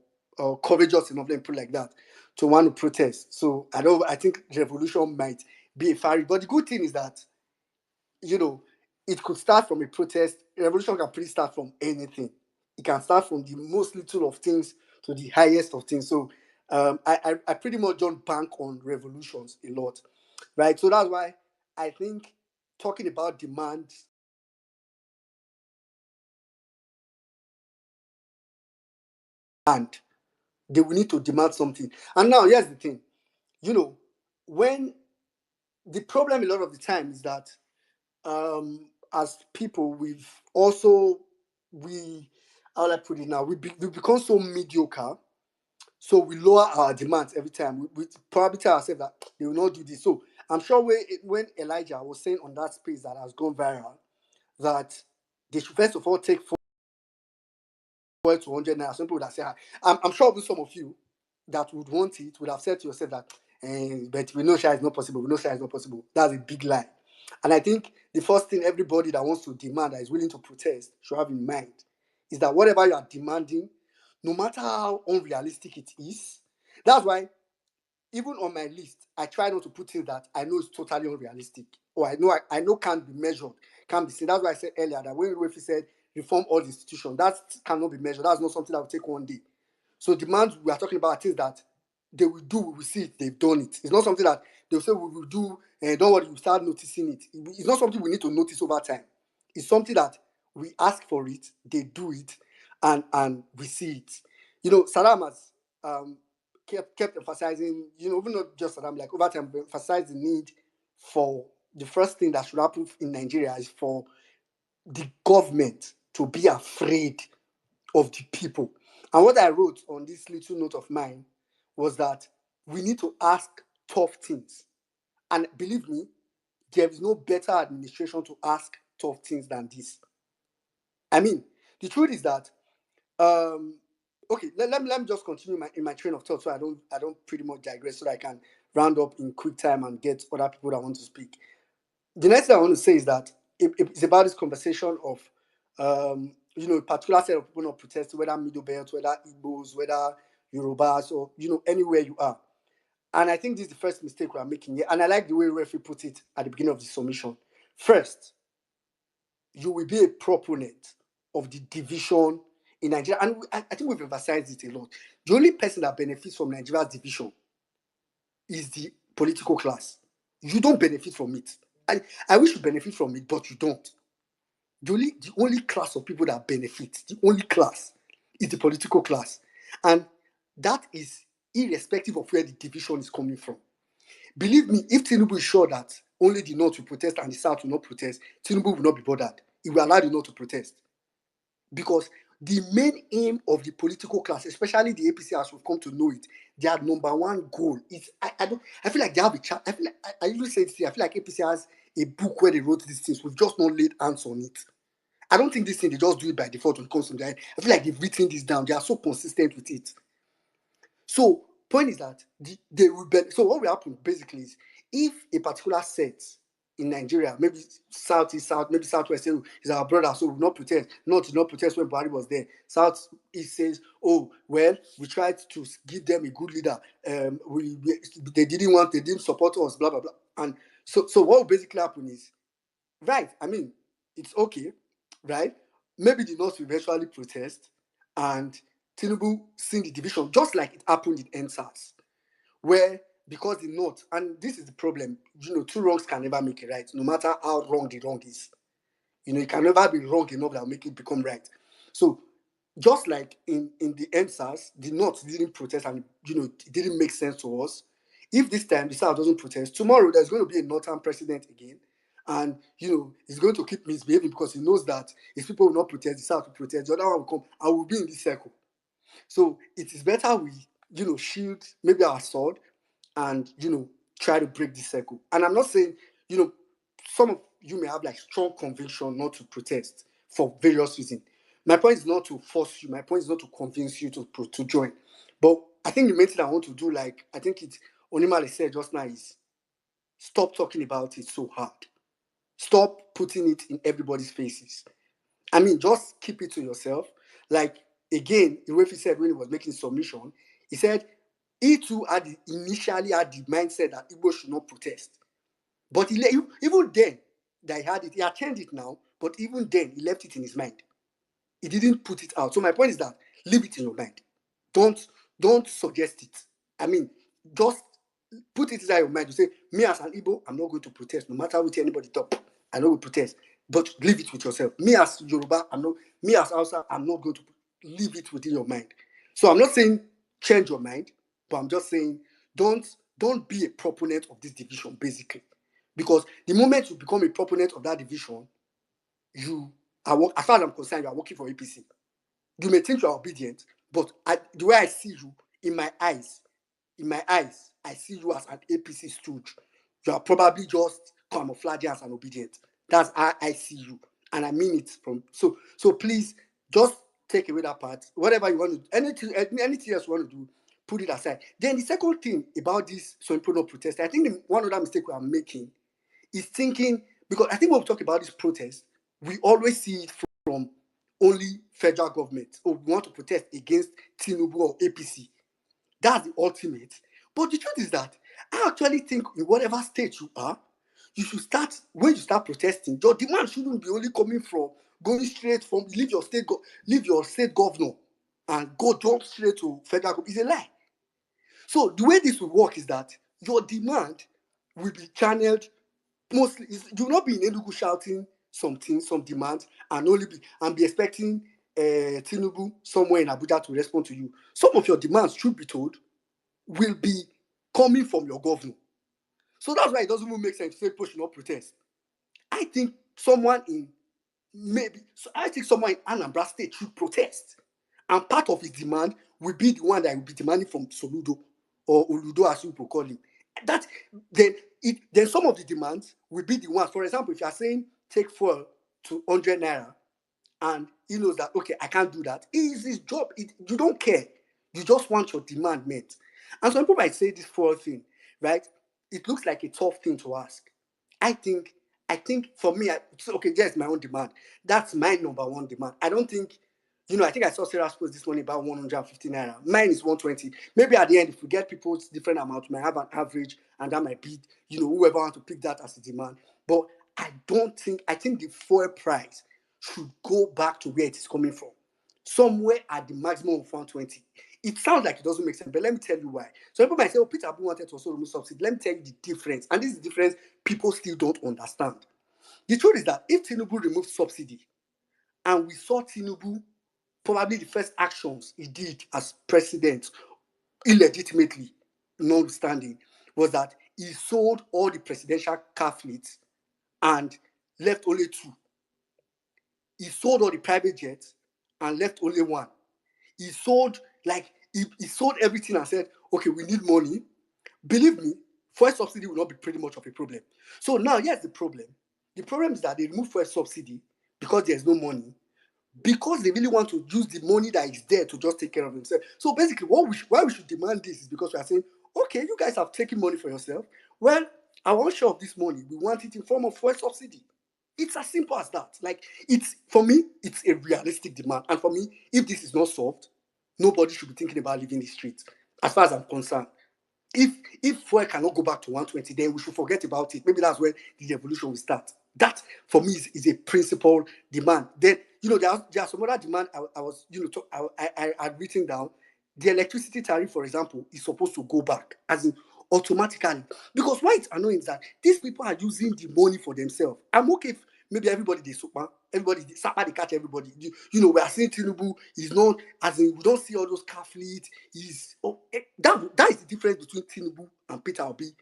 courageous enough, let me put it like that, to want to protest. So I think revolution might be a fairy. But the good thing is that, it could start from a protest. A revolution can pretty start from anything. It can start from the most little of things to the highest of things. So I pretty much don't bank on revolutions a lot, right? So that's why I think talking about demand and they will need to demand something. And now here's the thing, when the problem a lot of the time is that as people, how will I put it now? We become so mediocre, so we lower our demands every time. We probably tell ourselves that they will not do this. So I'm sure when Elijah was saying on that space that has gone viral, that they should first of all take 400 naira. Some people that say, I'm sure with some of you that would want it would have said to yourself that, but we know share is not possible. We know share is not possible. That's a big lie. And I think the first thing everybody that wants to demand, that is willing to protest, should have in mind is that whatever you are demanding, no matter how unrealistic it is, that's why even on my list, I try not to put things that I know is totally unrealistic, or I know can't be measured, can't be seen. That's why I said earlier that when Rafi said reform all the institutions, that cannot be measured. That's not something that will take one day. So demands we are talking about things that they will do, we will see it, they've done it. It's not something that they'll say we will do, and don't worry, you start noticing it. It's not something we need to notice over time. It's something that we ask for it, they do it, and we see it. Saddam has kept emphasizing, even not just Saddam, like over time, emphasize the need for the first thing that should happen in Nigeria is for the government to be afraid of the people. And what I wrote on this little note of mine was that we need to ask tough things. And believe me, there is no better administration to ask tough things than this. I mean, the truth is that, okay, let me just continue in my train of thought so I don't pretty much digress, so that I can round up in quick time and get other people that want to speak. The next thing I want to say is that it's about this conversation of, a particular set of people not protesting, whether Middle Belt, whether Igbos, whether Yorubas, or, anywhere you are. And I think this is the first mistake we are making here. And I like the way Referee put it at the beginning of the submission. First, you will be a proponent of the division in Nigeria. And I think we've emphasized it a lot. The only person that benefits from Nigeria's division is the political class. You don't benefit from it. I wish you benefit from it, but you don't. The only class of people that benefit, the only class, is the political class. And that is irrespective of where the division is coming from. Believe me, if Tinubu is sure that only the North will protest and the South will not protest, Tinubu will not be bothered. He will allow the North to protest. Because the main aim of the political class, especially the APC, as we've come to know it, their number one goal is, I feel like they have a chat. I usually say this, I feel like APC has a book where they wrote these things. We've just not laid hands on it. I don't think this thing they just do it by default when it comes to that. I feel like they've written this down. They are so consistent with it. So point is that they will so what will happen basically is if a particular set in Nigeria, maybe Southeast, South, maybe Southwest is our brother, so we will not protest. Not to not protest when Buhari was there. Southeast says, oh well, we tried to give them a good leader. They didn't support us, blah blah blah. And so what will basically happen is, right? I mean, it's okay, right? Maybe the North will eventually protest, and Tinubu seen the division, just like it happened in NSAS, where because the North, and this is the problem, two wrongs can never make it right, no matter how wrong the wrong is. It can never be wrong enough that will make it become right. So just like in the NSAS, the North didn't protest, and it didn't make sense to us. If this time the South doesn't protest, tomorrow there's going to be a Northern president again, and he's going to keep misbehaving because he knows that if people will not protest, the South will protest, the other one will come, I will be in this circle. So it is better we shield maybe our sword and try to break this circle. And I'm not saying some of you may have like strong conviction not to protest for various reasons. My point is not to force you. My point is not to convince you to join. But I think the main thing I want to do, like I think it's Onimale said just now, is stop talking about it so hard. Stop putting it in everybody's faces. I mean, just keep it to yourself. Like again, Iwefi said when he was making submission, he said he too initially had the mindset that Igbo should not protest. But even then, that he had it, he attained it now, but even then, he left it in his mind. He didn't put it out. So my point is that leave it in your mind. Don't suggest it. I mean, just put it inside your mind. You say, me as an Igbo, I'm not going to protest, no matter what anybody talk. I know we protest, but leave it with yourself. Me as Yoruba, me as Hausa, I'm not going to leave it within your mind. So I'm not saying change your mind, but I'm just saying don't be a proponent of this division, basically. Because the moment you become a proponent of that division, you are, as far as I'm concerned, you are working for APC. You may think you are obedient, but the way I see you, in my eyes, I see you as an APC stooge. You are probably just camouflaging as an obedient. That's how I see you, and I mean it from. So please just take away that part. Whatever you want to, anything else you want to do, put it aside. Then the second thing about this some people not protest, I think one other mistake we are making is thinking, because I think when we talk about this protest, we always see it from only federal government. Or we want to protest against Tinubu or APC. That's the ultimate. But the truth is that I actually think in whatever state you are, you should start, when you start protesting, your demand shouldn't be only coming from going straight from leave your state governor and go jump straight to federal government. It's a lie. So the way this will work is that your demand will be channeled mostly. You will not be in Enugu shouting something, some demand, and be expecting Tinubu somewhere in Abuja to respond to you. Some of your demands, truth be told, will be coming from your governor. So that's why it doesn't even make sense to say people should not protest. I think someone in Anambra State should protest. And part of his demand will be the one that will be demanding from Soludo or Oludo, as people call him. Then some of the demands will be the ones. For example, if you are saying take fuel to 100 naira, and he knows that, okay, I can't do that. It is his job. You don't care. You just want your demand met. And some people might say this fuel thing, right? It looks like a tough thing to ask. I think for me, okay, yes, my own demand. That's my number one demand. I don't think, I think I saw Sarah's post this morning about 150 naira. Mine is 120. Maybe at the end, if we get people's different amounts, we might have an average, and that might be, whoever wants to pick that as a demand. But I think the fuel price should go back to where it is coming from, somewhere at the maximum of 120. It sounds like it doesn't make sense, but let me tell you why. So people might say, oh, Peter Abu wanted to also remove subsidy. Let me tell you the difference. And this is the difference people still don't understand. The truth is that if Tinubu removed subsidy, and we saw Tinubu, probably the first actions he did as president, illegitimately, notwithstanding, was that he sold all the presidential car fleets and left only 2. He sold all the private jets and left only 1. He sold he sold everything and said, okay, we need money. Believe me, fuel subsidy will not be pretty much of a problem. So now here's the problem. The problem is that they remove fuel subsidy, because there's no money, because they really want to use the money that is there to just take care of themselves. So basically, why we should demand this is because we are saying, okay, you guys have taken money for yourself. Well, our share of this money, we want it in form of fuel subsidy. It's as simple as that. Like, it's, for me, it's a realistic demand. And for me, if this is not solved, nobody should be thinking about leaving the streets, as far as I'm concerned. If fuel cannot go back to 120, then we should forget about it. Maybe that's where the revolution will start. That, for me, is a principal demand. Then, there are some other demand I was, I had written down. The electricity tariff, for example, is supposed to go back, as in automatically. Because why it's annoying is that these people are using the money for themselves. I'm okay if maybe everybody they super, everybody they catch everybody. We are seeing Tinubu is not, as in we don't see all those car fleet. That is the difference between Tinubu and Peter Obi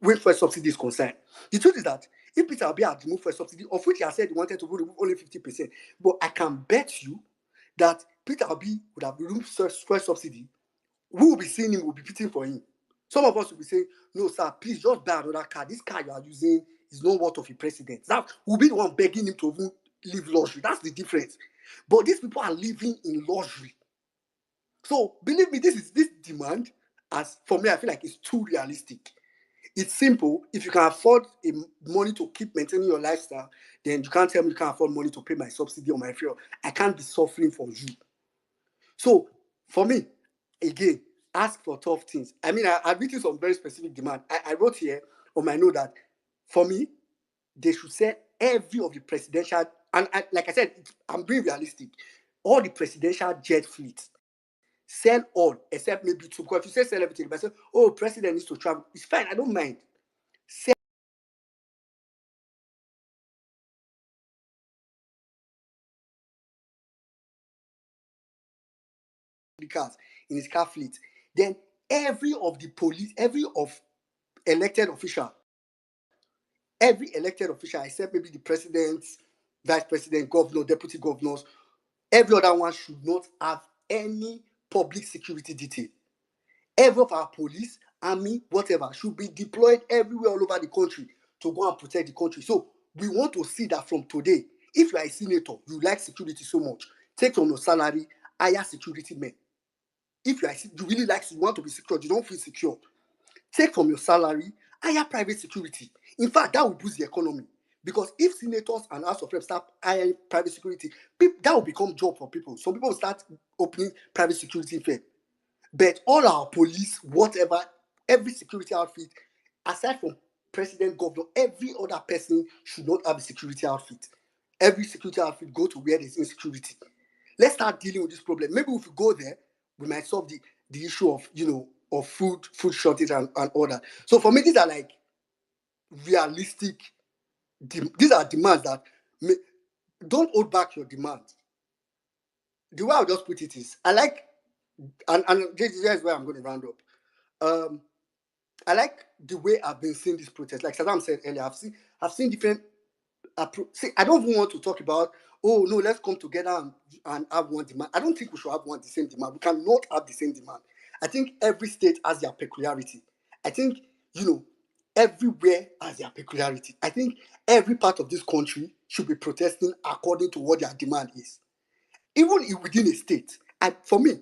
when fuel subsidy is concerned. The truth is that if Peter Obi had removed fuel subsidy, of which he has said he wanted to remove only 50%, but I can bet you that Peter Obi would have removed fuel subsidy, we will be seeing him, will be pitting for him. Some of us will be saying, no, sir, please just buy another car. This car you are using is not worth of a president. That will be the one begging him to even live luxury. That's the difference. But these people are living in luxury. So believe me, this demand, as for me, I feel like it's too realistic. It's simple. If you can afford money to keep maintaining your lifestyle, then you can't tell me you can't afford money to pay my subsidy or my fuel. I can't be suffering for you. So for me, again, ask for tough things. I mean, I've written some very specific demand. I wrote here on my note that for me, they should sell every of the presidential, and like I said, I'm being realistic. All the presidential jet fleets, sell all except maybe two. Because if you say sell everything, if I say, oh, president needs to travel, it's fine. I don't mind. Sell the cars in his car fleet. Then every of the police, every of elected official, every elected official except maybe the president, vice president, governor, deputy governors, every other one should not have any public security detail. Every of our police, army, whatever, should be deployed everywhere all over the country to go and protect the country. So we want to see that from today. If you are a senator, you like security so much, take from your salary, hire security men. If you really like, you want to be secure, you don't feel secure, take from your salary, hire private security. In fact, that will boost the economy. Because if senators and House of Reps start hiring private security, that will become job for people. Some people will start opening private security firm. But all our police, whatever, every security outfit, aside from president, governor, every other person should not have a security outfit. Every security outfit go to where there's insecurity. Let's start dealing with this problem. Maybe if we go there, we might solve the issue of of food shortage and all that. So for me, these are like realistic. These are demands that don't hold back your demands. The way I'll just put it is, I like, and this is where I'm going to round up. I like the way I've been seeing this protest. Like Saddam said earlier, I've seen different approach. See, I don't even want to talk about, oh no, let's come together and have one demand. I don't think we should have the same demand. We cannot have the same demand. I think every state has their peculiarity. I think, everywhere has their peculiarity. I think every part of this country should be protesting according to what their demand is. Even within a state. And for me,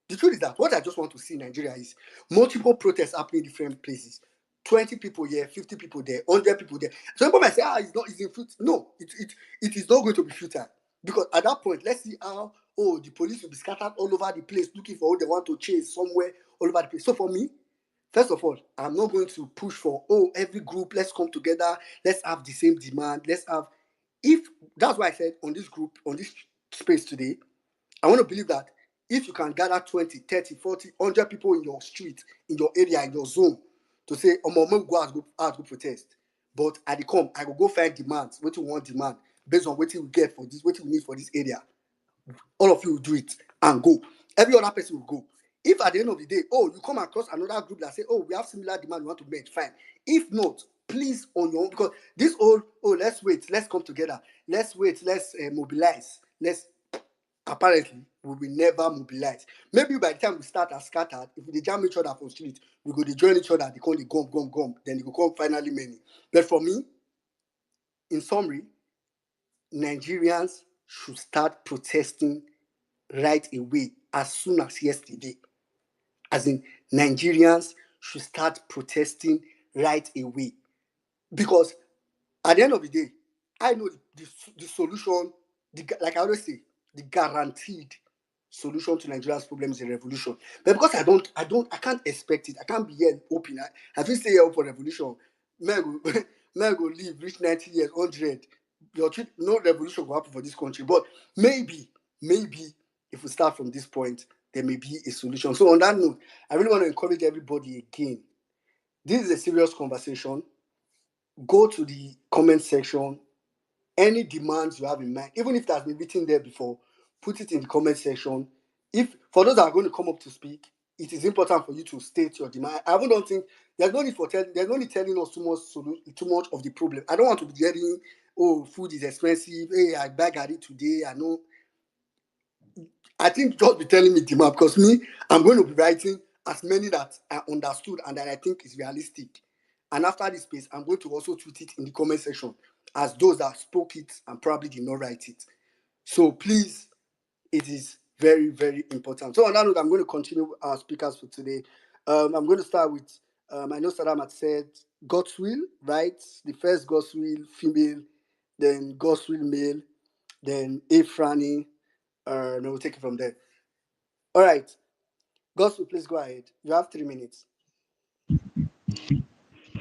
the truth is that what I just want to see in Nigeria is multiple protests happening in different places. 20 people here, 50 people there, 100 people there. Some people might say, it's in futile. No, it is not going to be futile. Because at that point, let's see how, the police will be scattered all over the place looking for who they want to chase somewhere all over the place. So for me, first of all, I'm not going to push for, every group, let's come together, let's have the same demand, that's why I said on this group, on this space today, I want to believe that if you can gather 20, 30, 40, 100 people in your street, in your area, in your zone, to say, go out, go protest. But I will go find demands, what you want demand, based on what you get for this, what you need for this area. All of you will do it and go. Every other person will go. If at the end of the day, you come across another group that say, we have similar demand, we want to merge, fine. If not, please on your own, because this let's wait, let's come together, let's wait, let's mobilize, apparently we will never mobilize. Maybe by the time we start as scattered, if we jam each other for street, we go to join each other, they call the gum, then they go come finally many. But for me, in summary, Nigerians should start protesting right away as soon as yesterday. As in, Nigerians should start protesting right away. Because at the end of the day, I know the solution, like I always say, the guaranteed solution to Nigeria's problem is a revolution. But because I can't expect it. I can't be here hoping. I feel stay here for revolution. Man go live, reach 90 years, 100. No revolution will happen for this country. But maybe, if we start from this point, there may be a solution. So on that note, I really want to encourage everybody again. This is a serious conversation. Go to the comment section. Any demands you have in mind, even if that's been written there before, put it in the comment section. If for those that are going to come up to speak, it is important for you to state your demand. I don't think there's no need telling us too much of the problem. I don't want to be hearing, oh, food is expensive. Hey, I buy Gary today. I think just be telling me demand, because me, I'm going to be writing as many that I understood and that I think is realistic. And after this space, I'm going to also tweet it in the comment section as those that spoke it and probably did not write it. So please, it is very, very important. So on that note, I'm going to continue our speakers for today. I'm going to start with, I know Saddam had said God's will, right? The first God's will, female, then God's will, male, then Afrani. No, we'll take it from there. All right. God's will, please go ahead. You have 3 minutes.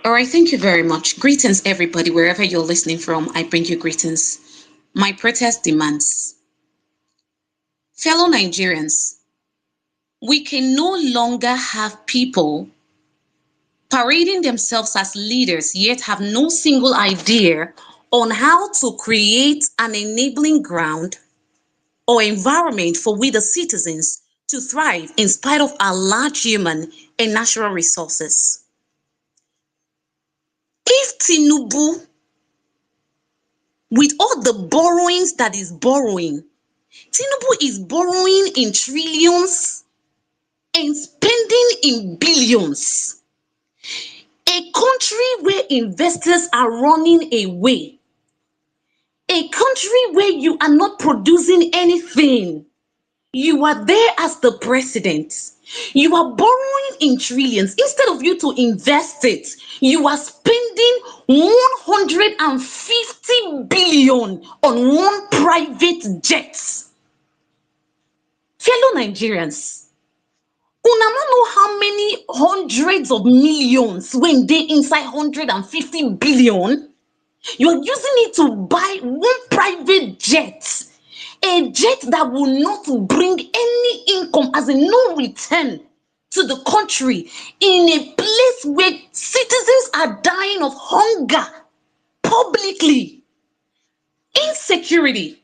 All right, thank you very much. Greetings, everybody, wherever you're listening from. I bring you greetings. My protest demands. Fellow Nigerians, we can no longer have people parading themselves as leaders, yet have no single idea on how to create an enabling ground or environment for we, the citizens, to thrive in spite of our large human and natural resources. If Tinubu, with all the borrowings that is borrowing, Tinubu is borrowing in trillions and spending in billions. A country where investors are running away. A country where you are not producing anything. You are there as the president. You are borrowing in trillions. Instead of you to invest it, you are spending 150 billion on one private jet. Fellow Nigerians, una no know how many hundreds of millions when they inside 150 billion. You're using it to buy one private jet, a jet that will not bring any income, as in no return to the country, in a place where citizens are dying of hunger publicly. Insecurity.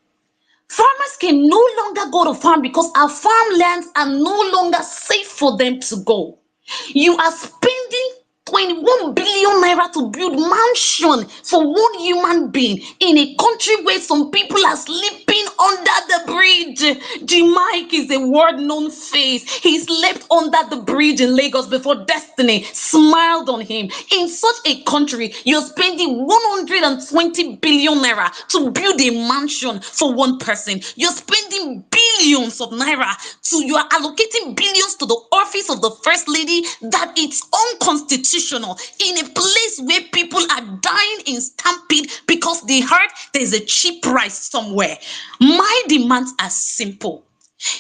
Farmers can no longer go to farm because our farmlands are no longer safe for them to go. You are spending 21 billion naira to build mansion for one human being in a country where some people are sleeping under the bridge. G-Mike is a world-known face. He slept under the bridge in Lagos before destiny smiled on him. In such a country, you're spending 120 billion naira to build a mansion for one person. You're spending billions of naira you are allocating billions to the office of the first lady that it's unconstitutional in a place where people are dying in stampede because they heard there's a cheap price somewhere. My demands are simple.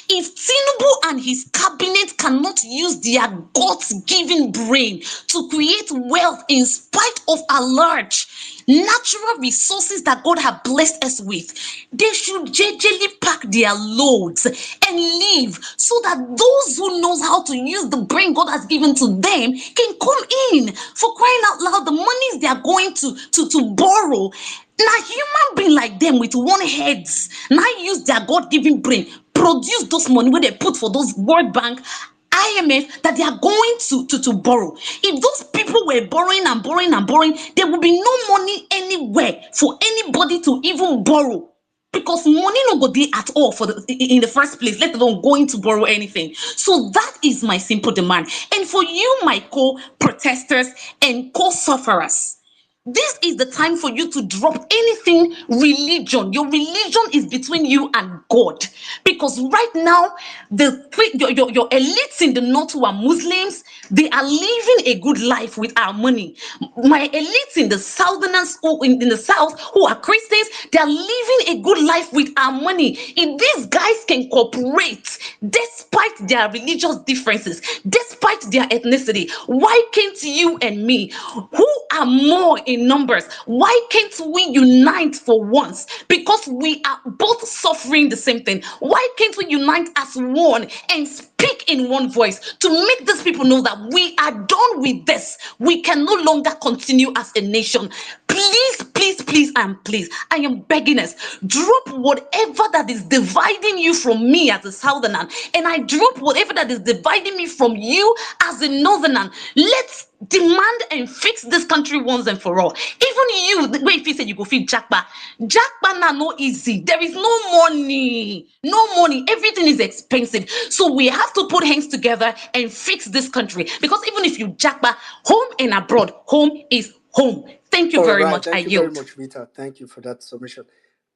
If Tinubu and his cabinet cannot use their God-given brain to create wealth in spite of our large natural resources that God has blessed us with, they should jejely pack their loads and leave so that those who knows how to use the brain God has given to them can come in. For crying out loud, the monies they are going to borrow, now human being like them with one heads, now use their God-given brain, produce those money where they put for those World Bank, IMF that they are going to borrow. If those people were borrowing and borrowing and borrowing, there would be no money anywhere for anybody to even borrow. Because money no go there at all in the first place, let alone going to borrow anything. So that is my simple demand. And for you, my co-protesters and co-sufferers, This is the time for you to drop anything religion. Your religion is between you and God. Because right now, your elites in the north who are Muslims, they are living a good life with our money. My elites in the southerners who in the south who are Christians, they are living a good life with our money. If these guys can cooperate despite their religious differences, despite their ethnicity, why can't you and me, who are more in numbers, why can't we unite for once? Because we are both suffering the same thing. Why can't we unite as one and speak in one voice to make these people know that we are done with this? We can no longer continue as a nation. Please, please, please, and please, I am begging us, drop whatever that is dividing you from me as a southerner, and I drop whatever that is dividing me from you as a northerner. Let's demand and fix this country once and for all. Even you, the way if you say you go feed Jackpa na no easy. There is no money. Everything is expensive. So we have to put hands together and fix this country. Because even if you Jackpa, home and abroad, home is home. Thank you All very right, much. I thank you very yield. much, Rita. Thank you for that submission.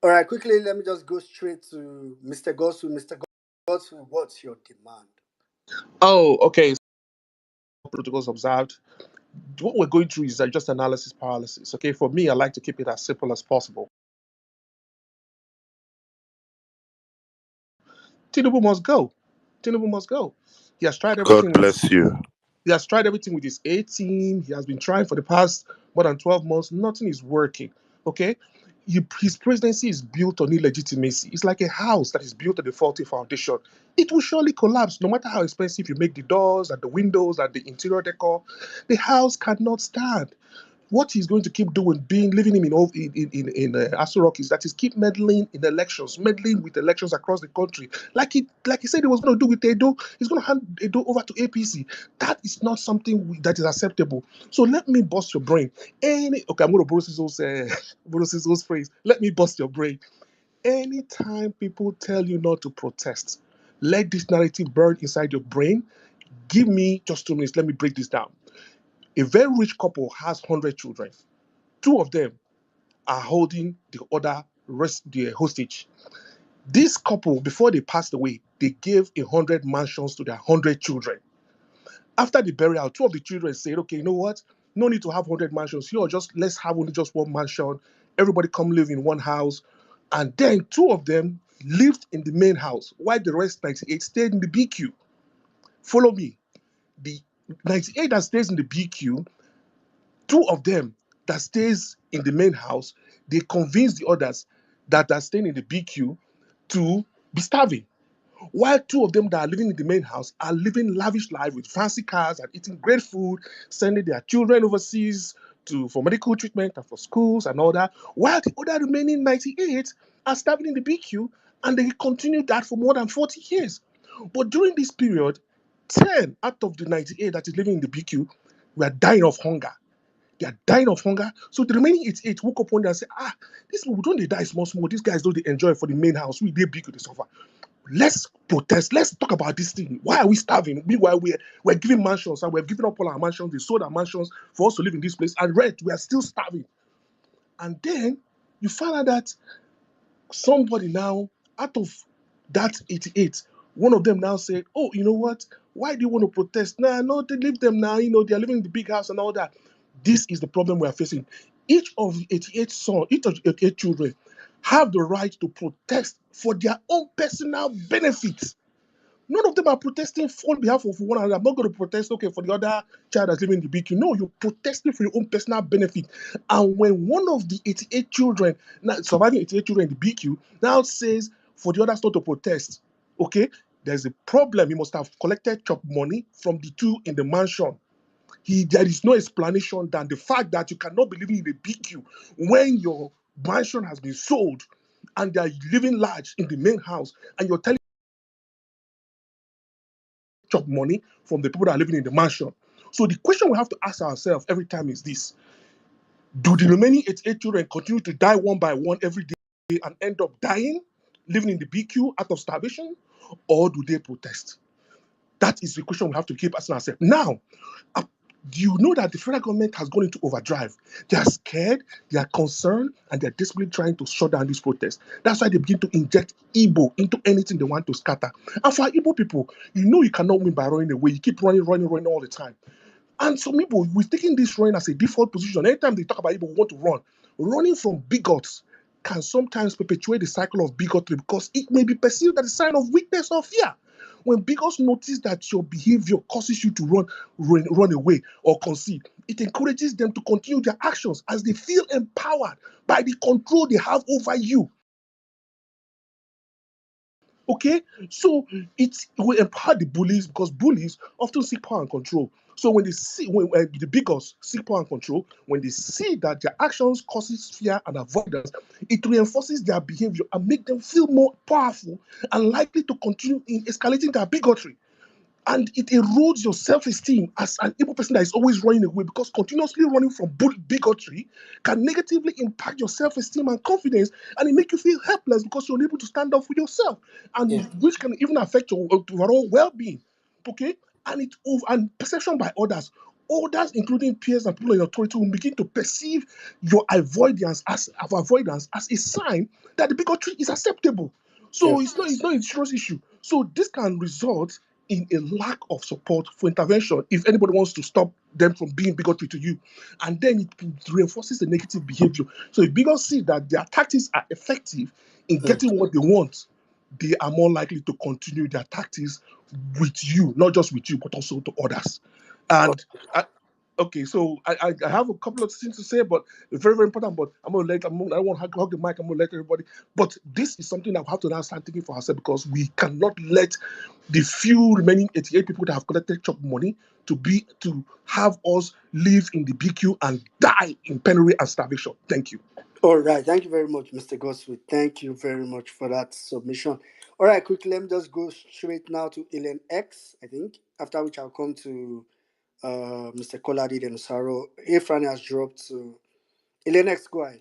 All right, quickly, let me just go straight to Mr. Gosu. Mr. Gosu, what's your demand? Oh, okay. Protocols observed. What we're going through is just analysis paralysis. Okay, for me, I like to keep it as simple as possible. Tinubu must go. Tinubu must go. He has tried God everything with bless you. he has tried everything with his A team. He has been trying for the past more than 12 months. Nothing is working. Okay, his presidency is built on illegitimacy. It's like a house that is built on a faulty foundation. It will surely collapse, no matter how expensive you make the doors and the windows and the interior decor. The house cannot stand. What he's going to keep doing, leaving him in Aso Rock, is that he's keep meddling in elections, meddling with elections across the country, like he said he was going to do with Edo. He's going to hand Edo over to APC. That is not something that is acceptable. So let me bust your brain. Okay, I'm going to borrow Sizzle's phrase. Let me bust your brain. Anytime people tell you not to protest, let this narrative burn inside your brain. Give me just 2 minutes. Let me break this down. A very rich couple has 100 children. Two of them are holding the other the hostage. This couple, before they passed away, they gave 100 mansions to their 100 children. After the burial, two of the children said, okay, you know what? No need to have 100 mansions here. Let's have only just one mansion. Everybody come live in one house. And then two of them lived in the main house, while the rest 98 stayed in the BQ. Follow me. The 98 that stays in the BQ, two of them that stays in the main house, they convince the others that are staying in the BQ to be starving. While two of them that are living in the main house are living lavish life with fancy cars and eating great food, sending their children overseas for medical treatment and for schools and all that. While the other remaining 98 are starving in the BQ, and they continue that for more than 40 years. But during this period, 10 out of the 98 that is living in the BQ were dying of hunger. They are dying of hunger. So the remaining 88 woke up one day and said, these people don't they die small. These guys don't they enjoy for the main house. We they big to suffer. Let's protest. Let's talk about this thing. Why are we starving? Meanwhile, we're giving mansions and we're giving up all our mansions. They sold our mansions for us to live in this place. And we are still starving. And then you find out that somebody now, out of that 88, one of them now said, oh, you know what? Why do you want to protest? No, they leave them now. They're living in the big house and all that. This is the problem we are facing. Each of the 88 sons, each of the 88 children have the right to protest for their own personal benefits. None of them are protesting on behalf of one another. I'm not going to protest, okay, for the other child that's living in the BQ. No, you're protesting for your own personal benefit. And when one of the 88 children, surviving 88 children in the BQ, now says for the others not to protest, okay, there's a problem. He must have collected chop money from the two in the mansion. There is no explanation than the fact that you cannot be living in the BQ when your mansion has been sold and they are living large in the main house, and you're telling chop money from the people that are living in the mansion. So the question we have to ask ourselves every time is this: do the remaining 88 children continue to die one by one every day and end up dying, living in the BQ out of starvation, or do they protest? That is the question we have to keep asking ourselves. Now, Do you know that the federal government has gone into overdrive? They are scared, they are concerned, and they're desperately trying to shut down this protest. That's why they begin to inject Igbo into anything they want to scatter. And for Igbo people, you know you cannot win by running away. You keep running all the time. And some people, we're taking this running as a default position. Anytime they talk about Igbo, we want to run. Running from bigots can sometimes perpetuate the cycle of bigotry because it may be perceived as a sign of weakness or fear. When bigots notice that your behavior causes you to run away or concede, it encourages them to continue their actions as they feel empowered by the control they have over you. Okay, so it will empower the bullies because bullies often seek power and control. So when they see when the bigots seek power and control, when they see that their actions causes fear and avoidance, it reinforces their behavior and make them feel more powerful and likely to continue in escalating their bigotry. And it erodes your self-esteem as an able person that is always running away because continuously running from bigotry can negatively impact your self-esteem and confidence, and it make you feel helpless because you're unable to stand up for yourself, and Yeah. which can even affect your overall well-being. Okay, and perception by others, including peers and people in authority, will begin to perceive your avoidance as a sign that the bigotry is acceptable. Yeah. So it's not a serious issue. So this can result in a lack of support for intervention if anybody wants to stop them from being bigotry to you. And then it reinforces the negative behavior. So if bigots see that their tactics are effective in Mm. getting what they want, they are more likely to continue their tactics with you, not just with you, but also to others. And okay, so I have a couple of things to say, but it's very, very important. But I don't want to hug the mic. I'm going to let everybody. But this is something that we have to now start thinking for ourselves because we cannot let the few remaining 88 people that have collected chop money to have us live in the BQ and die in penury and starvation. Thank you. All right. Thank you very much, Mr. Goswit. Thank you very much for that submission. All right, quickly, let me just go straight now to Elen X, I think, after which I'll come to Mr. Koladi and Saro. Efrani has dropped, so Elen X, go ahead.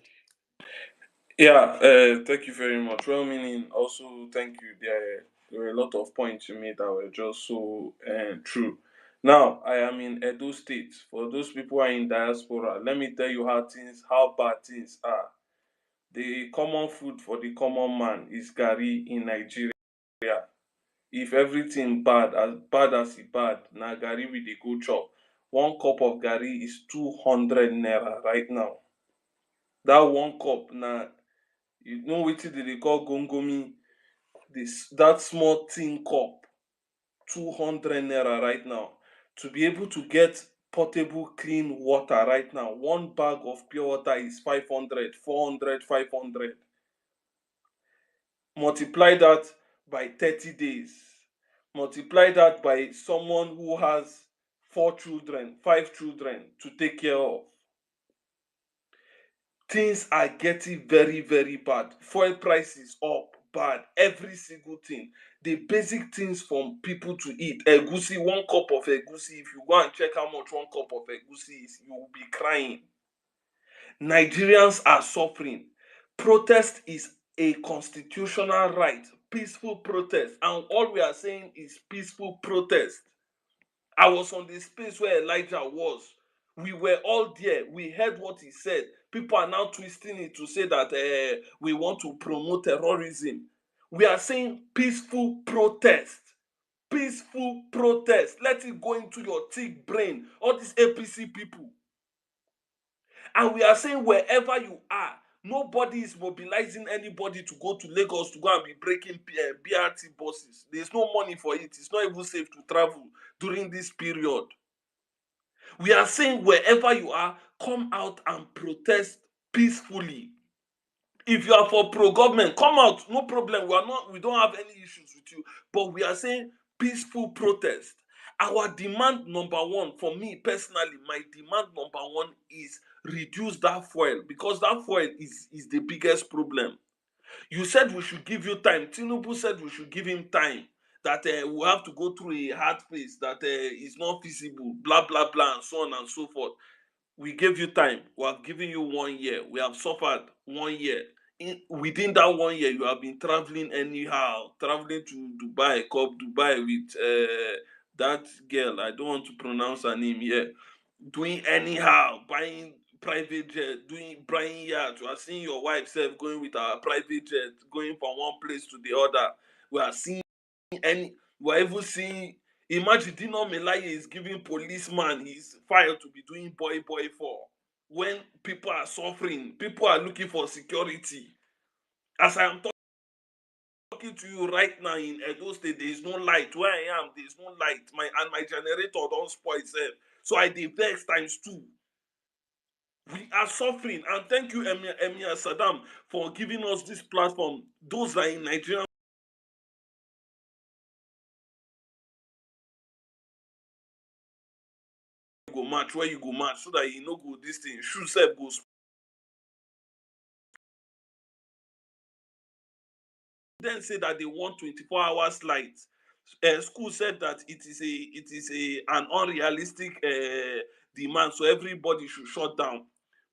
Yeah, thank you very much. Well meaning, also thank you. There were a lot of points you made that were just so true. Now, I am in Edo State. For those people who are in diaspora, let me tell you how bad things are. The common food for the common man is gari in Nigeria. If everything bad as it bad, na gari we dey go chop. One cup of gari is 200 naira right now. That one cup na, you know wetin they call gongomi, that small tin cup, 200 naira right now. To be able to get portable clean water right now, one bag of pure water is 500, 400, 500. Multiply that by 30 days. Multiply that by someone who has 4 children, 5 children to take care of. Things are getting very, very bad. Fuel prices up, bad. Every single thing. The basic things for people to eat. Egusi, one cup of egusi. If you go and check how much one cup of egusi is, you will be crying. Nigerians are suffering. Protest is a constitutional right. Peaceful protest. And all we are saying is peaceful protest. I was on the space where Elijah was. We were all there. We heard what he said. People are now twisting it to say that we want to promote terrorism. We are saying peaceful protest. Peaceful protest. Let it go into your thick brain. All these APC people. And we are saying wherever you are, nobody is mobilizing anybody to go to Lagos to go and be breaking BRT buses. There's no money for it. It's not even safe to travel during this period. We are saying wherever you are, come out and protest peacefully. If you are for pro-government, come out, no problem. We don't have any issues with you. But we are saying peaceful protest. Our demand number one, for me personally, my demand number one is reduce that fuel, because that fuel is the biggest problem. You said we should give you time. Tinubu said we should give him time. That we have to go through a hard phase, that is not feasible, blah, blah, blah, and so on and so forth. We gave you time. We have given you 1 year. We have suffered 1 year. Within that 1 year, you have been traveling anyhow, traveling to Dubai with that girl. I don't want to pronounce her name here. doing anyhow, buying private jet, buying yacht. We are seeing your wife self going with our private jet, going from one place to the other. We are seeing we're even seeing. Imagine Dino Melaye is giving policeman his file to be doing boy for. When people are suffering, people are looking for security. As I am talking to you right now in Edo State, there is no light. Where I am, there is no light. My generator don't spoil itself. So I dey vex times two. We are suffering, and thank you, Emir Saddam, for giving us this platform. Those that are in Nigeria go match, where you go match, so that you know go this thing. Shoe self go. Then say that they want 24 hours light. School said that it is an unrealistic demand, so everybody should shut down.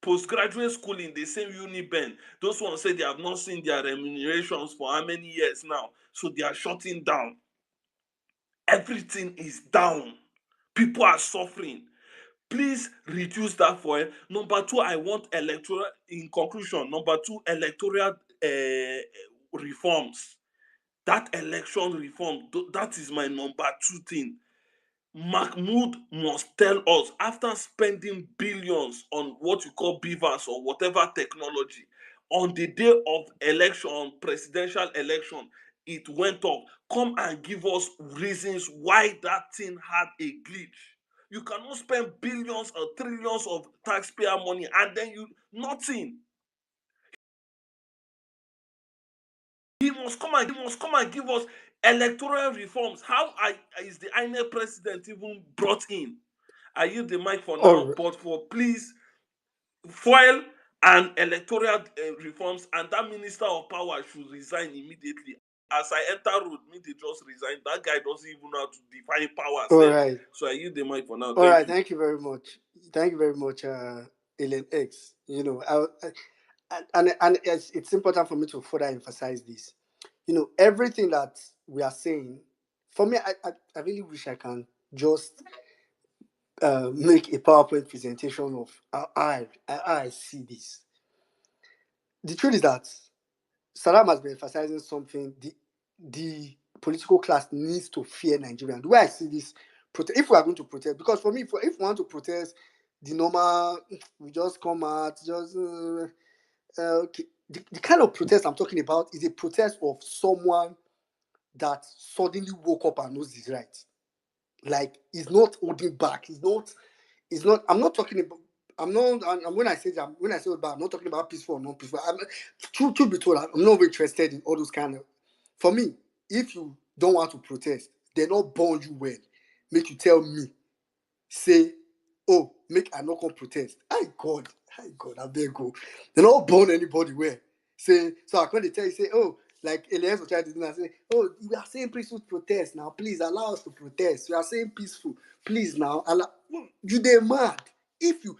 Postgraduate schooling, the same Uniben, those ones say they have not seen their remunerations for how many years now, so they are shutting down. Everything is down. People are suffering. Please reduce that for it. Number two, I want electoral, in conclusion, number two, electoral reforms. That election reform, that is my number two thing. Mahmoud must tell us, after spending billions on what you call beavers or whatever technology, on the day of election, presidential election, it went up. Come and give us reasons why that thing had a glitch. You cannot spend billions or trillions of taxpayer money and then nothing. He must come and give us electoral reforms. How is the INEC president even brought in? I use the mic for All now, right. but for please foil and electoral reforms, and that minister of power should resign immediately. As I enter road, me they just resign. That guy doesn't even know how to define power All self. right. So I use the mic for now. All Thank right. you. Thank you very much. Thank you very much, Ellen X. And it's important for me to further emphasize this. Everything that we are saying, for me, I really wish I can just make a PowerPoint presentation of how I see this. The truth is that Saddam has been emphasizing something the political class needs to fear Nigeria. The way I see this, if we are going to protest, because for me, if we want to protest, the normal, we just come out, just okay. The kind of protest I'm talking about is a protest of someone that suddenly woke up and knows his right. Like he's not holding back. He's not. I'm not talking about. I'm not. And when I say hold back, I'm not talking about peaceful or non-peaceful. Truth be told, I'm not very interested in all those kind of. For me, if you don't want to protest, they not born you well. Make you tell me, say, oh, make I not come protest. Hi God, I beg go. They not born anybody well. Say, so I can't tell you, say, oh, like Elias was trying to do and say, oh, we are saying peaceful protest now. Please allow us to protest. We are saying peaceful. Please now allow you demand. If you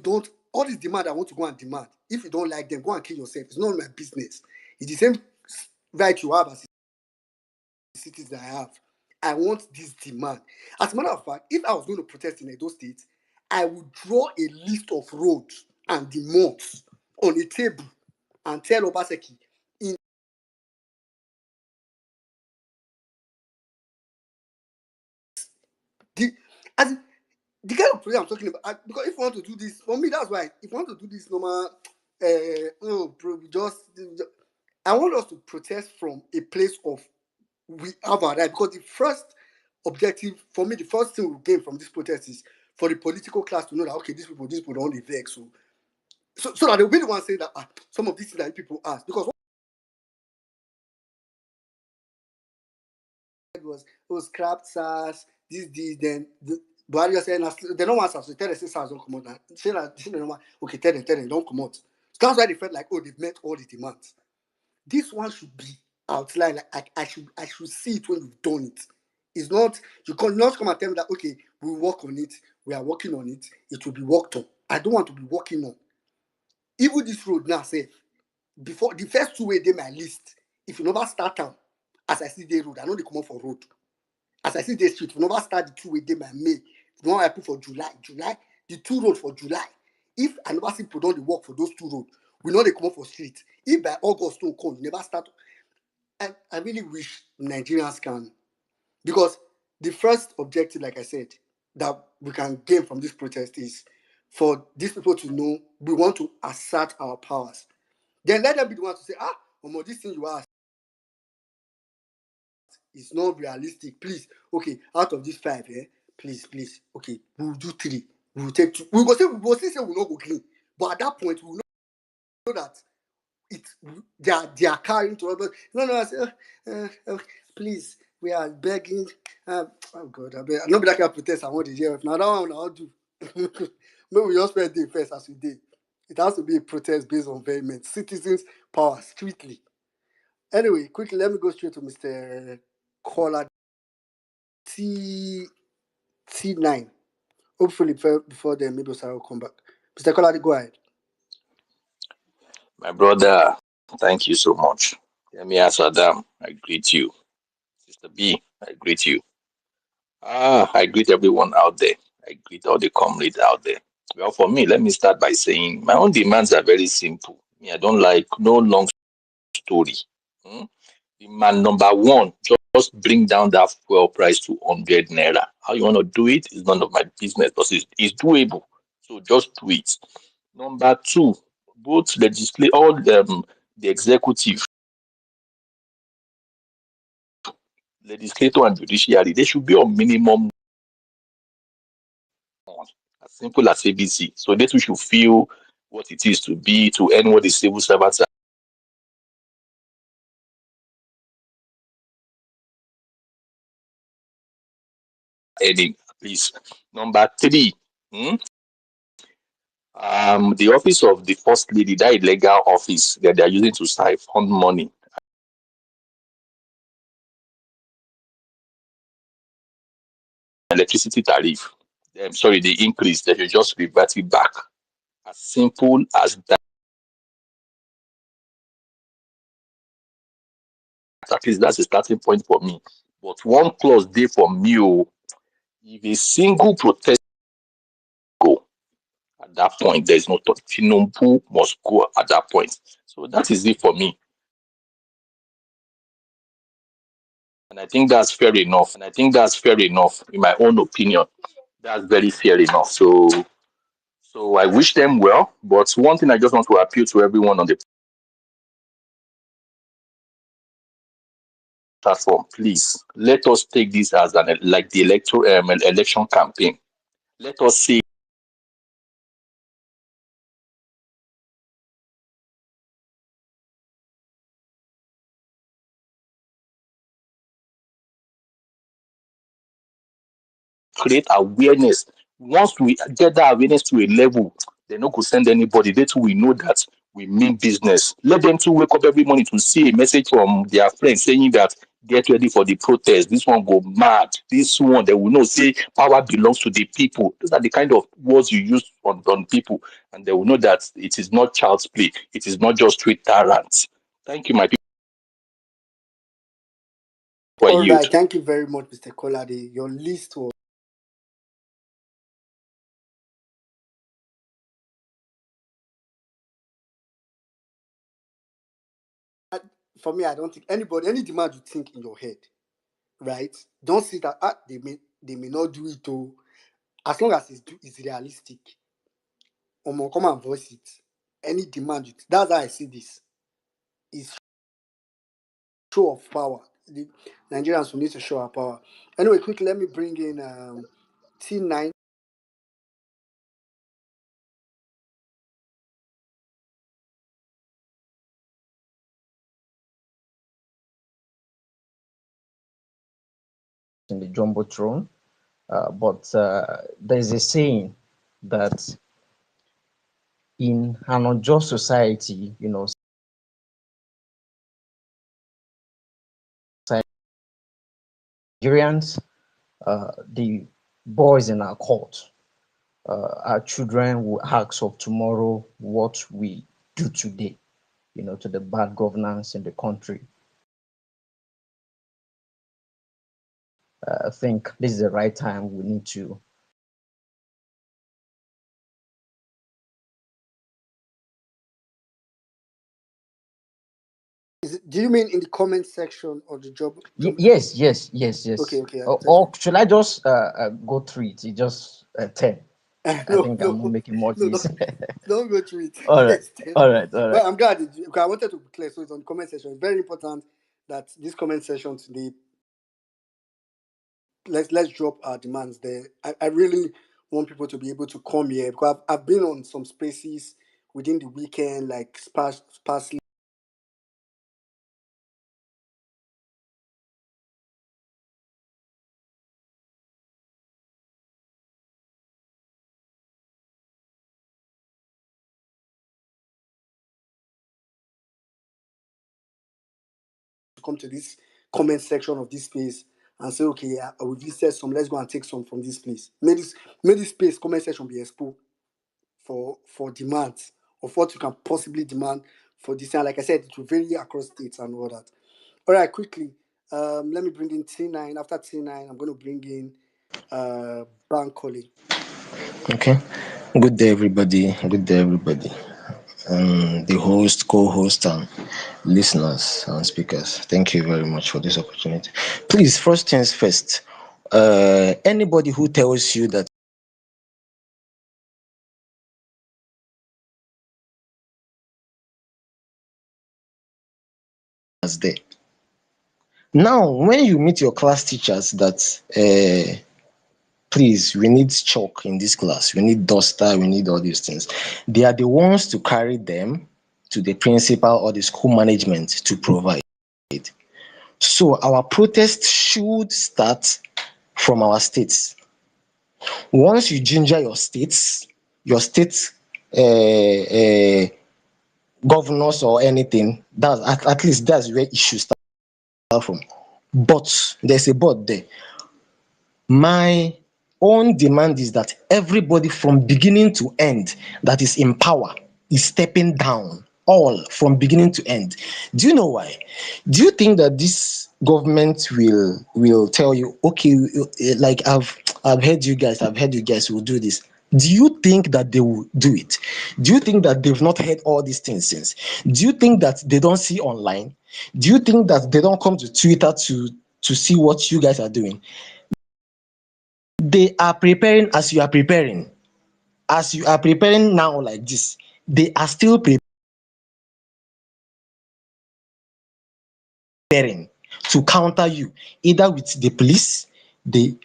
don't, all this demand I want to go and demand. If you don't like them, go and kill yourself. It's not my business. It's the same right you have as cities that I have. I want this demand. As a matter of fact, if I was going to protest in Edo State, I would draw a list of roads and demands on a table and tell Obaseki in the as the kind of protest I'm talking about. Because if you want to do this, for me, that's why. If you want to do this normal, I want us to protest from a place of we have our right, because the first objective for me, the first thing we gain from this protest is for the political class to know that okay, these people don't live vex, so that they'll be the one saying that some of these things that people ask, because what it was scrap SARS, this, then Buhari was saying they don't want SARS, so tell them say SARS don't come out now. Say that they don't want, okay, tell them don't come out. So that's why they felt like, oh, they've met all the demands. This one should be outlined. Like I should see it when you've done it. It's not, you cannot come and tell me that okay, we'll work on it, we are working on it, it will be worked on. I don't want to be working on. Even this road now, say, before the first two way they my list, if you never start them, as I see the road, I know they come up for road. As I see the street, if you never start the two way they my May, if you want I put for July, the 2 road for July. If I never see people don dey work for those 2 roads, we know they come up for street. If by August don't come, you never start. I really wish Nigerians can, because the first objective, like I said, that we can gain from this protest is for these people to know we want to assert our powers. Then let them be the ones to say, this thing you asked is not realistic. Please, okay, out of this 5, please, okay, we'll do 3. We'll take 2. We'll still say we'll not go clean. But at that point, we'll know that they are carrying to others. No, I say, please, we are begging. Oh God, I not be like I protest. I want to hear. Now that one I'll do. Maybe we just spend the first as we did. It has to be a protest based on vehement citizens' power, strictly. Anyway, quickly, let me go straight to Mr. Caller T9. Hopefully, before then, maybe Sarah will come back. Mr. Caller, go ahead. My brother, thank you so much. Let me ask Adam, I greet you. Sister B, I greet you. I greet everyone out there. I greet all the comrades out there. Well, for me, let me start by saying my own demands are very simple. I don't like no long story. Demand number 1, just bring down that fuel price to 100 naira. How you want to do it is none of my business, but it's doable. So just do it. Number 2, both the executive, legislator, and judiciary, they should be on minimum, as simple as ABC. So they too should feel what it is to earn what the civil servants are earning, at least. Number 3, the office of the first lady, that illegal office that they are using to siphon money, electricity tariff, the increase, they should just revert it back. As simple as that. At least that's a starting point for me. But one clause there for me, if a single protest go, at that point, there's no thought. Tinubu must go at that point. So that is it for me. And I think that's fair enough. In my own opinion. That's very fair enough. So I wish them well. But one thing I just want to appeal to everyone on the platform, please let us take this as like the election campaign. Let us say create awareness. Once we get that awareness to a level, they no go send anybody. They too will know that we mean business. Let them too wake up every morning to see a message from their friends saying that get ready for the protest. This one go mad. This one, they will know say power belongs to the people. Those are the kind of words you use on people, and they will know that it is not child's play. It is not just Twitter rants. Thank you, my people. All right, thank you very much, Mr. Kolade. Your list was for me. I don't think any demand you think in your head, right? Don't see that they may not do it though. As long as it's realistic, come and voice it. Any demand that's how I see this. Is show of power. The Nigerians will need to show our power. Anyway, quickly let me bring in T9. In the jumbotron, but there's a saying that in an unjust society, Nigerians, the boys in our court, our children will ask of tomorrow what we do today, to the bad governance in the country. I think this is the right time we need to Do you mean in the comment section or the job? Yes, yes, yes, Okay, yes. okay. Or should I just go through it? It's just 10. I No, think I'm not no, making much no, this. don't go through it. All right, Yes, yes. all right, all right. Well, I'm glad because I wanted to be clear. So it's on the comment section. It's very important that this comment section today. Let's drop our demands there. I really want people to be able to come here because I've been on some spaces within the weekend, like sparsely to come to this comment section of this space and say, okay, we visited some. Let's go and take some from this place. May this space comment section be expo for demands of what you can possibly demand for this. And like I said, it will vary across states and all that. All right, quickly. Let me bring in T9. After T9, I'm going to bring in Bankole. Okay. Good day, everybody. Good day, everybody. The host, co-host, and listeners and speakers. Thank you very much for this opportunity. Please, first things first. Anybody who tells you that is there. Now, when you meet your class teachers that please, we need chalk in this class, we need duster, we need all these things. They are the ones to carry them to the principal or the school management to provide. So our protest should start from our states. Once you ginger your state governors or anything, that's at least that's where it should start from. But there's a but there. My own demand is that everybody from beginning to end that is in power is stepping down, all from beginning to end. Do you know why? Do you think that this government will tell you, okay, like I've heard you guys will do this? Do you think that they will do it? Do you think that they've not heard all these things since? Do you think that they don't see online? Do you think that they don't come to Twitter to see what you guys are doing? They are preparing as you are preparing. As you are preparing now like this, they are still preparing to counter you, either with the police, the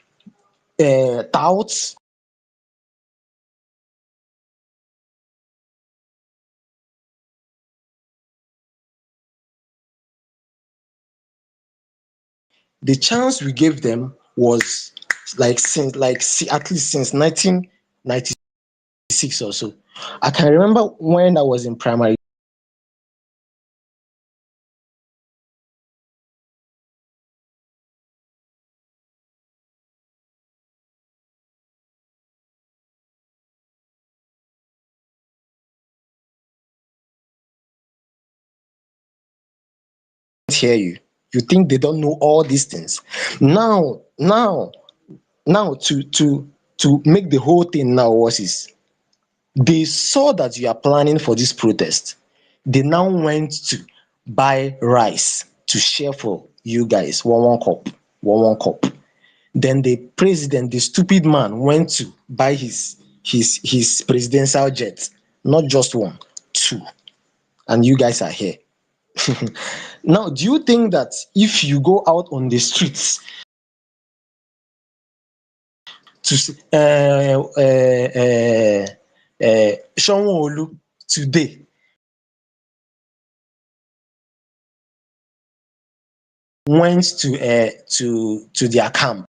touts, the chance we gave them was at least since 1996 or so. I can remember when I was in primary hear you. You think they don't know all these things. Now to make the whole thing now worse is they saw that you are planning for this protest. They now went to buy rice to share for you guys, one cup, one cup. Then the president, the stupid man, went to buy his presidential jet, not just one, two, and you guys are here. Now, do you think that if you go out on the streets to Sanwo-Olu today went to their camp,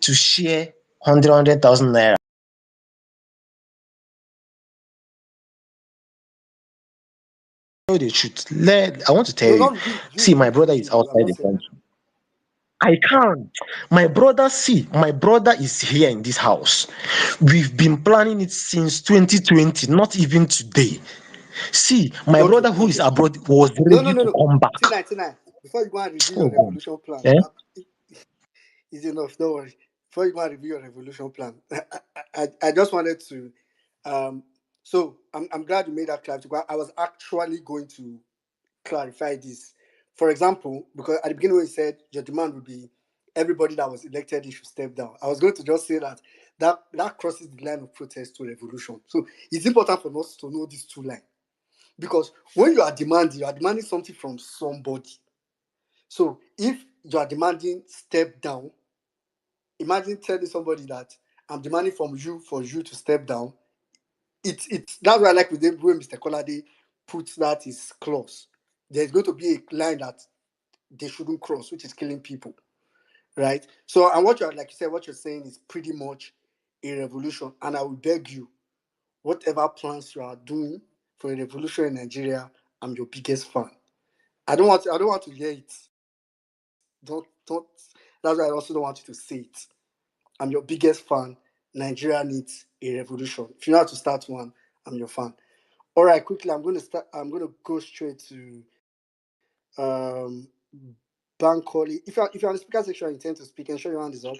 to share 100,000 naira. Tell you the truth. I want to tell No, you. not you. See, my brother is I'm outside not the saying that. country. I can't. My brother is here in this house. We've been planning it since 2020, not even today. See, my Okay, brother who is okay. abroad was No, no, ready no, to no. come back. Tonight. Before you go and review your Oh God. revolution plan, Eh? it's enough. Don't worry. Before you go and review your revolution plan, I just wanted to. Um, so I'm glad you made that clarity. I was actually going to clarify this. For example, because at the beginning when you said your demand would be everybody that was elected you should step down. I was going to just say that crosses the line of protest to revolution. So it's important for us to know these two lines. Because when you are demanding something from somebody. So if you are demanding step down, imagine telling somebody that I'm demanding from you for you to step down. It's that's why I like with them when Mr. Kolade puts that his clause. There's going to be a line that they shouldn't cross, which is killing people, right? So, and what you're like you said, what you're saying is pretty much a revolution. And I will beg you, whatever plans you are doing for a revolution in Nigeria, I'm your biggest fan. I don't want to hear it. Don't. That's why I also don't want you to say it. I'm your biggest fan. Nigeria needs a revolution. If you know how to start one, I'm your fan. All right, quickly, I'm going to start. I'm going to go straight to Bankole. If you're on the speaker section, you intend to speak, and show your hand is up.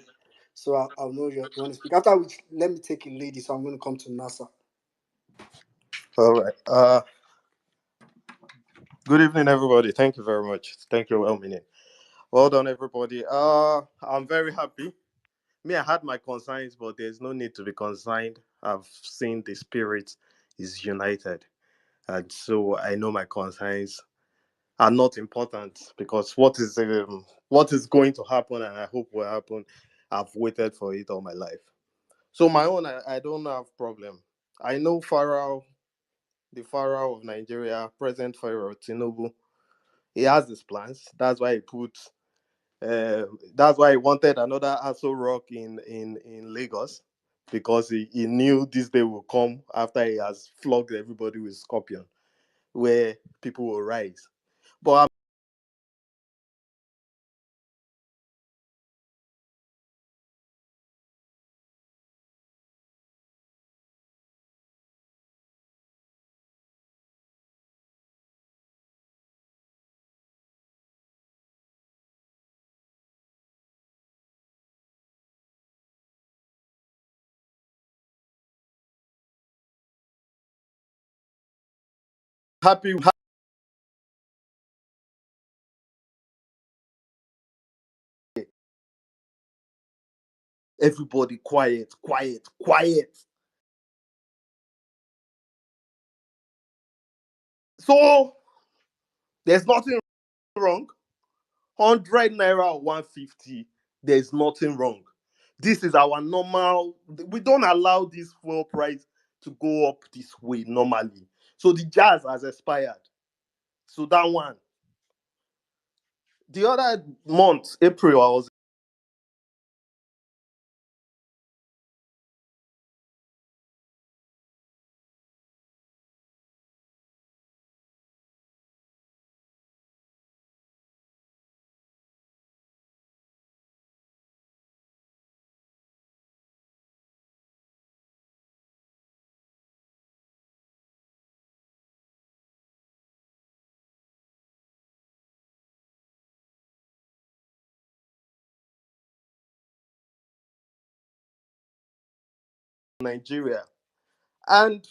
So I'll know you want to speak. After which, let me take a lady. So I'm going to come to NASA. All right. Good evening, everybody. Thank you very much. Thank you, well meaning. Well done, everybody. I'm very happy. Me, I had my concerns, but there's no need to be concerned. I've seen the spirit is united, and so I know my concerns are not important because what is going to happen, and I hope will happen. I've waited for it all my life. So my own, I don't have problem. I know Pharaoh, the Pharaoh of Nigeria, present Pharaoh Tinubu. He has his plans. That's why he put. That's why he wanted another Aso Rock in Lagos because he knew this day will come after he has flogged everybody with Scorpion, where people will rise. But I'm happy. Everybody quiet, quiet, quiet. So there's nothing wrong. 100 naira or 150, there's nothing wrong. This is our normal. We don't allow this fuel price to go up this way normally. So the jazz has expired. So that one. The other month, April, I was in Nigeria. And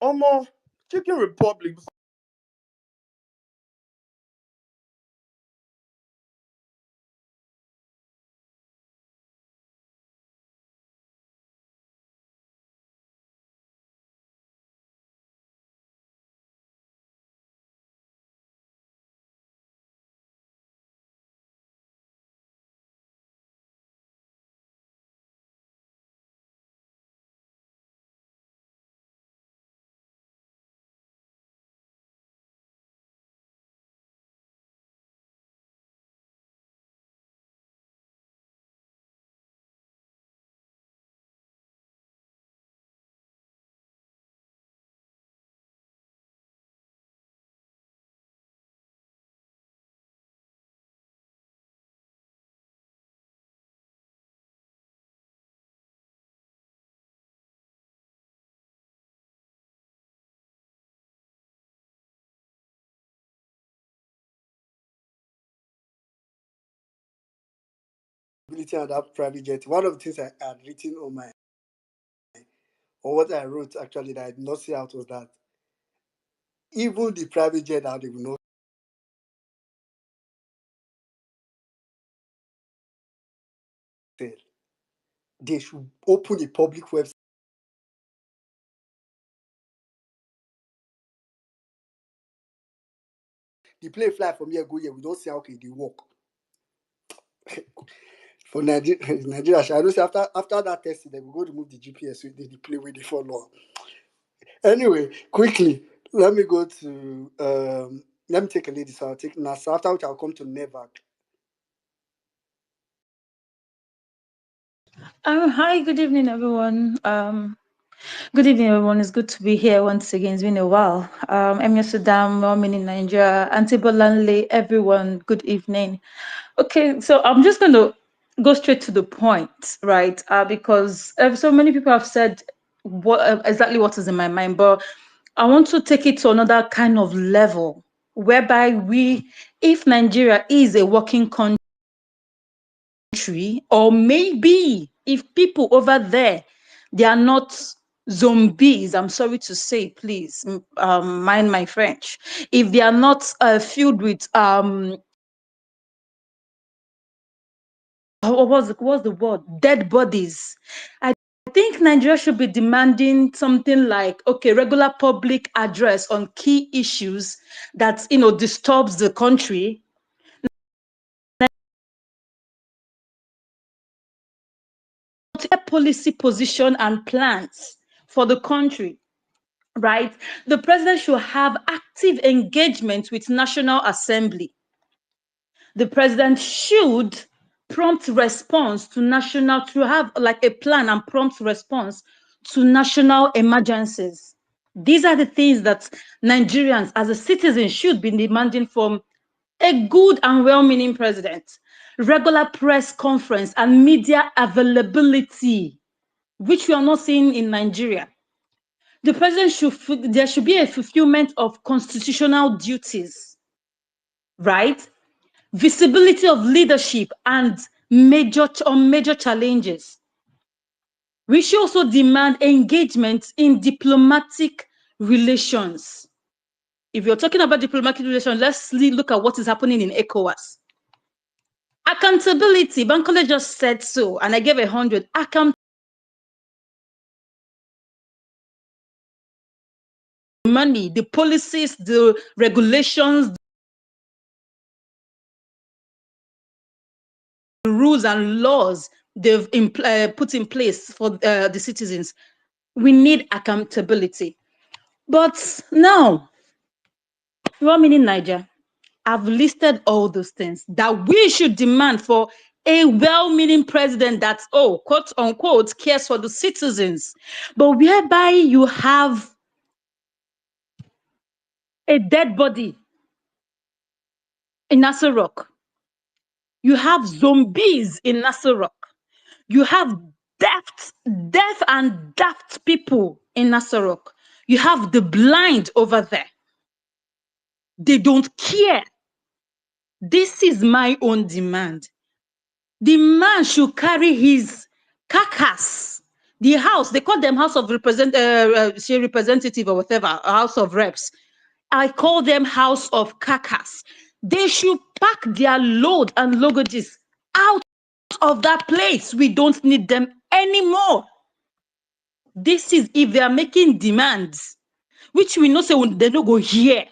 Chicken Republic. Ability and that private jet. One of the things I had written on my, or what I wrote actually that I did not see out was that even the private jet out, they will not sell. They should open a public website. The plane fly from here, go here. We don't see how okay they work. For Nigeria, Nigeria, I don't say after that testing, they will go remove the GPS so the plane where they follow. Anyway, quickly, let me go to let me take a lady. So I'll take NASA. After which I'll come to Nevac. Hi, good evening, everyone. Good evening, everyone. It's good to be here once again. It's been a while. Emir Sudan, Momin in Nigeria, Auntie Bolanle, everyone, good evening. Okay, so I'm just going to go straight to the point, right? Because so many people have said exactly what is in my mind, but I want to take it to another kind of level whereby if Nigeria is a working country, or maybe if people over there, they are not zombies, I'm sorry to say, please mind my French, if they are not filled with what's the word, dead bodies, I think Nigeria should be demanding something like, okay, regular public address on key issues that disturbs the country. Policy position and plans for the country, right? The president should have active engagement with National Assembly. The president should prompt response to have like a plan and prompt response to national emergencies. These are the things that Nigerians as a citizen should be demanding from a good and well-meaning president. Regular press conference and media availability, which we are not seeing in Nigeria. The president there should be a fulfillment of constitutional duties, right? Visibility of leadership and major challenges. We should also demand engagement in diplomatic relations. If you're talking about diplomatic relations, let's look at what is happening in ECOWAS. Accountability, Bankole just said so, and I gave 100. Money, the policies, the regulations, the rules and laws they've put in place for the citizens. We need accountability. But now, in Niger, I've listed all those things that we should demand for a well-meaning president that, quote unquote, cares for the citizens. But whereby you have a dead body in Nasser Rock, you have zombies in Nasser Rock, you have deaf and daft people in Nasser Rock, you have the blind over there. They don't care. This is my own demand. The man should carry his carcass The house, they call them House of Representative or whatever, House of Reps. I call them House of Cacas. They should pack their load and luggages out of that place. We don't need them anymore. This is if they are making demands, which we know say they don't go here.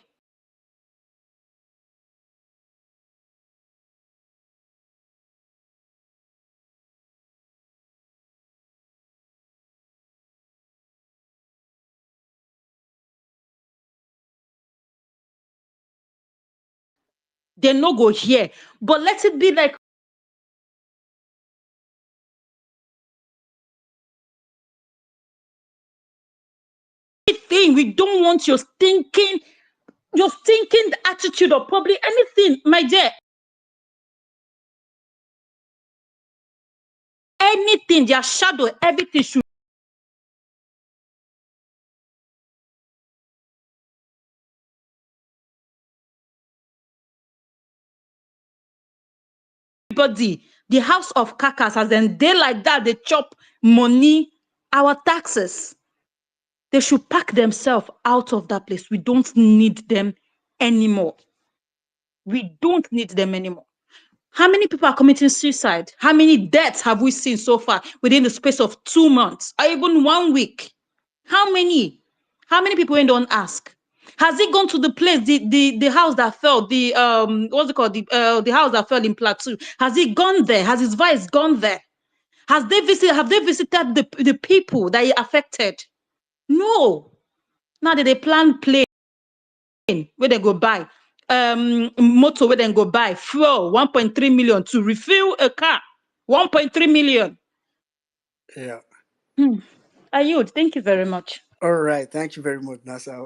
They no go here. But let it be like thing. We don't want your stinking attitude or probably anything, my dear. Anything, their shadow, everything should everybody. The House of Cacas, as then they like that, they chop money, our taxes. They should pack themselves out of that place. We don't need them anymore. We don't need them anymore. How many people are committing suicide? How many deaths have we seen so far within the space of 2 months or even 1 week? How many? How many people don't ask? Has it gone to the place, the house that fell, the what's it called? The house that fell in Plateau? Has it gone there? Has his voice gone there? Have they visited the people that it affected? No. Now that they plan plane where they go buy, motor where they go buy, fuel 1.3 million to refill a car. 1.3 million. Yeah. I yield. Thank you very much. All right. Thank you very much, Nasa.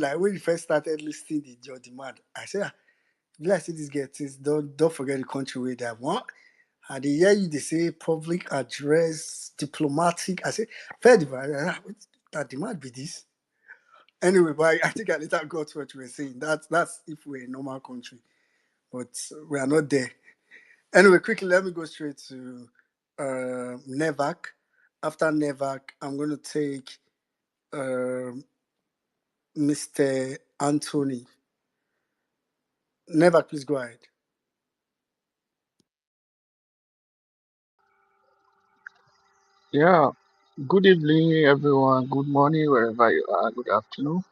Like when you first started listing your demand, I said, let's see this get this. Don't forget the country where they want. And they hear you, they say public address, diplomatic. I say, fair demand. That demand be this. Anyway, but I think I later got what you were saying. That's if we're a normal country, but we are not there. Anyway, quickly, let me go straight to Nevak. After Nevak, I'm going to take Mr. Anthony. Nevak, please go ahead. Yeah, good evening, everyone. Good morning, wherever you are. Good afternoon.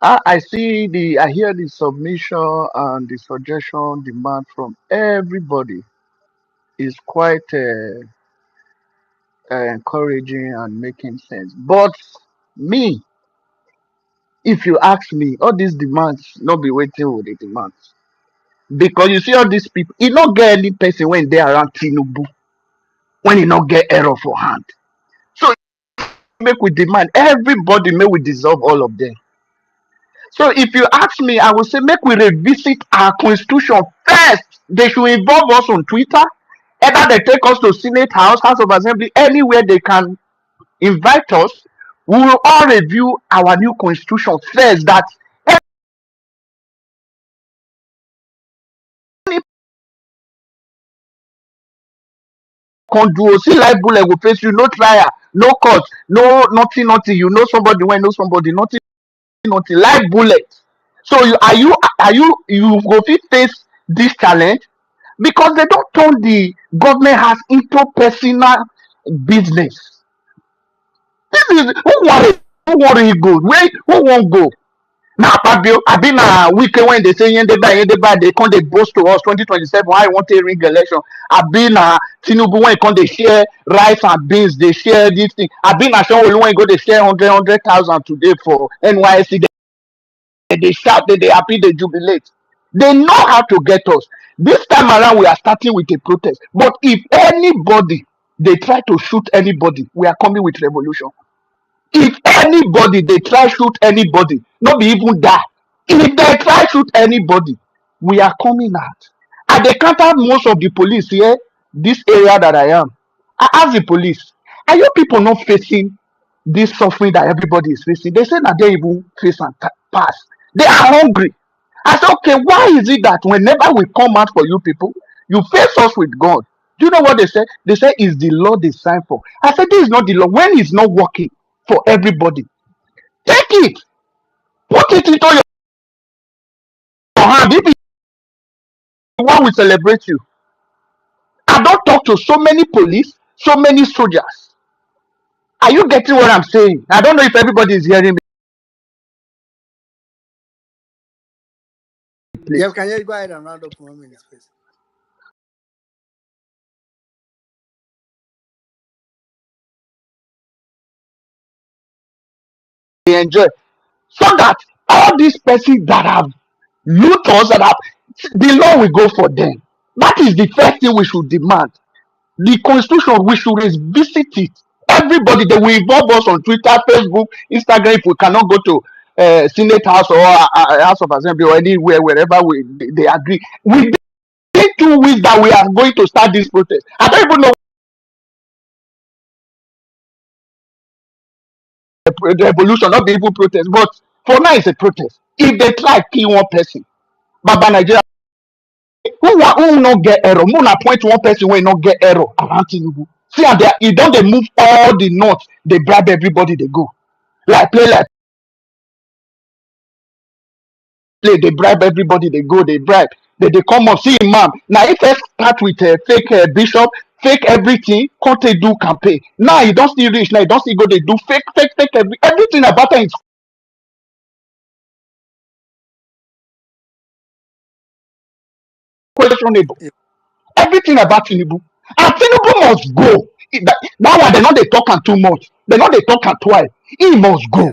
I hear the submission and the suggestion demand from everybody is quite encouraging and making sense. But me, if you ask me, all these demands not be waiting with the demands because you see all these people, it not get any person when they around Tinubu when it not get error for hand. So make we demand everybody, may we dissolve all of them. So if you ask me, I will say make we revisit our constitution first. They should involve us on Twitter. Either they take us to Senate House, House of Assembly, anywhere they can invite us. We will all review our new constitution first. That any can do see like bullet will face you, no trial, no court, no nothing, nothing. You know somebody when know somebody, nothing, nothing, like bullet. So you go fit face this challenge because they don't turn the government has into personal business. This is who worry go? Where who won't go? Now, I been a weekend when they say yende by they come they boast to us 2027. I want to ring election. I been a Tinubu when come they share rice and beans, they share this thing. I been a show when go they share 100,000 today for NYC. They shout, they happy, they jubilate. They know how to get us. This time around, we are starting with a protest. But if anybody they try to shoot anybody, we are coming with revolution. If anybody they try shoot anybody, not be even that. If they try shoot anybody, we are coming out. And they counter most of the police here, this area that I am. I ask the police, are you people not facing this suffering that everybody is facing? They say that they even face and pass. They are hungry. I said, okay, why is it that whenever we come out for you people, you face us with God? Do you know what they say? They say it's the law they sign for. I said this is not the law. When it's not working for everybody, take it, put it into your hand. If it's the one will celebrate you. I don't talk to so many police, so many soldiers. Are you getting what I'm saying? I don't know if everybody is hearing me, Yeah, please. can you go ahead and round up for 1 minute, please? They enjoy. So that all these persons that have loot us, that have, the law will go for them. That is the first thing we should demand. The constitution, we should revisit it. Everybody, they will involve us on Twitter, Facebook, Instagram. If we cannot go to Senate House or House of Assembly or anywhere, wherever they agree, within 2 weeks that we are going to start this protest. I don't even know the revolution, not the even protest, but for now it's a protest. If they try kill one person, Baba Nigeria, who not get error? Who not point one person will not get error around Tinubu? See, and they don't they move all the north, they bribe everybody, they go. Like play, they bribe everybody, they go, they bribe. They come up, see Imam. Now, if I start with a fake bishop, fake everything, can't they do campaign? Now, you don't see rich, now you don't see go, they do fake, everything about it is questionable. Yeah, Everything about Tinubu. And Tinubu must go. That one, they know they talk and too much. They know they talk and twice. He must yeah. go.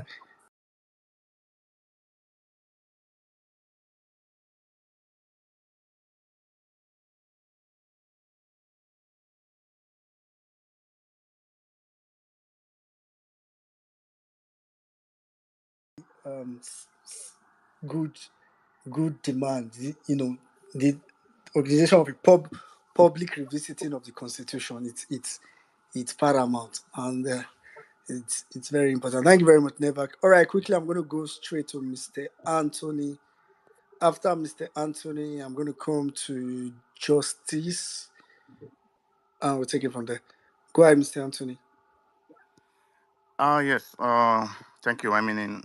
Um, good, good demand. The organization of a public revisiting of the constitution. It's paramount, and it's very important. Thank you very much, Nevak. All right, quickly, I'm going to go straight to Mr. Anthony. After Mr. Anthony, I'm going to come to Justice, and we'll take it from there. Go ahead, Mr. Anthony. Yes. Thank you. I mean,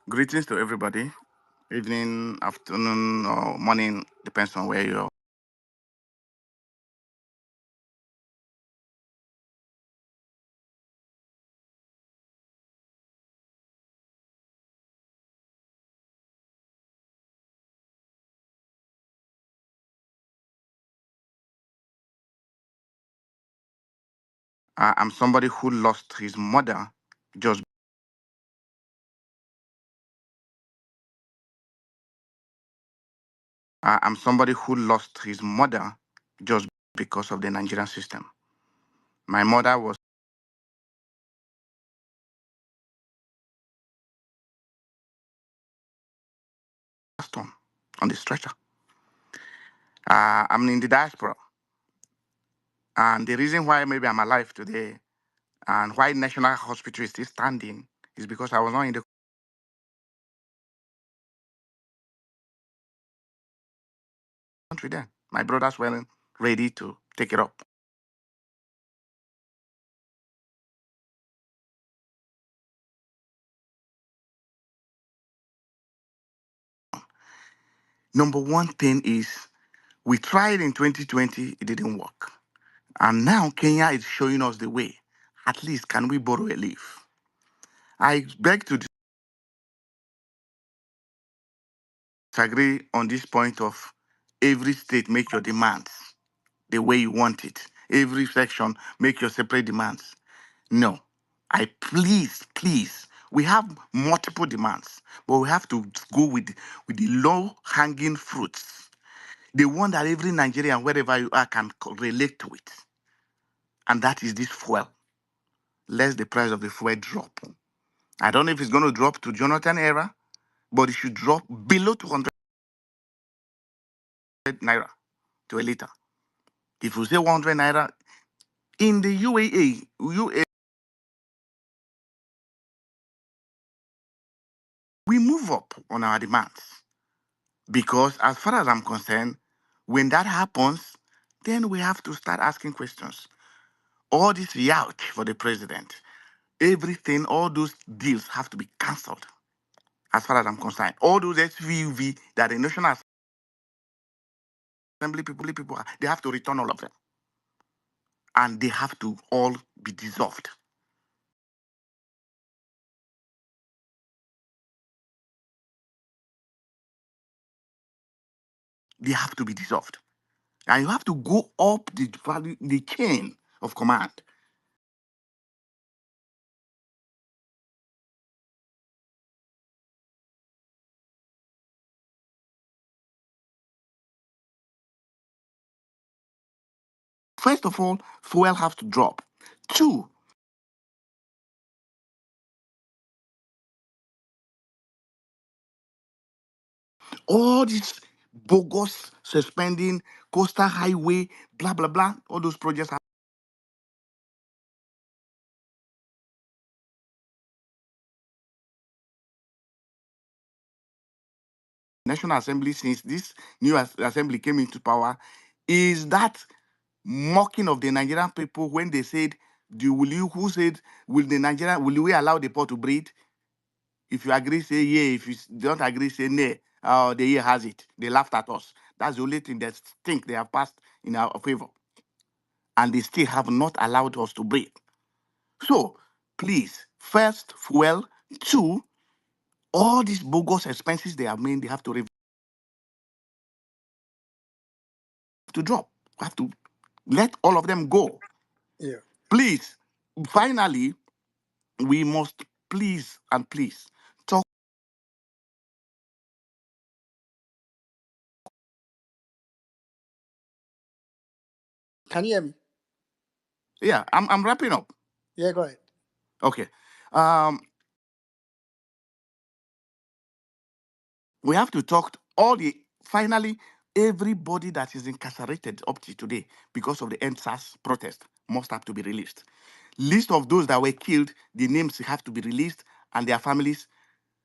greetings to everybody. Evening, afternoon, or morning, depends on where you're. I'm somebody who lost his mother just. I'm somebody who lost his mother just because of the Nigerian system. My mother was passed on the stretcher. I'm in the diaspora, and the reason why maybe I'm alive today and why National Hospital is still standing is because I was not in the country then. My brothers weren't ready to take it up. Number one thing is we tried in 2020, it didn't work. And now Kenya is showing us the way. At least can we borrow a leaf? I beg to disagree on this point of every state make your demands the way you want it. Every section make your separate demands. No. I please, we have multiple demands, but we have to go with the low hanging fruits. The one that every Nigerian, wherever you are, can relate to it. And that is this fuel. Let the price of the fuel drop. I don't know if it's going to drop to Jonathan era, but it should drop below 200 naira to a liter. If you say 100 naira, in the UAE, we move up on our demands. Because as far as I'm concerned, when that happens, then we have to start asking questions. All this yacht for the president, everything, all those deals have to be cancelled, as far as I'm concerned. All those SVUV that the National Assembly people they have to return all of them. And they have to all be dissolved. They have to be dissolved. And you have to go up the chain of command. First of all, fuel has to drop. Two, all this bogus suspending coastal highway, blah, blah, blah, all those projects are National Assembly since this new assembly came into power is that mocking of the Nigerian people when they said, who said, will we allow the poor to breathe? If you agree, say yeah. If you don't agree, say nay. The year has it. They laughed at us. That's the only thing that think they have passed in our favor. And they still have not allowed us to breathe. So, please, first, fuel. Two, all these bogus expenses they have made, they have to drop. We have to let all of them go. Yeah. Please, finally, we must please talk. Can you hear me? Yeah, I'm wrapping up. Yeah, go ahead. Okay. We have to talk finally, everybody that is incarcerated up to today because of the NSAS protest must have to be released. List of those that were killed, the names have to be released and their families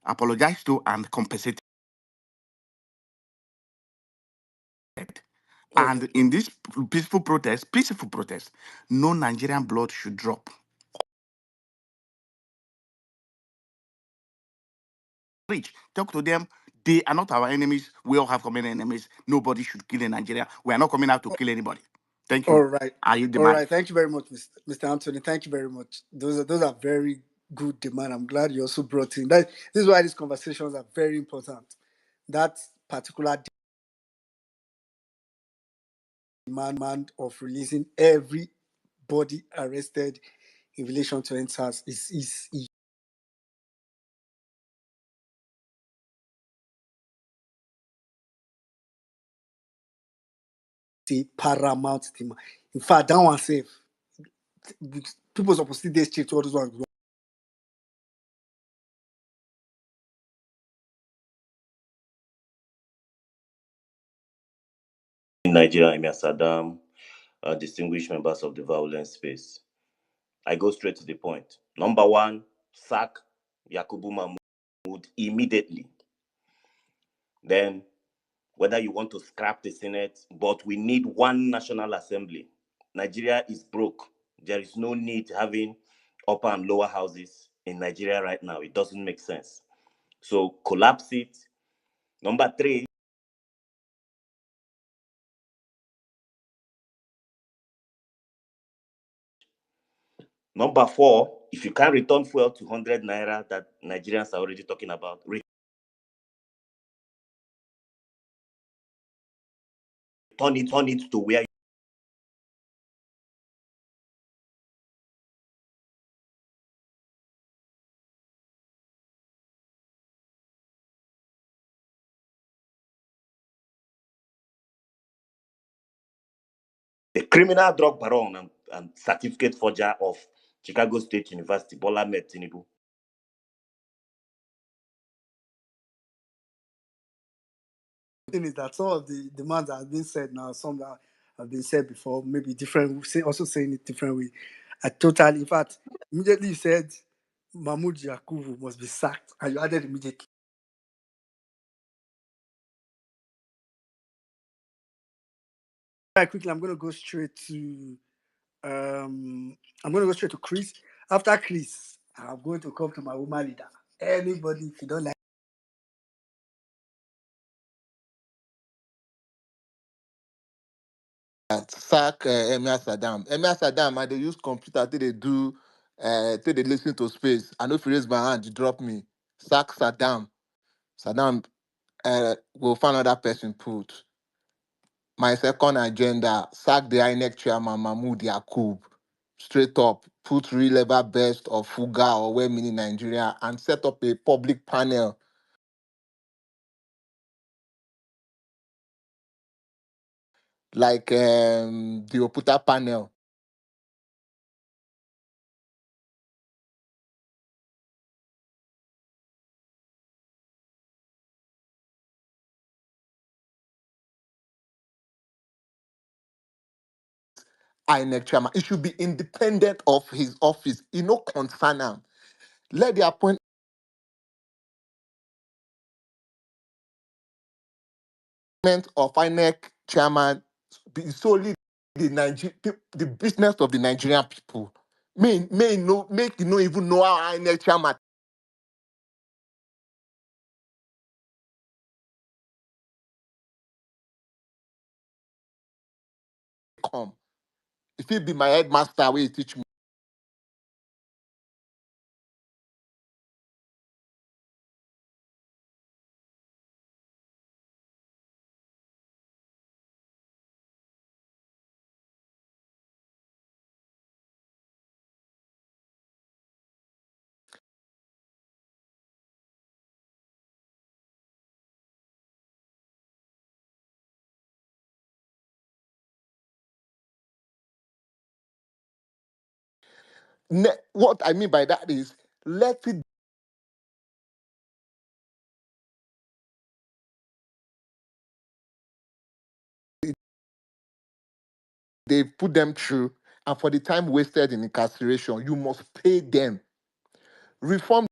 apologized to and compensated. And Okay. in this peaceful protest, no Nigerian blood should drop. Talk to them. They are not our enemies. We all have common enemies. Nobody should kill in Nigeria. We are not coming out to kill anybody. Thank All you. right. I yield the All mic. right. Thank you very much, Mr. Anthony. Thank you very much. Those are very good demand. I'm glad you also brought in that. This is why these conversations are very important. That particular demand of releasing everybody arrested in relation to NSAS is a paramount theme. In fact, that one safe. People supposed to stay straight to all those ones. In Nigeria, Emir Saddam, distinguished members of the violence space. I go straight to the point. Number one, sack Yakubu Mahmoud immediately. Then, whether you want to scrap the Senate, but we need one National Assembly. Nigeria is broke. There is no need having upper and lower houses in Nigeria right now. It doesn't make sense. So collapse it. Number three, number four, if you can't return fuel to 100 naira that Nigerians are already talking about, turn it to where the criminal drug baron and certificate forger of Chicago State University, Bola Ahmed Tinubu. The thing is that some of the demands that have been said now, some that have been said before, maybe different, also saying it different way. In fact, immediately you said Mahmoud Yakubu must be sacked, and you added immediately. Right, quickly, I'm gonna go straight to Chris. After Chris, I'm going to come to my woman leader. Anybody, if you don't like Sack Emir Saddam. Emir Saddam, I they use computer till they do, till they listen to space. I know if you raise my hand, you drop me. Sack Saddam. Saddam will find another person put. My second agenda, sack the INEC chairman Mahmoud Yakub. Straight up, put real level best of Fuga or where mini Nigeria and set up a public panel like the Oputa panel. INEC chairman. It should be independent of his office. You know, concern him. Let the appointment of INEC chairman be solely the business of the Nigerian people. Make you know even know how INEC chairman come. If he be my headmaster, will teach me. What I mean by that is let it they put them through, and for the time wasted in incarceration, you must pay them. Reform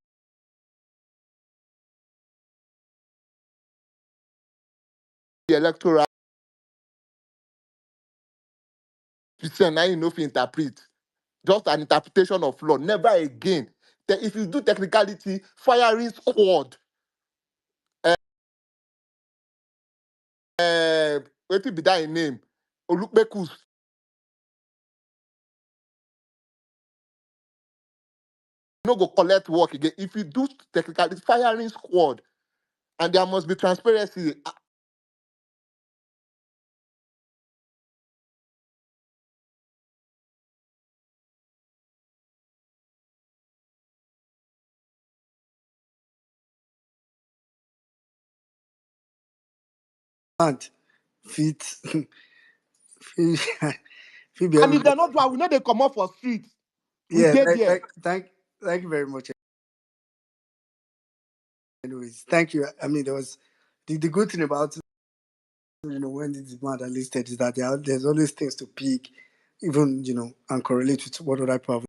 the electoral system. Now you know if you interpret. Just an interpretation of law. Never again. If you do technicality, firing squad. What will be that in name? Olukbekus. No go collect work again. If you do technicality, firing squad, and there must be transparency. that, fit, fit, fit be And if everybody. they not do, we know they come up for street. We Yeah, did there. thank you very much. Anyways, thank you. I mean, there was the good thing about when the demand are listed is that there's always things to pick, even and correlate with what other people have.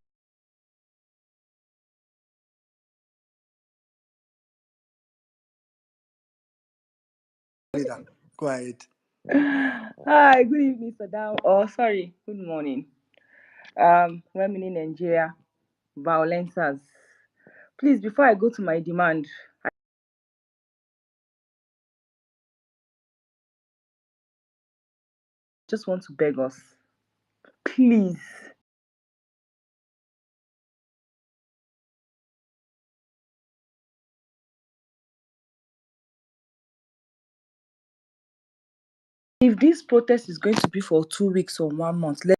Leader, go ahead. Hi, good evening, Saddam. Oh, sorry, good morning. Women in Nigeria, violencers. Please, before I go to my demand, I just want to beg us, please. If this protest is going to be for 2 weeks or 1 month, let's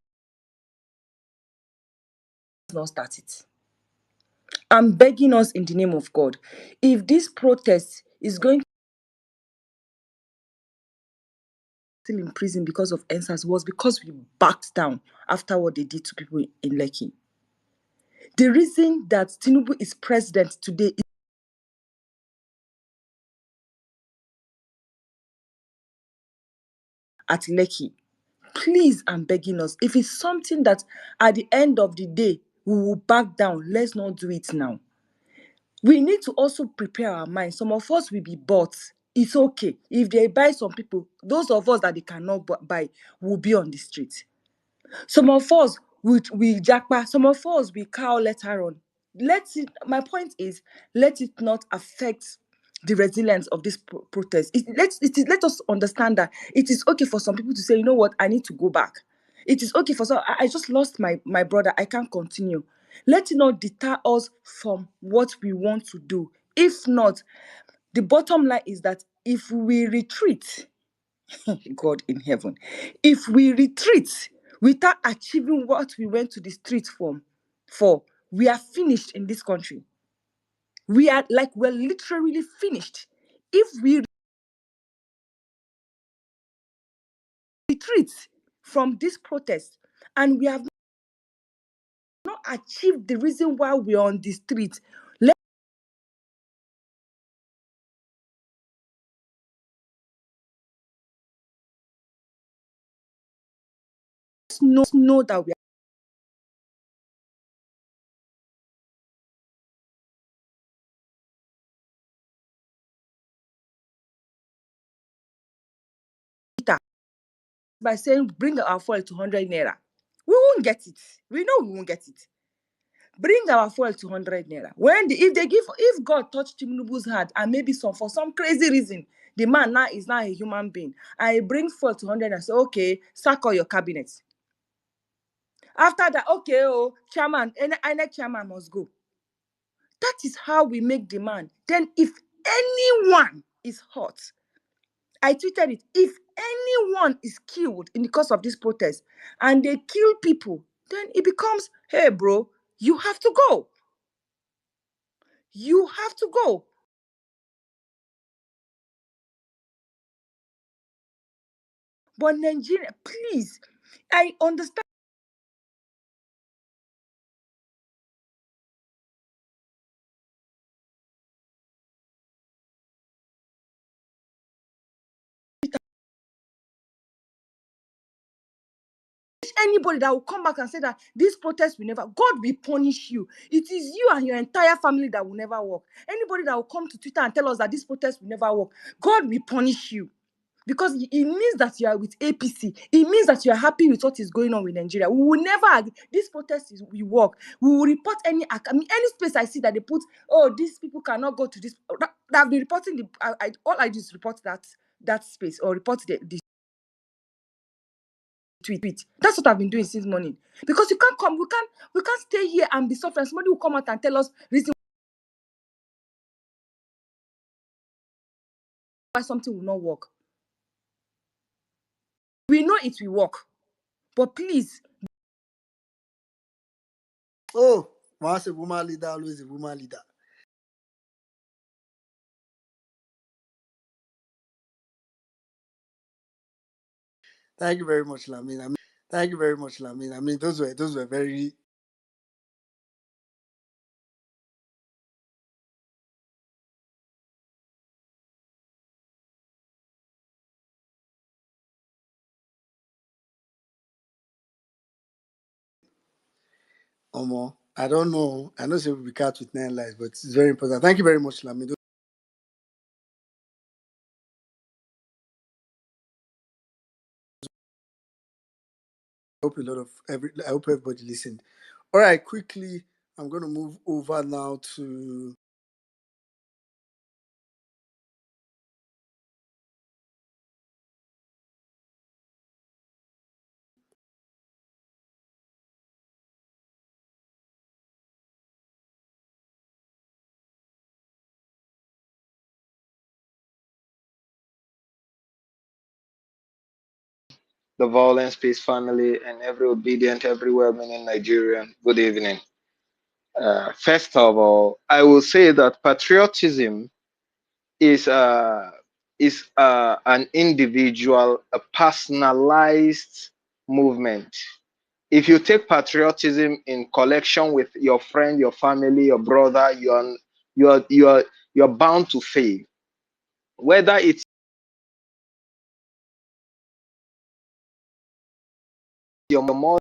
not start it. I'm begging us in the name of God. If this protest is going to be still in prison because of answers was because we backed down after what they did to people in Lekki. The reason that Tinubu is president today is at Lekki. Please, I'm begging us. If it's something that at the end of the day we will back down, let's not do it now. We need to also prepare our minds. Some of us will be bought. It's okay. If they buy some people, those of us that they cannot buy will be on the street. Some of us we jackpot, some of us we cow later on. My point is, let it not affect the resilience of this protest. Let us understand that it is okay for some people to say, you know what, I need to go back. It is okay for some, I just lost my brother, I can't continue. Let it not deter us from what we want to do. If not, the bottom line is that if we retreat, God in heaven, if we retreat without achieving what we went to the street for, we are finished in this country. We're literally finished. If we retreat from this protest and we have not achieved the reason why we're on the street, let's know that we are by saying bring our fuel to 100 naira. We won't get it. We know we won't get it. Bring our fuel to 100 naira. If God touched Tinubu's heart and maybe for some crazy reason, the man now is not a human being, I bring fuel to 100 and say, okay, sack all your cabinets. After that, okay, chairman, INEC chairman must go. That is how we make demand. Then if anyone is hurt, I tweeted it, if anyone is killed in the course of this protest and they kill people, then it becomes, hey bro, you have to go. You have to go. But Nigeria, please, I understand anybody that will come back and say that this protest will never, God will punish you. It is you and your entire family that will never work. Anybody that will come to Twitter and tell us that this protest will never work, God will punish you. Because it means that you are with APC. It means that you are happy with what is going on with Nigeria. We will never agree. This protest will work. We will report any space I see that they put, oh, these people cannot go to this. That I've been reporting all I do is report that space or report the tweet. That's what I've been doing since morning. Because you can't come, we can't stay here and be suffering. Somebody will come out and tell us reason why something will not work. We know it will work, but please. Oh, once a woman leader, always a woman leader. Thank you very much, Lamin. Thank you very much, Lamin. Those were very. I don't know. I know she will be cut with 9 lives, but it's very important. Thank you very much, Lamin. I hope everybody listened. All right, quickly, I'm going to move over now to the Violence Peace family, and every obedient, every well-meaning Nigerian. Good evening. First of all, I will say that patriotism is an individual, a personalized movement. If you take patriotism in collection with your friend, your family, your brother, you're bound to fail. Whether it's your mother,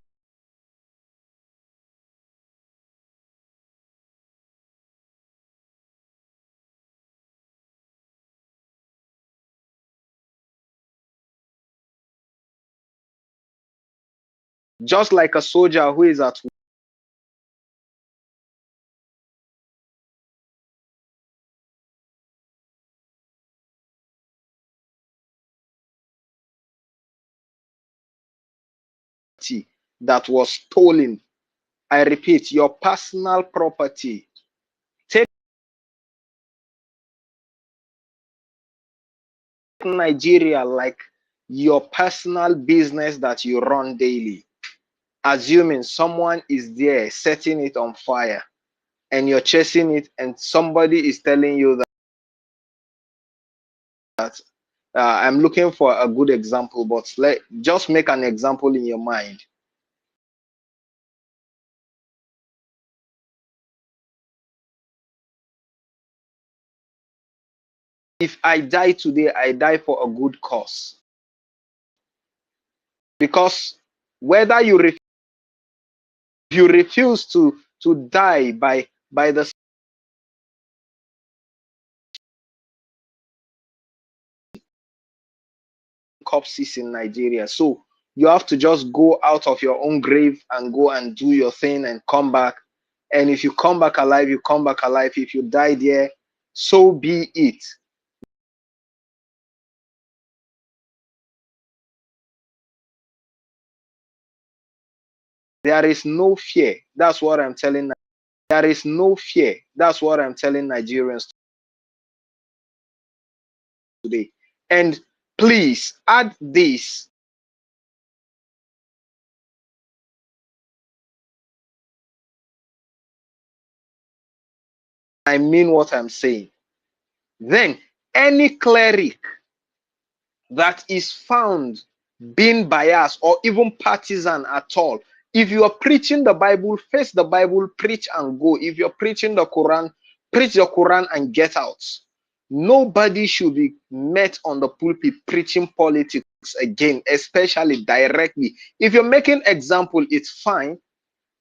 Just like a soldier who is at war that was stolen. I repeat, your personal property. Take Nigeria like your personal business that you run daily. Assuming someone is there setting it on fire and you're chasing it, and somebody is telling you that I'm looking for a good example, but just make an example in your mind. If I die today, I die for a good cause. Because whether you refuse to die by the corpses in Nigeria, so you have to just go out of your own grave and go and do your thing and come back. And if you come back alive, you come back alive. If you die there, so be it. There is no fear. That's what I'm telling. There is no fear. That's what I'm telling Nigerians today. And please add this. I mean what I'm saying. Then any cleric that is found being biased or even partisan at all, if you are preaching the Bible, face the Bible, preach and go. If you're preaching the Quran, preach the Quran and get out. Nobody should be met on the pulpit preaching politics again, especially directly. If you're making example, it's fine,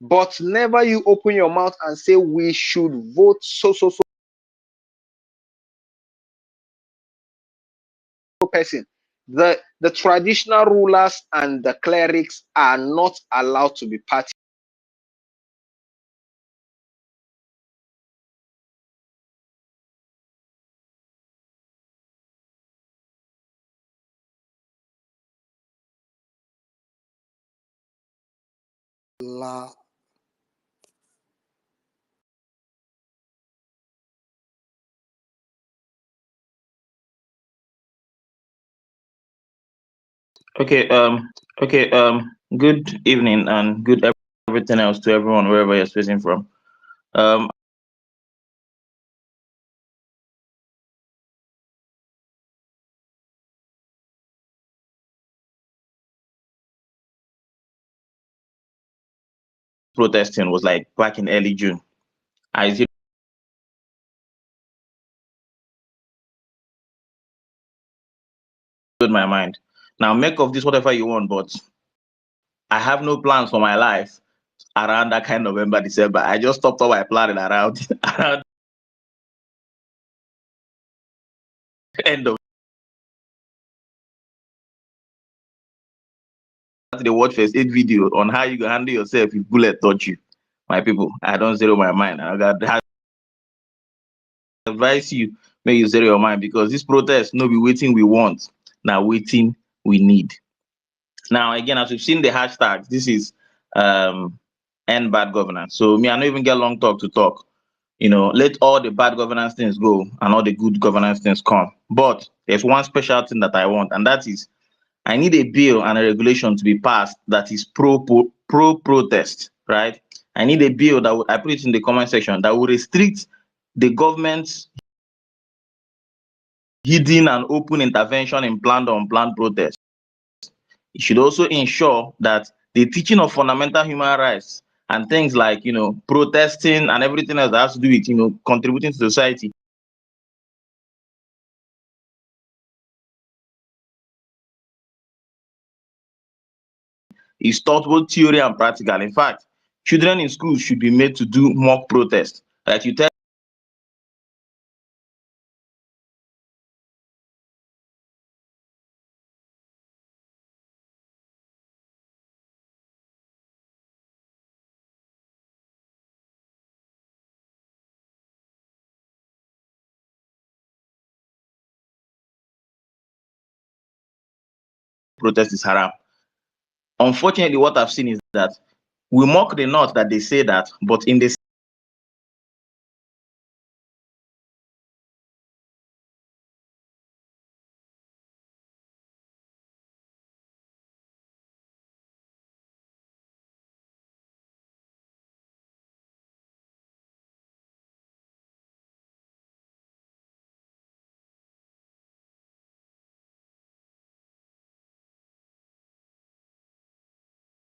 but never you open your mouth and say we should vote so person. The traditional rulers and the clerics are not allowed to be part. La Okay, good evening and good everything else to everyone wherever you're speaking from. Um, Protesting was like back in early June. I zeroed my mind. Now make of this whatever you want, but I have no plans for my life around that kind of November, December. I just stopped all my planning around around end of the watch first aid video on how you can handle yourself if bullet touch you. My people, I don't zero my mind. I got advise you make you zero your mind because this protest no be waiting we want, now waiting we need. Now again, as we've seen the hashtag, this is end bad governance. So me, I don't even get long talk to talk. Let all the bad governance things go and all the good governance things come. But there's one special thing that I want, and that is I need a bill and a regulation to be passed that is pro protest, right? I need a bill that I put it in the comment section that will restrict the government's hidden and open intervention in planned or unplanned protests. It should also ensure that the teaching of fundamental human rights and things like, protesting and everything else that has to do with, contributing to society is taught both theory and practical. In fact, children in schools should be made to do mock protest. Like you tell protest is haram. Unfortunately, what I've seen is that we mock the North that they say that, but in the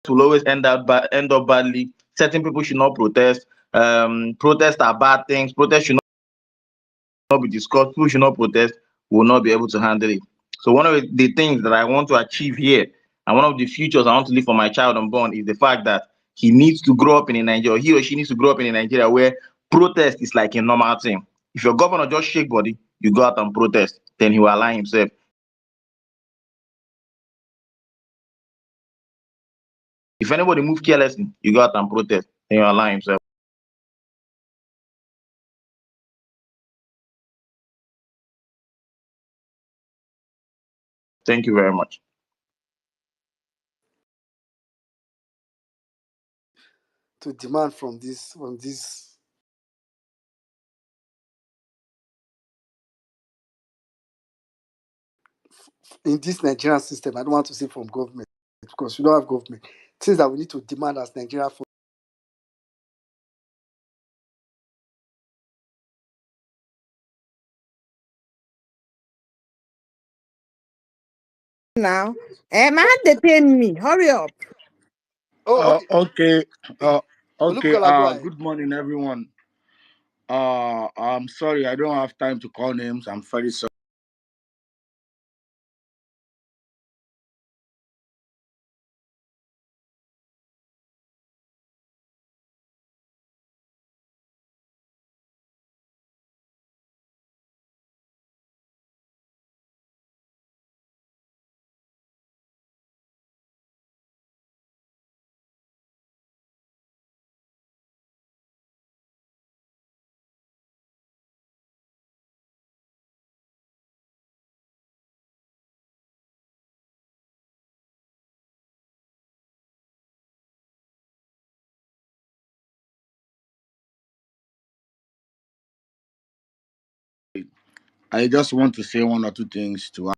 will always end up badly. Certain people should not protest. Protests are bad things. Protests should not be discussed. People should not protest. We will not be able to handle it. So one of the things that I want to achieve here, and one of the futures I want to leave for my child unborn, is the fact that he needs to grow up in a Nigeria, or he or she needs to grow up in a Nigeria where protest is like a normal thing. If your governor just shake body, you go out and protest, then he will align himself. If anybody move carelessly, you go out and protest, then he will align himself. Thank you very much. To demand from this in this Nigerian system. I don't want to say from government because we don't have government. Things that we need to demand as Nigeria for. Now, man, detain me. Hurry up. Oh, okay. Okay. Uh, okay. Olubukola, go ahead. Good morning, everyone. I'm sorry, I don't have time to call names. I'm very sorry. I just want to say one or two things to.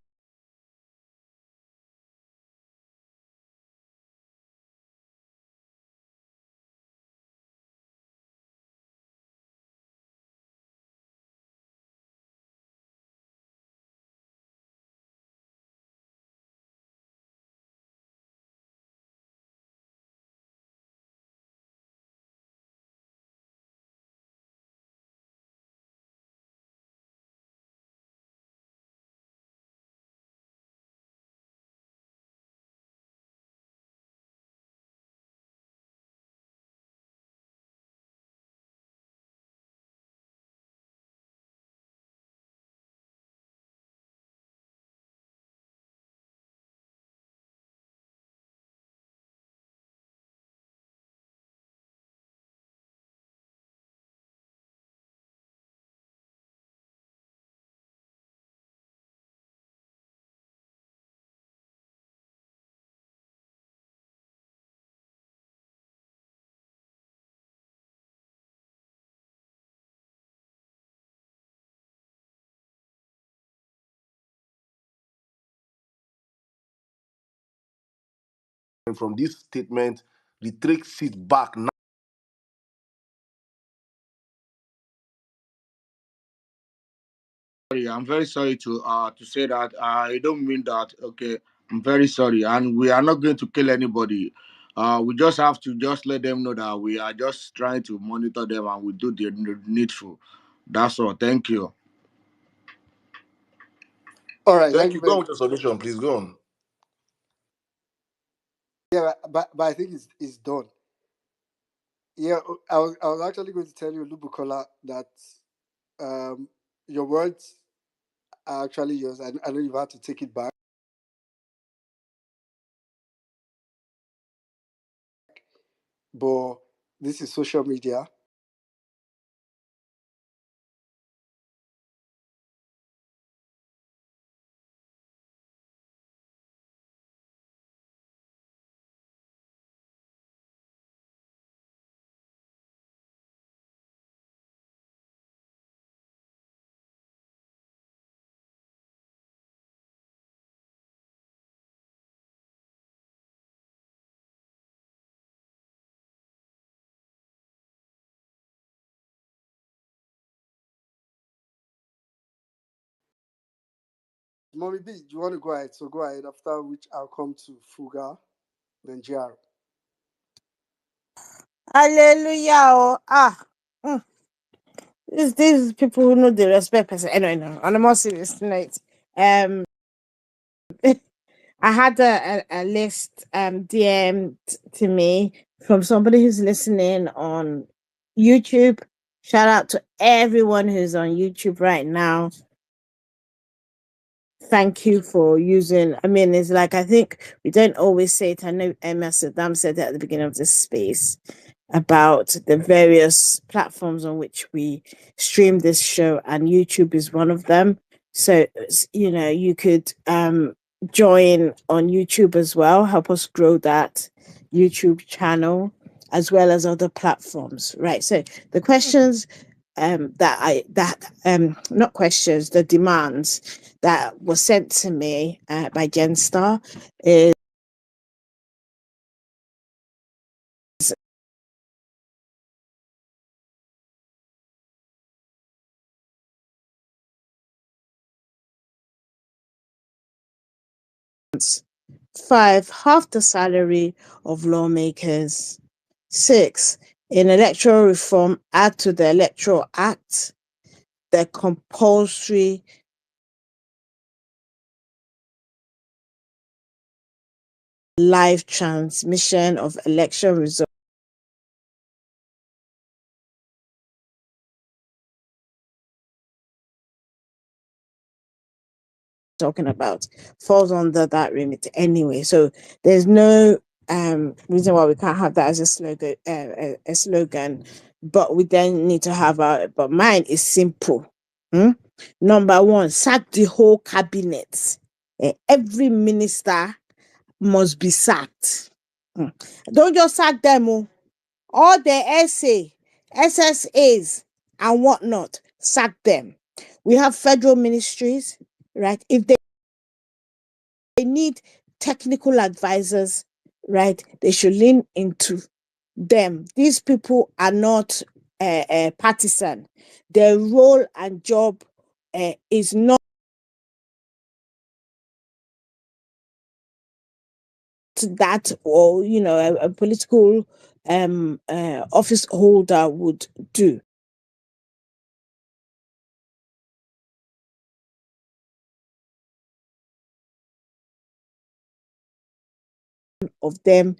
From this statement, retrace it back now. Sorry, I'm very sorry to say that. I don't mean that. Okay, I'm very sorry, and we are not going to kill anybody. We just have to just let them know that we are just trying to monitor them and we do the needful. That's all. Thank you. All right, thank Thank you you. Go very on much. with your submission, please. Go on. Yeah, but I think it's done. Yeah, I was actually going to tell you, Olubukola, that your words are actually yours. I know you've had to take it back, but this is social media. Mommy B, you want to go ahead? So go ahead. After which I'll come to Fuga, then JR. Hallelujah. Oh, mm. These people who know the respect person. Anyway, no. On a more serious note, um, I had a list DM'd to me from somebody who's listening on YouTube. Shout out to everyone who's on YouTube right now. Thank you for using. I mean, it's like I think we don't always say it. I know Emma Saddam said that at the beginning of this space about the various platforms on which we stream this show, and YouTube is one of them. So you could join on YouTube as well, help us grow that YouTube channel as well as other platforms, right? So the questions not questions, the demands that were sent to me by Genstar is 5, half the salary of lawmakers. 6, in electoral reform, add to the Electoral Act the compulsory live transmission of election results. Talking about falls under that remit anyway. So there's no reason why we can't have that as a slogan, but we then need to have but mine is simple. Number 1, sack the whole cabinet. Every minister must be sacked. Don't just sack them. All the SSAs and whatnot, sack them. We have federal ministries, right? If they need technical advisors, right, they should lean into them. These people are not partisan. Their role and job is not that, or a political office holder would do. Of them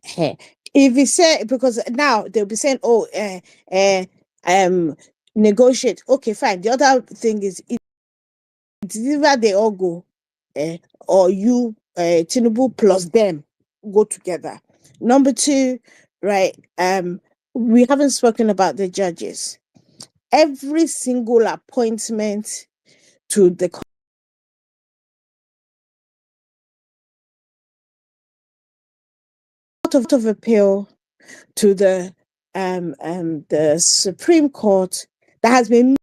here. If you say, because now they'll be saying, oh, negotiate. Okay, fine. The other thing is, it's either they all go, or you, Tinubu plus them go together. Number 2, right? We haven't spoken about the judges. Every single appointment to the Court of Appeal, to the Supreme Court, that has been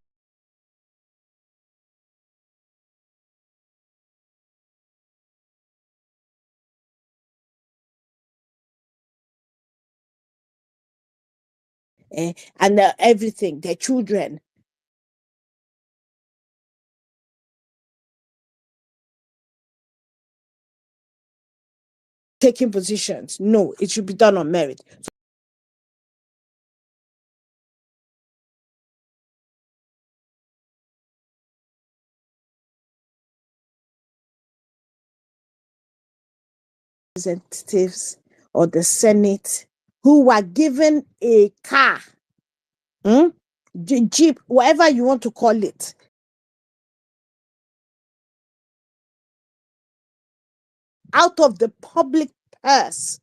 and everything, their children taking positions. No, it should be done on merit. Representatives or the Senate who were given a car, jeep, whatever you want to call it, out of the public purse,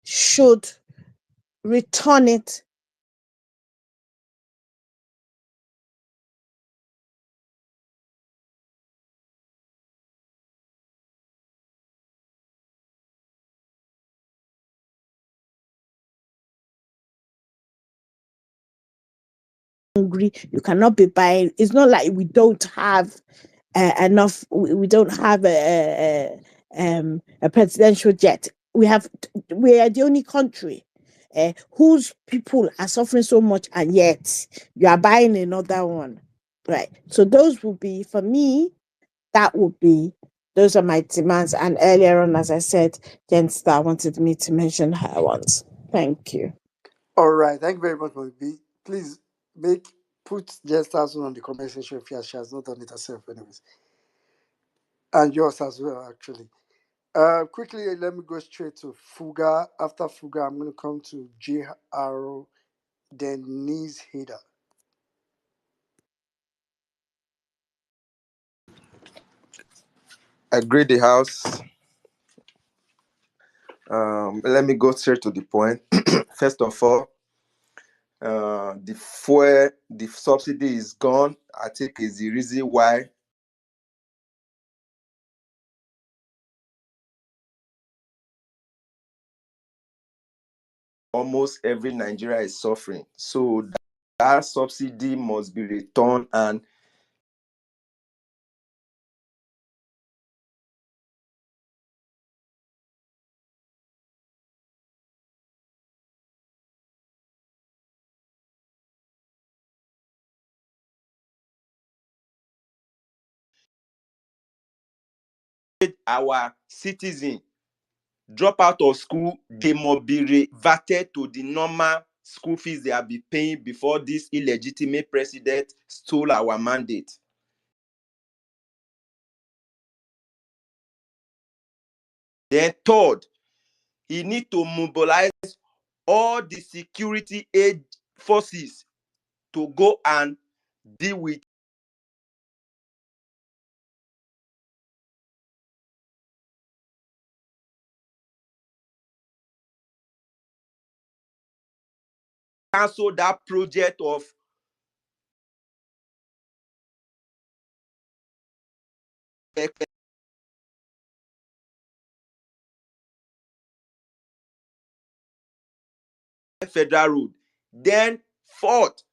should return it hungry. You cannot be buying. It's not like we don't have enough. We don't have a presidential jet. We are the only country whose people are suffering so much, and yet you are buying another one, right? So those will be, for me, those are my demands. And earlier on, as I said, Jen Star wanted me to mention her ones. Thank you. All right, thank you very much, Mami B. Please put Jess on the comment section if she has not done it herself, anyways, and yours as well, actually. Quickly, let me go straight to Fuga. After Fuga, I'm going to come to JR, then Niz Hader. I greet the house. Let me go straight to the point. First of all, the subsidy is gone. I think is the reason why almost every Nigeria is suffering. So that subsidy must be returned, and our citizens drop out of school, they must be reverted to the normal school fees they have been paying before this illegitimate president stole our mandate. Then third, he need to mobilize all the security aid forces to go and deal with cancel that project of federal road. Then fourth,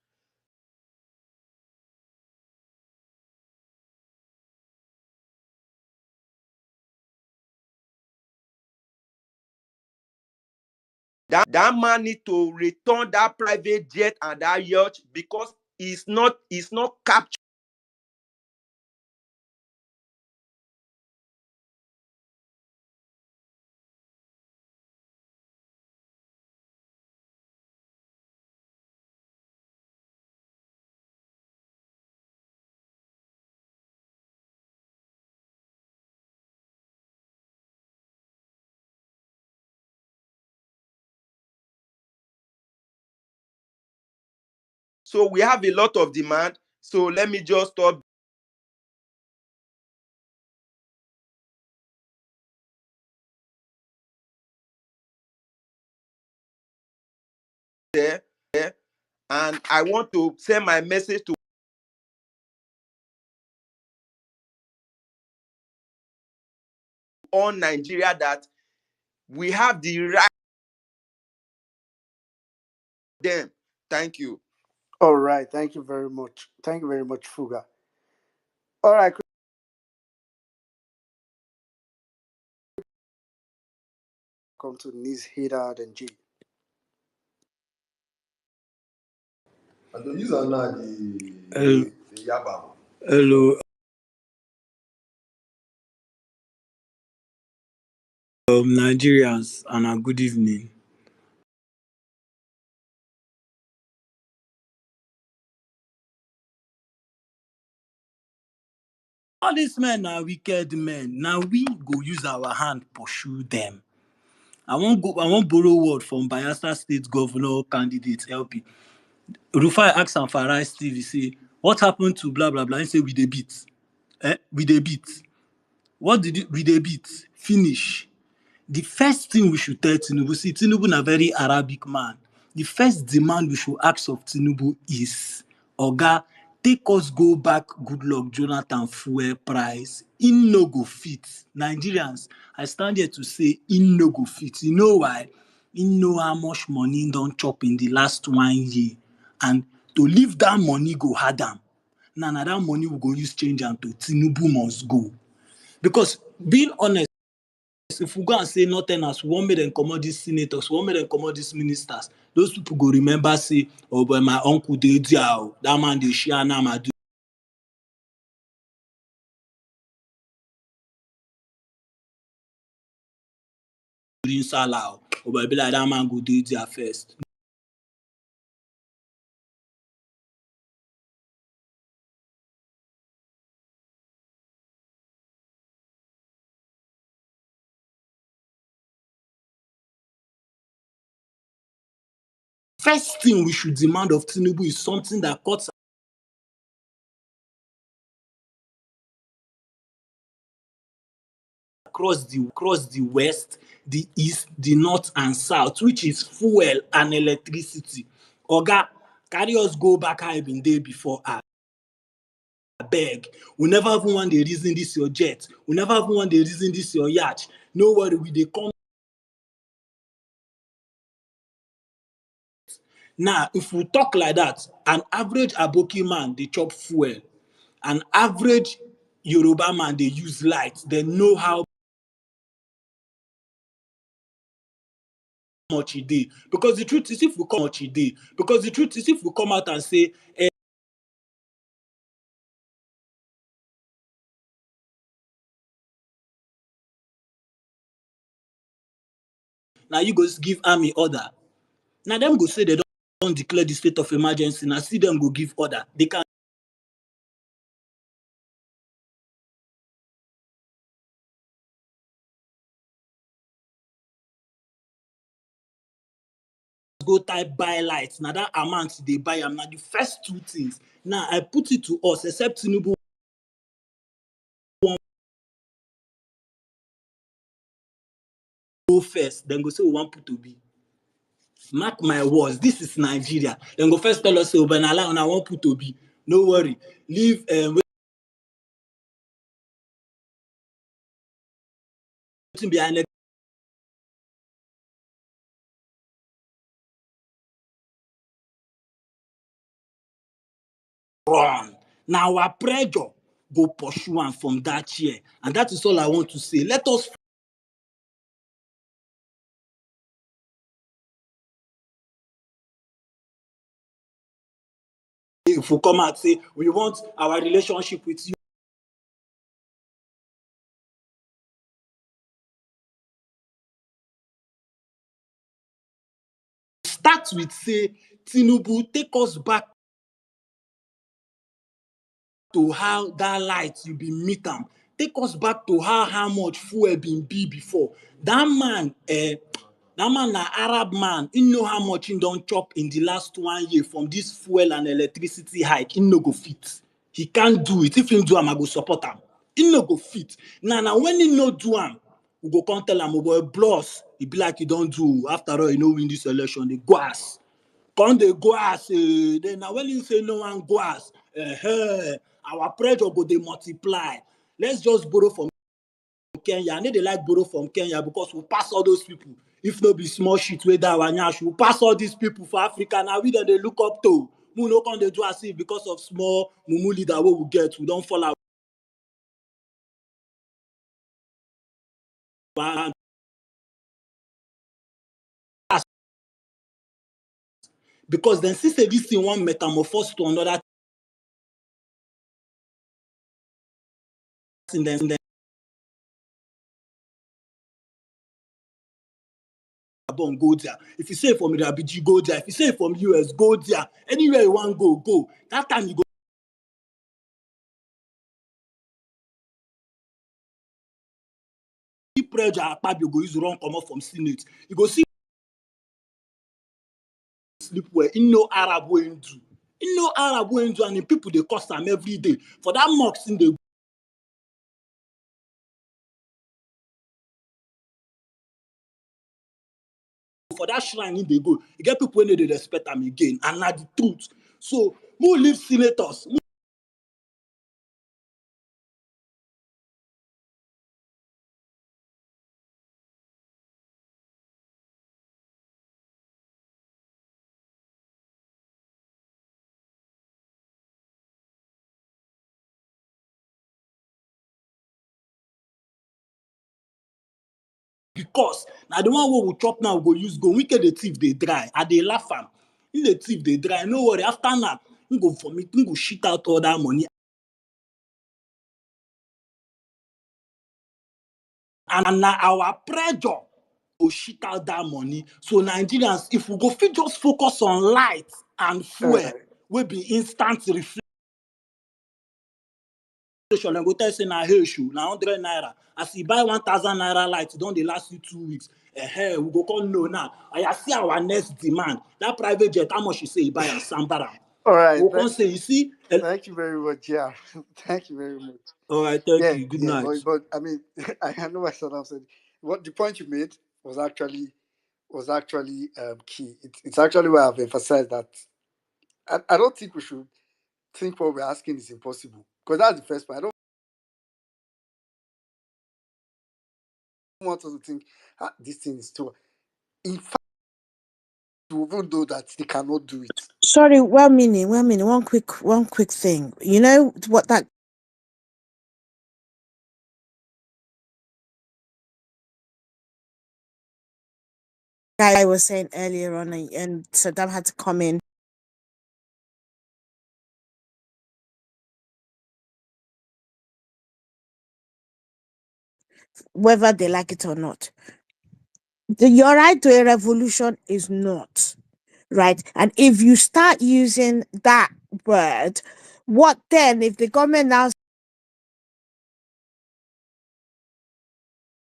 that man need to return that private jet and that yacht because it's not captured. So we have a lot of demand. So let me just stop there. And I want to send my message to all Nigeria that we have the right to them. Thank you. All right, thank you very much. Thank you very much, Fuga. All right, come to Niz Hader, then G. And the user now Hello, the Yaba. hello, Nigerians, and a good evening. All these men are wicked men. Now we go use our hand pursue them. I won't borrow word from Bayelsa State Governor candidate LP. Rufai asked am for rice TV say, what happened to blah blah blah? He say we dey beat. We dey beat. What did we dey beat? Finish. The first thing we should tell Tinubu, see, Tinubu is a very Arabic man. The first demand we should ask of Tinubu is, Oga, take us go back, good luck, Jonathan, fuel price. In no go fit. Nigerians, I stand here to say, in no go fit. You know why? In know how much money don't chop in the last 1 year. And to leave that money go hard am. Now that money we go use change am to Tinubu must go. Because being honest, if we go and say nothing else, we want make them comot these senators, we want make them comot these ministers, those people go remember say, oh boy, my uncle dey there, that man dey share now, during Salah, but be like that man go do it there first. First thing we should demand of Tinubu is something that cuts across the west, the east, the north and south, which is fuel and electricity. Oga, carry us go back how I been there before. Beg. We never even want the reason this your jet. We never even want the reason this your yacht. No worry, we dey come. Now, if we talk like that, an average Aboki man they chop fuel, an average Yoruba man they use light. They know how much it did. Because the truth is, if we come much it did. Because the truth is, if we come out and say, now you go give army order. Now them go say they don't declare the state of emergency. Now see them go give order. They can go type buy lights. Now that amount they buy them. Now the first two things. Now I put it to us, except Tinubu go first, then go say we want put to be. Mark my words, this is Nigeria. Then go first tell us say Obenala and I want put to be. No worry. Leave waiting behind run. Now our pressure go pursue and from that chair. And that is all I want to say. Let us if we come out say we want our relationship with you. Start with say Tinubu take us back to how that light you be meet am. Take us back to how much fuel been be before. That man na Arab man. He know how much he don't chop in the last 1 year from this fuel and electricity hike. He no go fit. He can't do it. If he do am, I go support him. He no go fit. Now when he no do am, we go come tell him, oh boy, bloss. He be like he don't do. After all, he no win this election. They go ass. Come they go ass. Then now when you say no one go ass, our pressure go they multiply. Let's just borrow from Kenya. I know they like borrow from Kenya because we pass all those people. If no be small shit with that one, we pass all these people for Africa. Now we then they look up to. We no can they do as if because of small mumu leader what we get, we don't fall out. Because then since this thing one metamorphose to another thing, then go there. If you say from Irabiji, go there. If you say from US, go there. Anywhere you want go. That time you go. Pressure Akpabio go use run come up from Senate. You go see sleep where in no Arab way do. In no Arab way do and the people they cost them every day. For that mocks in the for that shrine in they go. You get people when they respect them again. And not the truth. So who leave senators? Because now the one we will chop now we go use go wicked the thief they dry and they laugh am. In the thief they dry. No worry, after now, we go vomit, we go shit out all that money. And now our pressure shit out that money. So Nigerians, if we go fit just focus on light and fuel, will be instant reflection. And go tell say na hey shoe, na 100 naira. As you buy 1,000 naira light, don't they last you 2 weeks? We go call no now. I see our next demand. That private jet, how much you say you buy and Sambara? All right. We can say, you see. Thank you very much. Yeah. Thank you very much. All right, thank Yeah, you. Good yeah. night. But I mean, I know what Saddam said. What the point you made was actually key. It's actually why I've emphasized that I don't think we should think what we're asking is impossible, because that's the first part. I don't want us to think this thing is too. In fact, we even know that they cannot do it. Sorry, one minute. One quick thing. You know what that guy was saying earlier on, and Saddam had to come in. Whether they like it or not. Your right to a revolution is not, right? And if you start using that word, what then if the government now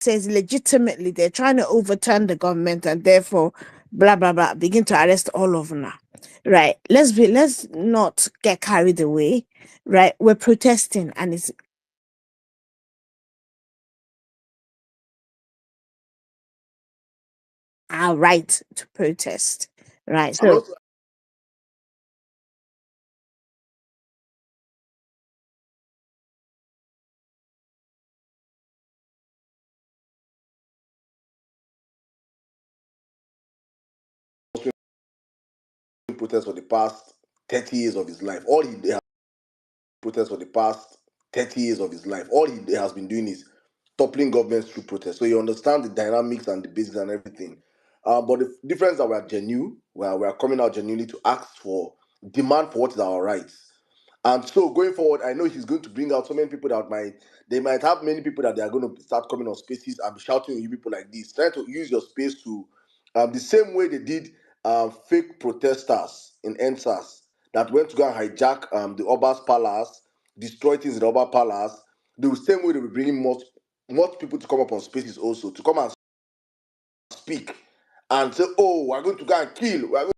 says legitimately they're trying to overturn the government and therefore blah blah blah begin to arrest all of them now, right? Let's not get carried away, right? We're protesting and it's our right to protest, right? And So also, protest for the past 30 years of his life. All he has protest for the past 30 years of his life. All he has been doing is toppling governments through protest. So you understand the dynamics and the basics and everything. But the difference that we are genuine, where we are coming out genuinely to ask for demand for what is our rights. And so going forward, I know he's going to bring out so many people that they might have many people that they are going to start coming on spaces and be shouting at you people like this, trying to use your space to the same way they did fake protesters in NSAS that went to go and hijack the Oba's palace, destroy things in the Oba palace. The same way they will bringing much people to come up on spaces also to come and speak and say, oh, we're going to go and kill.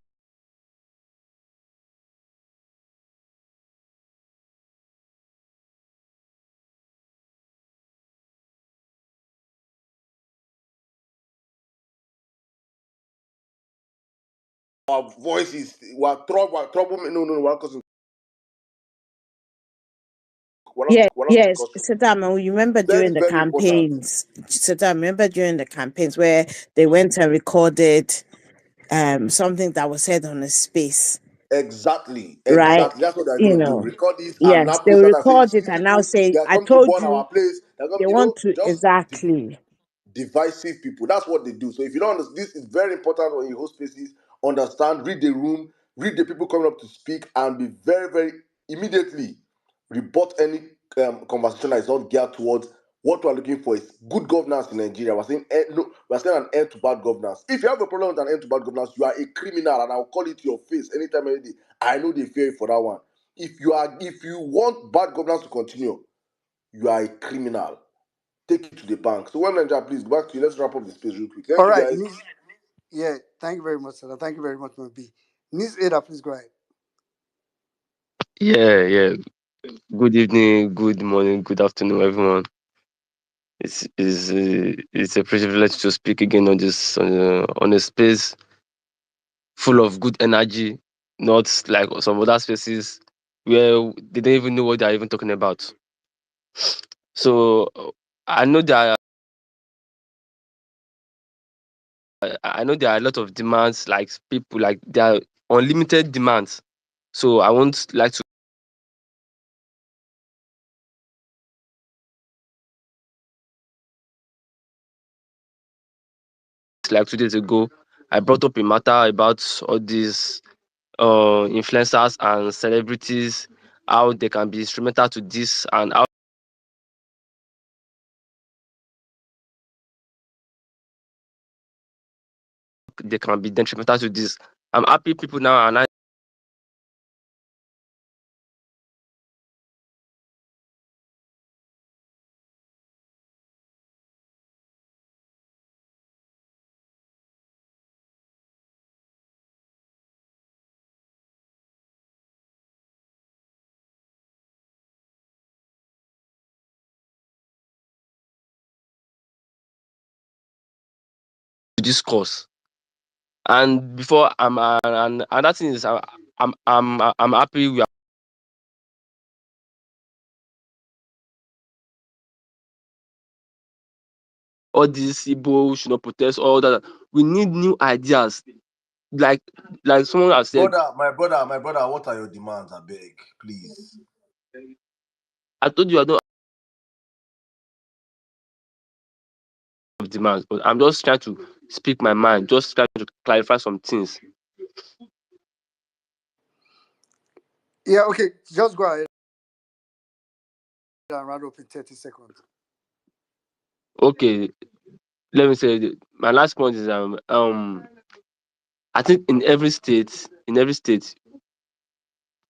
Our voices were trouble. No, we're not causing. We're not yes, causing. Saddam, you remember Very, during the very important. campaigns, Saddam, remember during the campaigns where they went and recorded something that was said on a space, Exactly. right? That's what they're You going to do. know, Record this and now yes, they post will that and say, record see it and now people, say, they are I coming to told burn our you place. They're they coming, want to just exactly. divisive people. That's what they do. So if you don't understand, this is very important when you host spaces. Understand, read the room, read the people coming up to speak, and be very, very immediately rebut any conversation that is not geared towards what we're looking for is good governance in Nigeria. We're saying no, we're saying an end to bad governance. If you have a problem with an end to bad governance, you are a criminal, and I'll call it to your face anytime, any day. I know they fear you for that one. If you want bad governance to continue, you are a criminal. Take it to the bank. So, when Nigeria, please go back to you. Let's wrap up the space real quick. All Thank you, right. guys. Yeah. Thank you very much, sir. Thank you very much, Mobi. Nis Ada, please go ahead. Yeah. Good evening, good morning, good afternoon, everyone. It's a privilege to speak again on this on a space full of good energy, not like some other spaces where they don't even know what they're even talking about. So I know there I know there are a lot of demands, like people like there are unlimited demands. So I won't like to like 2 days ago. I brought up a matter about all these influencers and celebrities, how they can be instrumental to this and how they can be detrimental to this. I'm happy people now are now to this course. And before and that thing is I'm happy we are all these Igbo should not protest, all that. We need new ideas. Like someone has said, My brother, what are your demands? I beg, please. I told you I don't have demands, but I'm just trying to speak my mind, just trying to clarify some things. Yeah, okay, just go ahead and round up in 30 seconds. Okay, let me say my last point is I think in every state,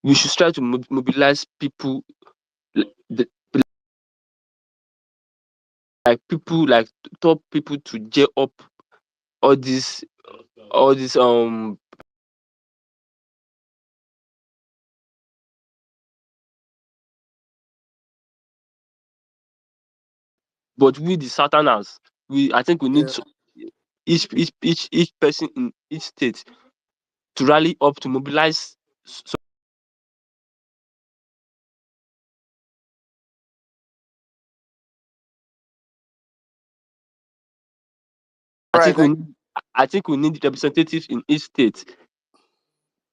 we should try to mobilize people, like people, like top people to gear up all these but we the southerners, I think we need Yeah. to, each person in each state to rally up to mobilize. So All right, thank I think we need representatives in each state.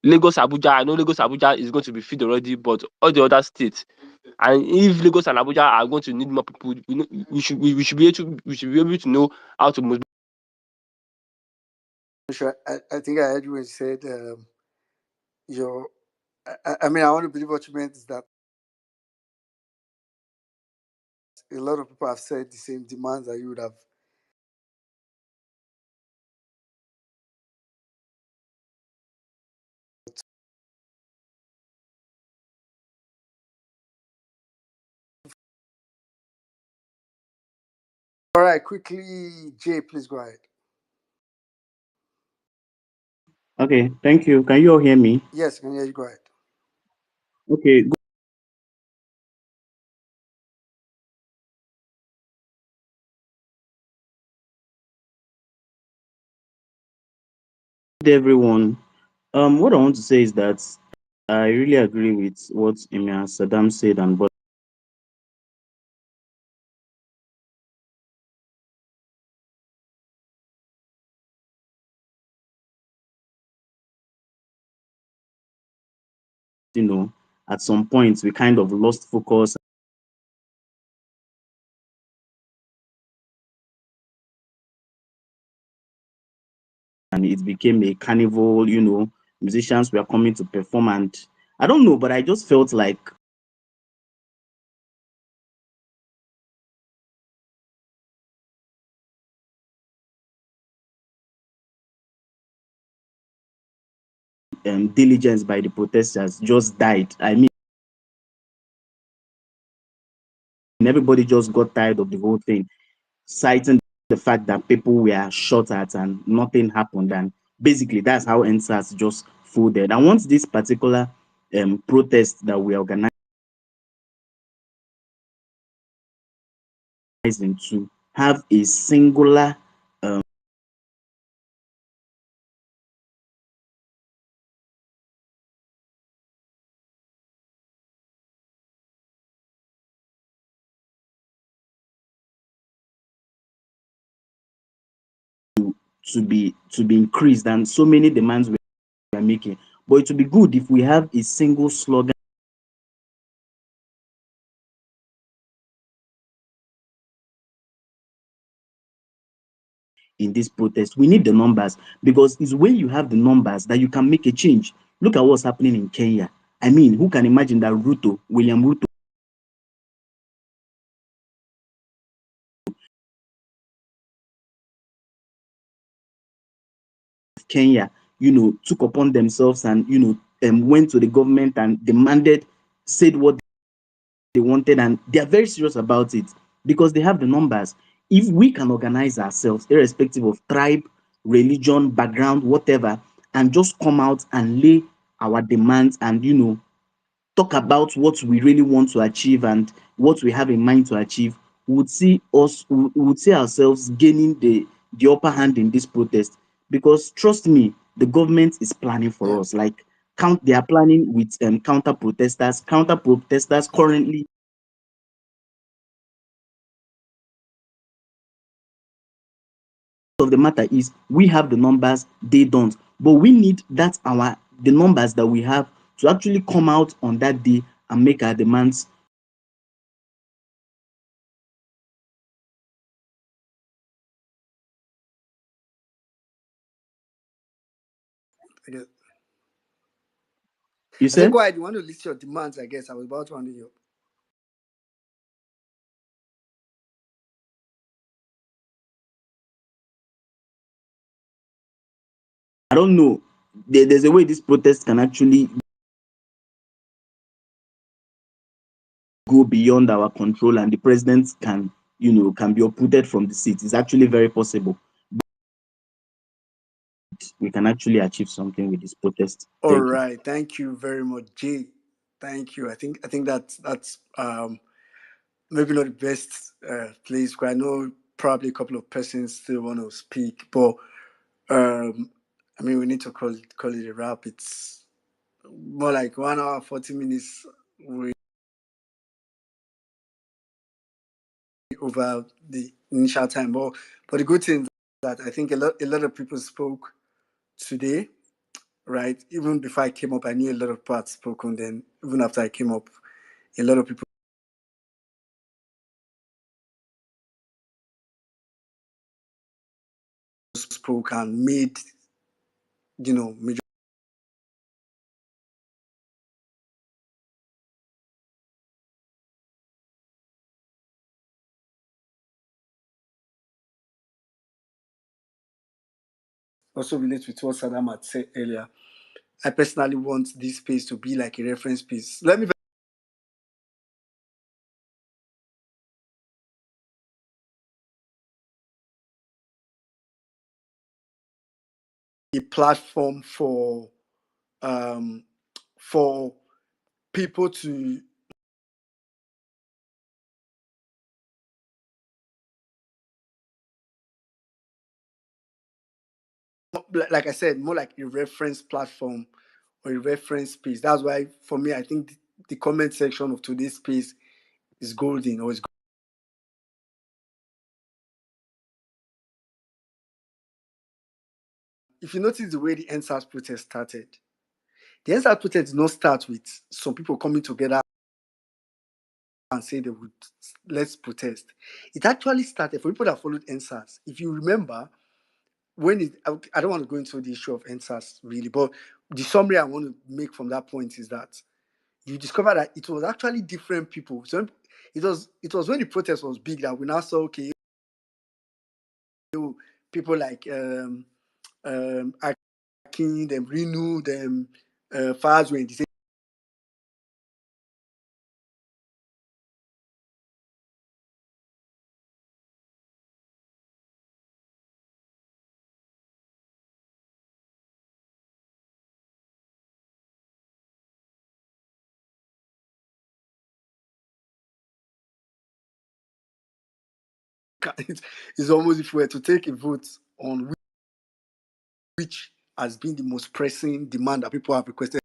Lagos, Abuja, I know Lagos, Abuja is going to be filled already, but all the other states. And if Lagos and Abuja are going to need more people, we should be able to know how to mobilize. you. I think I heard you when you said your. I mean, I want to believe what you meant is that a lot of people have said the same demands that you would have. All right, quickly, Jay, please go ahead. Okay, thank you. Can you all hear me? Yes, can hear you. Go ahead. Okay, good everyone. What I want to say is that I really agree with what Emir Saddam said and but at some point we kind of lost focus and it became a carnival, musicians were coming to perform and I don't know, but I just felt like diligence by the protesters just died. I mean, everybody just got tired of the whole thing, citing the fact that people were shot at and nothing happened. And basically, that's how NSAS just folded. And once this particular protest that we organized to have a singular to be increased and so many demands we are making. But it would be good if we have a single slogan in this protest. We need the numbers because it's when you have the numbers that you can make a change. Look at what's happening in Kenya. I mean, who can imagine that William Ruto, of Kenya, took upon themselves and, went to the government and demanded, said what they wanted, and they are very serious about it because they have the numbers. If we can organize ourselves, irrespective of tribe, religion, background, whatever, and just come out and lay our demands and, talk about what we really want to achieve and what we have in mind to achieve, we would see ourselves gaining the upper hand in this protest. Because trust me, the government is planning for Yeah. us. Like they are planning with counter protesters. Counter protesters currently of the matter is we have the numbers, they don't. But we need the numbers that we have to actually come out on that day and make our demands. I guess. You I said, said? go ahead. You want to list your demands? I guess I was about to handle you. I don't know. There's a way this protest can actually go beyond our control and the president can be uprooted from the seat. It's actually very possible. We can actually achieve something with this protest. All Thank you. right. Thank you very much, Jay. Thank you. I think that's maybe not the best place. Because I know probably a couple of persons still want to speak, but I mean we need to call it a wrap. It's more like 1 hour 40 minutes. We over the initial time, but the good thing is that I think a lot of people spoke today, right? Even before I came up, I knew a lot of parts spoken. Then even after I came up, a lot of people spoke and made major. Also relates with what Saddam had said earlier. I personally want this space to be like a reference piece. Let me a platform um, for people to, like I said, more like a reference platform or a reference piece. That's why, for me, I think the comment section of today's space is golden or is. If you notice the way the NSAS protest started, the NSAS protest did not start with some people coming together and say they would let's protest. It actually started for people that followed NSAS. If you remember, I don't want to go into the issue of NSAS really, but the summary I want to make from that point is that you discover that it was actually different people. So it was when the protest was big that we now saw, okay, people like Akin, them Renew, them Faz were in the same. It's almost if we were to take a vote on which has been the most pressing demand that people have requested.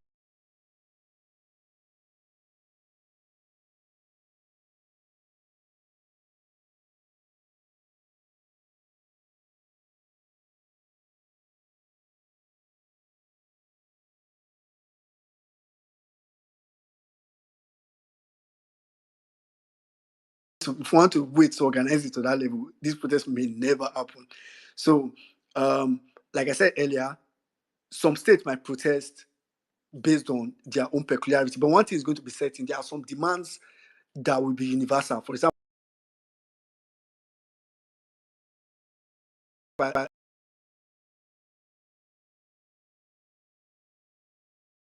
So if we want to wait to organize it to that level, this protest may never happen. So, like I said earlier, some states might protest based on their own peculiarity. But one thing is going to be certain: there are some demands that will be universal. For example,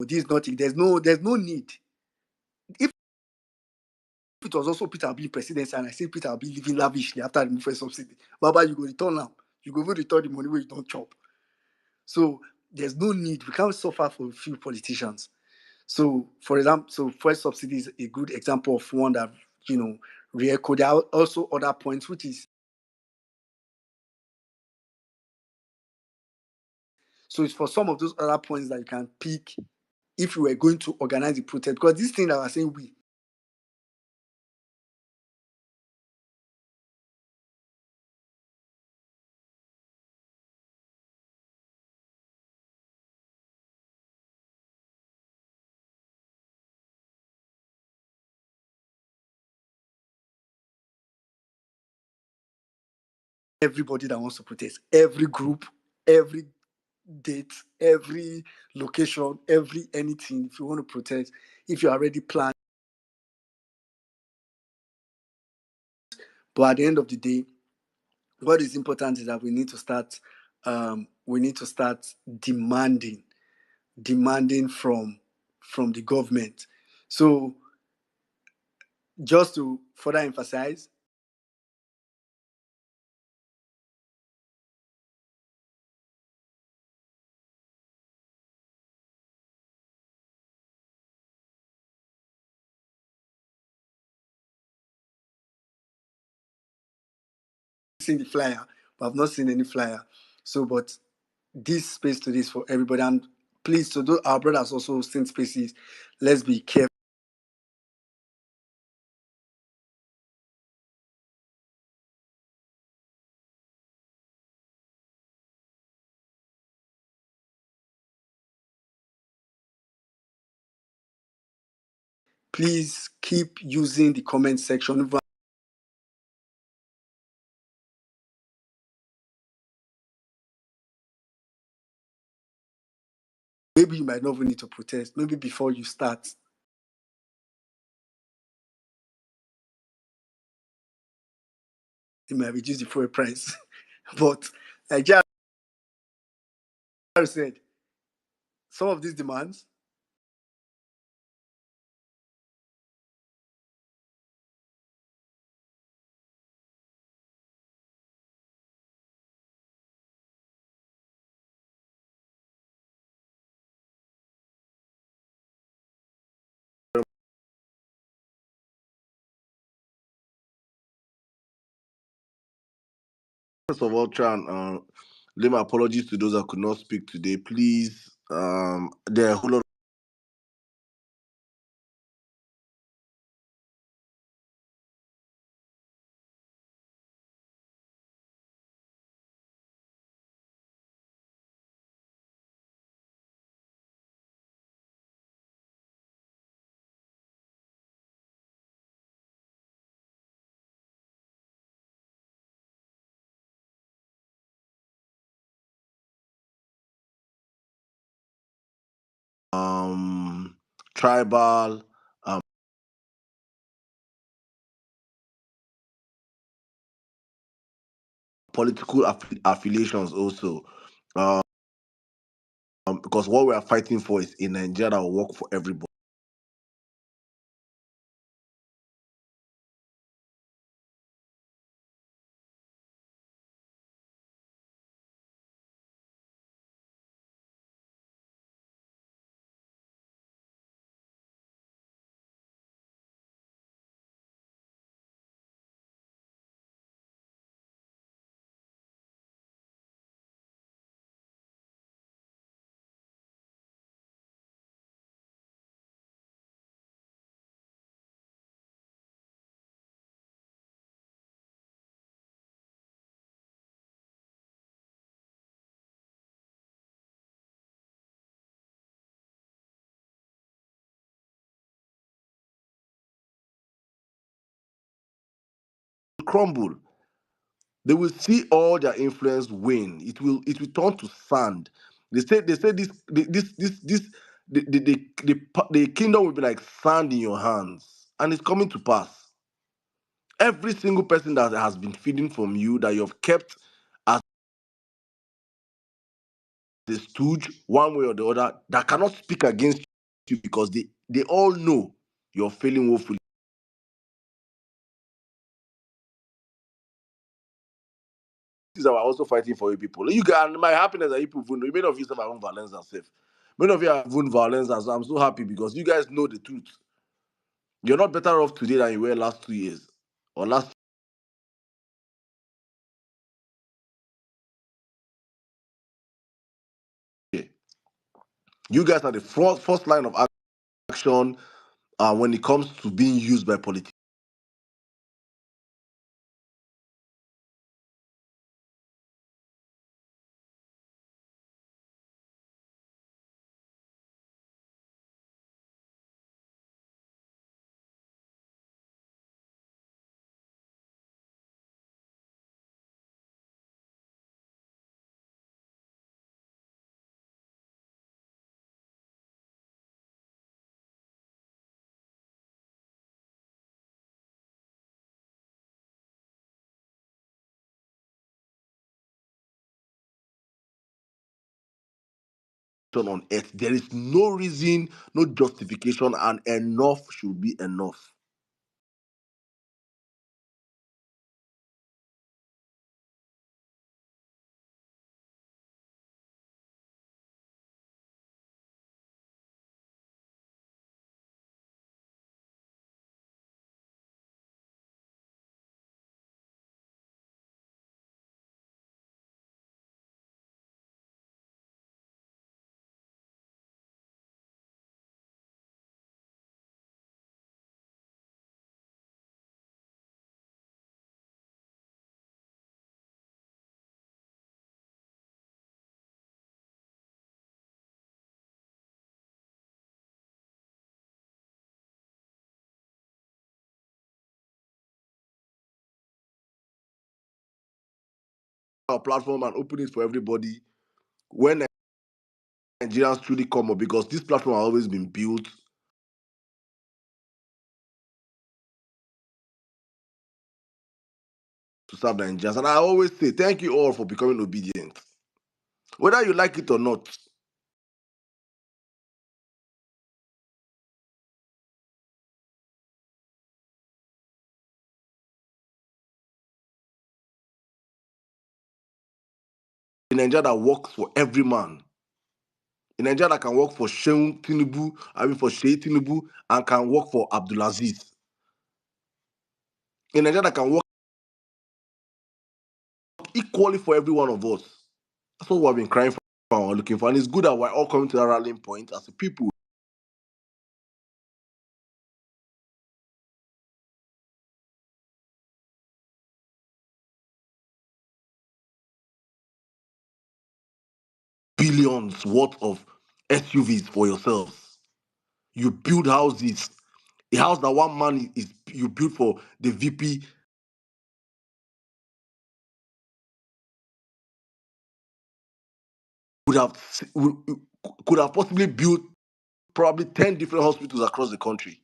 this is nothing. There's no need. If it was also Peter Obi presidency and I say Peter Obi living lavishly after the first subsidy, Baba, you go return now. You go return the money where you don't chop. So there's no need. We can't suffer for a few politicians. So, for example, first subsidy is a good example of one that re-echoed. There are also other points, which is so it's for some of those other points that you can pick if you were going to organize the protest. Because this thing that we're saying we everybody that wants to protest, every group, every date, every location, every anything. If you want to protest, if you already planned, but at the end of the day, what is important is that we need to start. Demanding from the government. So, just to further emphasize, seen the flyer, but I've not seen any flyer. So, but this space today is for everybody. And please, to those our brothers also hosting spaces, let's be careful. Please keep using the comment section. Maybe you might not even need to protest. Maybe before you start, it might reduce the fuel price. But like Jared said, some of these demands First of all, try and lay my apologies to those that could not speak today. Please, there are a whole lot tribal, political affiliations also. Because what we are fighting for is in Nigeria that will work for everybody. Crumble. They will see all their influence wane. It will turn to sand. They say the kingdom will be like sand in your hands, and it's coming to pass. Every single person that has been feeding from you, that you have kept as a stooge one way or the other, that cannot speak against because they all know you're failing woefully. This is why we're also fighting for you people. You guys, my happiness that you people know. Many of you have own violence and self. Many of you have own violence, and so I'm so happy because you guys know the truth. You're not better off today than you were last 2 years or last year. You guys are the first line of action when it comes to being used by politicians on earth. There is no reason, no justification, and enough should be enough. Our platform and open it for everybody when Nigerians truly come up, because this platform has always been built to serve the Nigerians. And I always say thank you all for becoming obedient, whether you like it or not. In Nigeria that works for every man. In Nigeria that can work for Shehu Tinubu, for Shei Tinubu, and can work for Abdulaziz. In Nigeria that can work equally for every one of us. That's what we've been crying for and looking for. And it's good that we're all coming to that rallying point as a people. Billions worth of SUVs for yourselves. You build houses. A house that one man is you build for the VP could have possibly built probably 10 different hospitals across the country.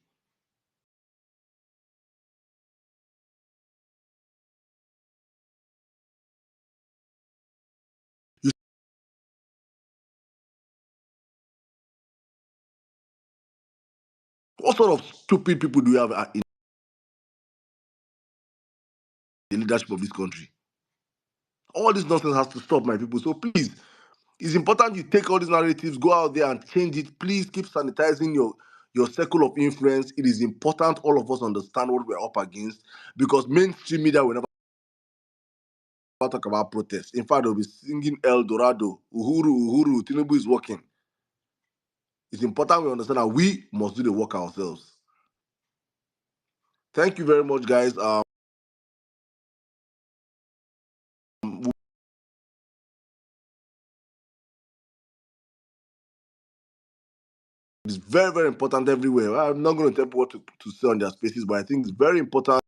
You, what sort of stupid people do you have in the leadership of this country? All this nonsense has to stop, my people. So please, it's important you take all these narratives, go out there and change it. Please keep sanitizing your circle of influence. It is important all of us understand what we're up against, because mainstream media will never talk about protests. In fact, they'll be singing El Dorado, Uhuru, Uhuru, Tinubu is working. It's important we understand that we must do the work ourselves. Thank you very much, guys. It's very, very important everywhere. I'm not going to tell people what to say on their spaces, but I think it's very important.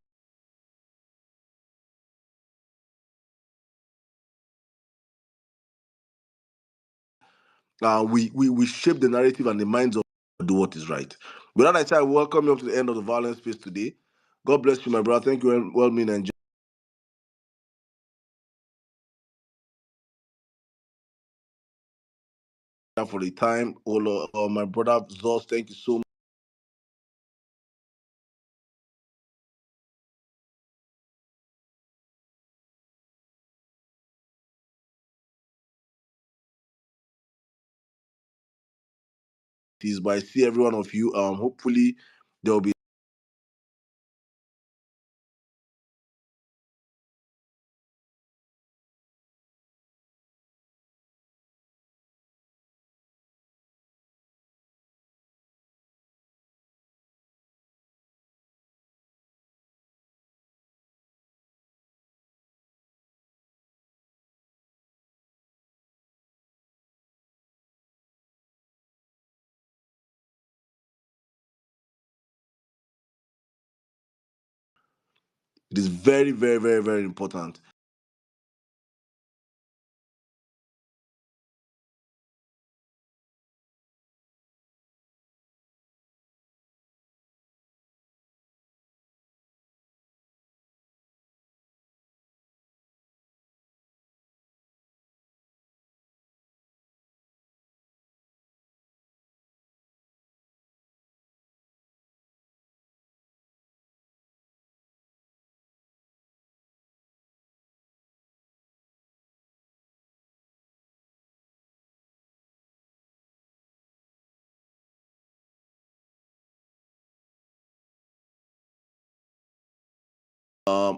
We shape the narrative and the minds of do what is right. With that, I say I welcome you up to the end of the Violence Space today. God bless you, my brother. Thank you, well mean and for the time. My brother Zos, thank you so much. But I see every one of you. Hopefully there will be it is very, very, very, very important.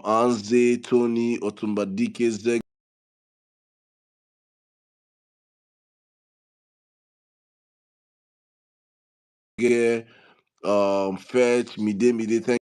Anze, Tony, Otumbadike, Zeg, Fetch, Mide, thank